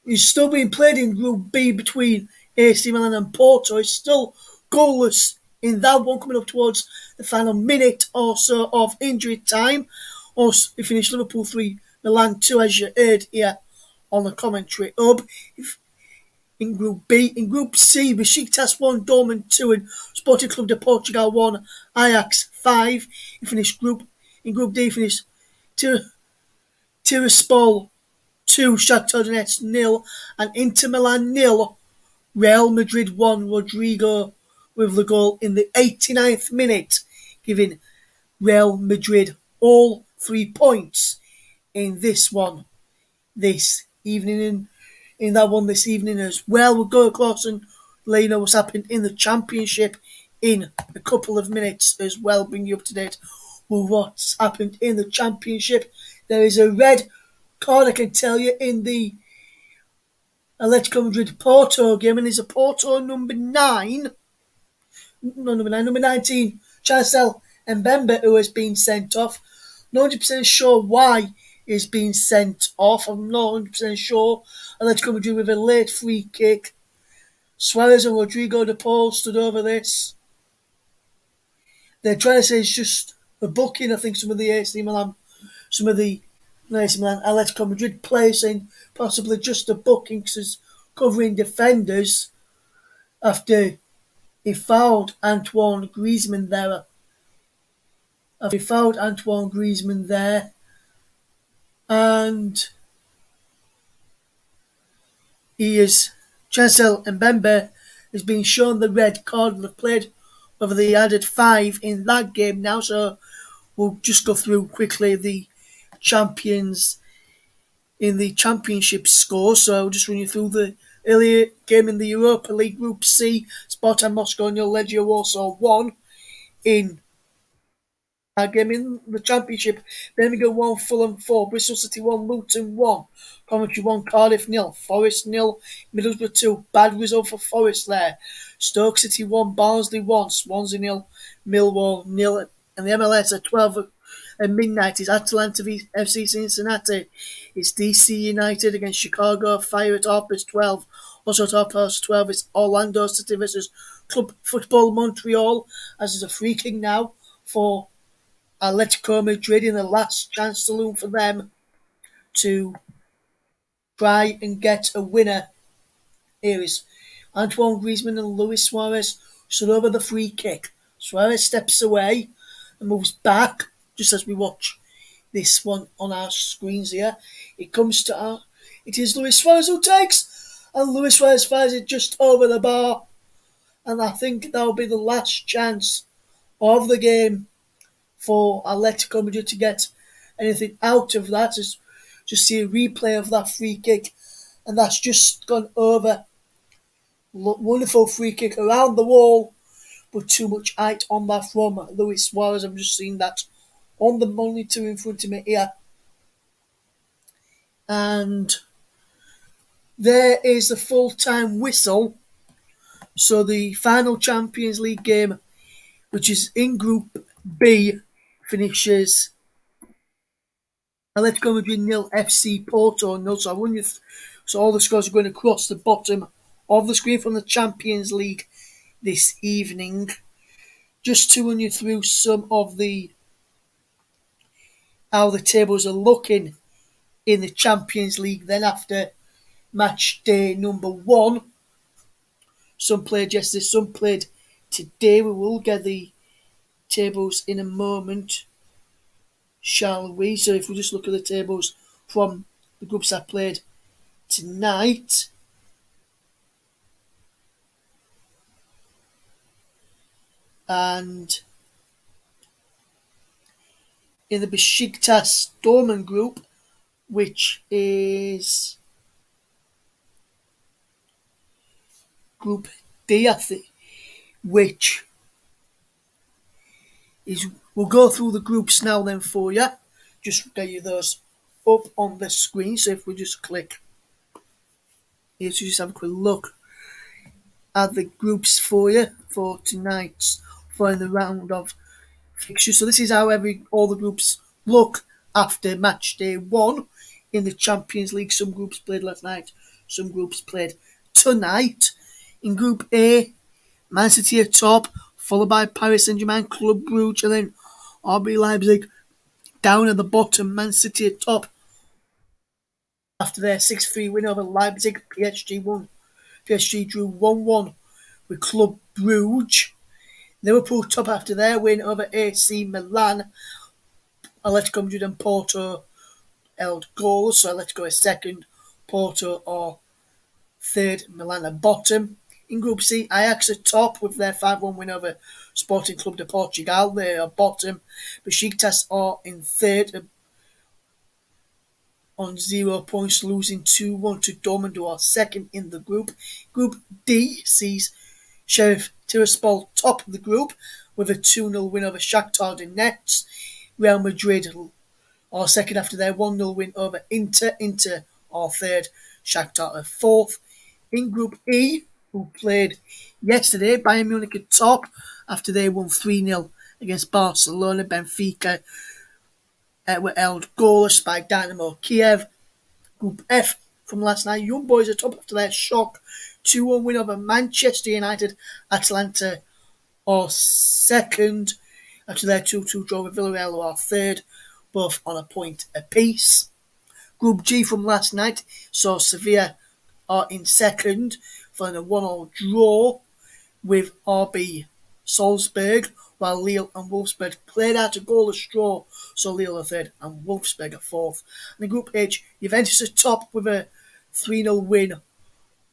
It's still being played in Group B between AC Milan and Porto. It's still goalless in that one, coming up towards the final minute or so of injury time. Also, it finished Liverpool 3, Milan 2, as you heard here on the commentary hub. In Group B, in Group C, Besiktas 1, Dortmund 2, and Sporting Club de Portugal 1, Ajax 5. It finished in Group D. Finished Tiraspol 2, Shakhtar Donetsk 0, and Inter Milan 0, Real Madrid 1, Rodrigo with the goal in the 89th minute, giving Real Madrid all 3 points in this one this evening. In that one this evening as well, we'll go across and let you know what's happened in the Championship in a couple of minutes as well, bring you up to date with what's happened in the Championship. There is a red card, I can tell you, in the Atletico Madrid Porto game, and it's a Porto number 19, Chancel Mbemba, who has been sent off. Not 100% sure why he's been sent off. I'm not 100% sure. Atletico Madrid with a late free kick. Suarez and Rodrigo de Paul stood over this. They're trying to say it's just a booking. I think some of the AC Milan, Atletico Madrid players saying possibly just a booking because it's covering defenders after he fouled Antoine Griezmann there. And he is Chancel Mbemba has been shown the red card and have played over the added 5 in that game now. So we'll just go through quickly the champions in the championship score. So I'll just run you through the earlier game in the Europa League Group C. Spartak Moscow and Legia Warsaw won in game in the Championship. Birmingham 1, Fulham 4, Bristol City 1, Luton 1, Coventry 1, Cardiff 0, Forest 0, Middlesbrough 2. Bad result for Forest there. Stoke City 1, Barnsley 1, Swansea 0, Millwall 0. And the MLS at 12 at midnight is Atalanta v FC Cincinnati. It's DC United against Chicago Fire at 12:30. Also at 12:30 it's Orlando City versus Club Football Montreal, as is a free kick now for Atletico Madrid in the last chance saloon for them to try and get a winner. Here is Antoine Griezmann and Luis Suarez stood over the free kick. Suarez steps away and moves back just as we watch this one on our screens here. It is Luis Suarez who takes, and Luis Suarez fires it just over the bar. And I think that will be the last chance of the game for Atletico Madrid to get anything out of that. Just see a replay of that free kick, and that's just gone over. Wonderful free kick around the wall, but too much height on that from Luis Suarez. I'm just seeing that on the monitor in front of me here. And there is the full-time whistle. So the final Champions League game, which is in Group B, finishes Atletico Madrid nil, FC Porto nil. So I won you. So all the scores are going across the bottom of the screen from the Champions League this evening. Just to run you through some of the how the tables are looking in the Champions League. Then after match day number 1, some played yesterday, some played today. We will get the tables in a moment, shall we? So if we just look at the tables from the groups that played tonight, and in the Besiktas Dortmund group, which is Group D, I think, which is, we'll go through the groups now then for you. Just get you those up on the screen. So if we just click here to just have a quick look at the groups for you for tonight's for the round of fixtures. So this is how all the groups look after match day 1 in the Champions League. Some groups played last night, some groups played tonight. In Group A, Man City at top, followed by Paris Saint-Germain, Club Brugge, and then RB Leipzig down at the bottom. Man City at top after their 6-3 win over Leipzig. PSG drew 1-1 with Club Brugge. Liverpool top after their win over AC Milan. Atletico Madrid and Porto held goals, so Atletico is second, Porto are third, Milan at bottom. In Group C, Ajax are top with their 5-1 win over Sporting Club de Portugal. They are bottom. Besiktas are in third on 0 points, losing 2-1 to Dortmund, who are second in the group. Group D sees Sheriff Tiraspol top of the group with a 2-0 win over Shakhtar Donetsk. Real Madrid are second after their 1-0 win over Inter. Inter are third, Shakhtar are fourth. In Group E, who played yesterday, Bayern Munich at top after they won 3-0 against Barcelona. Benfica were held goalless by Dynamo Kiev. Group F from last night, Young Boys are top after their shock 2-1 win over Manchester United. Atalanta are second after their 2-2 draw with Villarreal, who are third, both on a point apiece. Group G from last night saw Sevilla are in second following a 1-1 draw with RB Salzburg, while Lille and Wolfsburg played out a goalless draw, so Lille are third and Wolfsburg are fourth. And in Group H, Juventus are top with a 3-0 win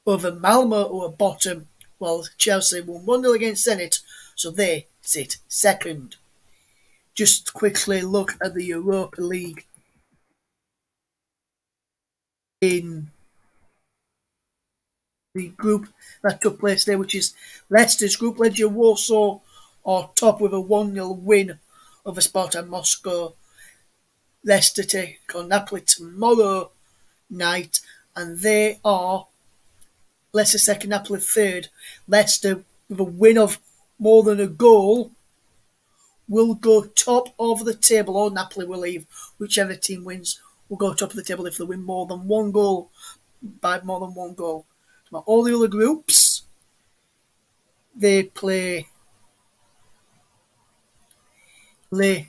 over Malmo, who are bottom, while Chelsea won 1-0 against Zenit, so they sit second. Just quickly look at the Europa League in the group that took place there, which is Leicester's group. Legia Warsaw are top with a 1-0 win over Sparta Moscow. Leicester take on Napoli tomorrow night, and they are Leicester second, Napoli third. Leicester, with a win of more than a goal, will go top of the table, or Napoli will leave. Whichever team wins will go top of the table if they win more than one goal, by more than one goal. All the other groups, they play. They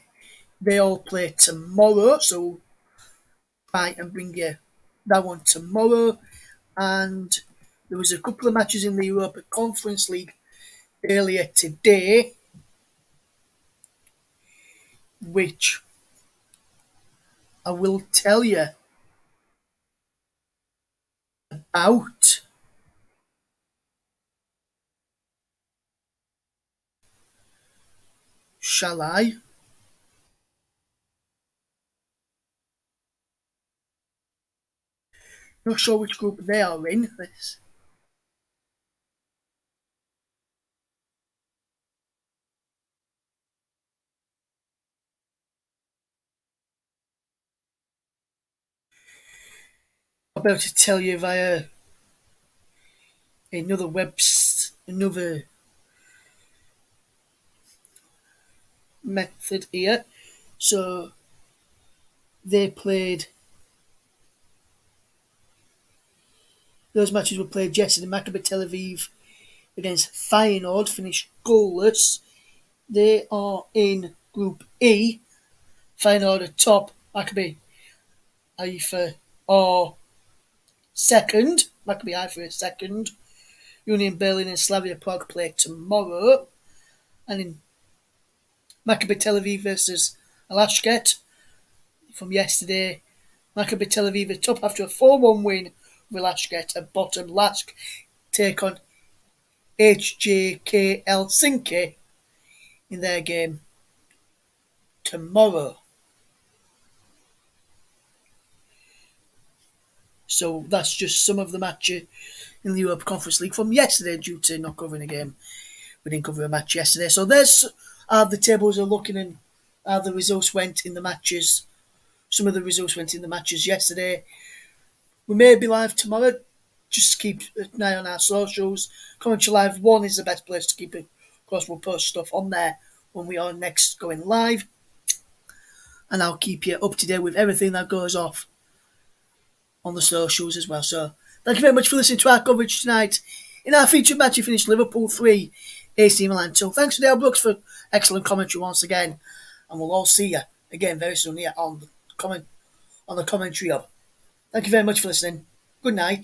all play tomorrow, so we'll try and bring you that one tomorrow. And there was a couple of matches in the Europa Conference League earlier today, which I will tell you about. Shall I? Not sure which group they are in. I'll be able to tell you via another method here. So They played those matches were played yesterday. Maccabi Tel Aviv against Feyenoord finished goalless. They are in Group E. Feyenoord are top. Maccabi Haifa are second. Maccabi Haifa is second. Union Berlin and Slavia Prague play tomorrow. And in Maccabi Tel Aviv versus Alashket from yesterday, Maccabi Tel Aviv are top after a 4-1 win with Alashket at bottom. Lask take on HJK Helsinki in their game tomorrow. So that's just some of the matches in the Europe Conference League from yesterday due to not covering a game. We didn't cover a match yesterday. So there's how the tables are looking and how the results went in the matches. Some of the results went in the matches yesterday. We may be live tomorrow. Just keep an eye on our socials. Commentary Live 1 is the best place to keep it. Of course, we'll post stuff on there when we are next going live. And I'll keep you up to date with everything that goes off on the socials as well. So thank you very much for listening to our coverage tonight. In our featured match, you finished Liverpool 3, AC Milan 2. Thanks to Dale Brooks for excellent commentary once again. And we'll all see you again very soon here on the commentary hub. Thank you very much for listening. Good night.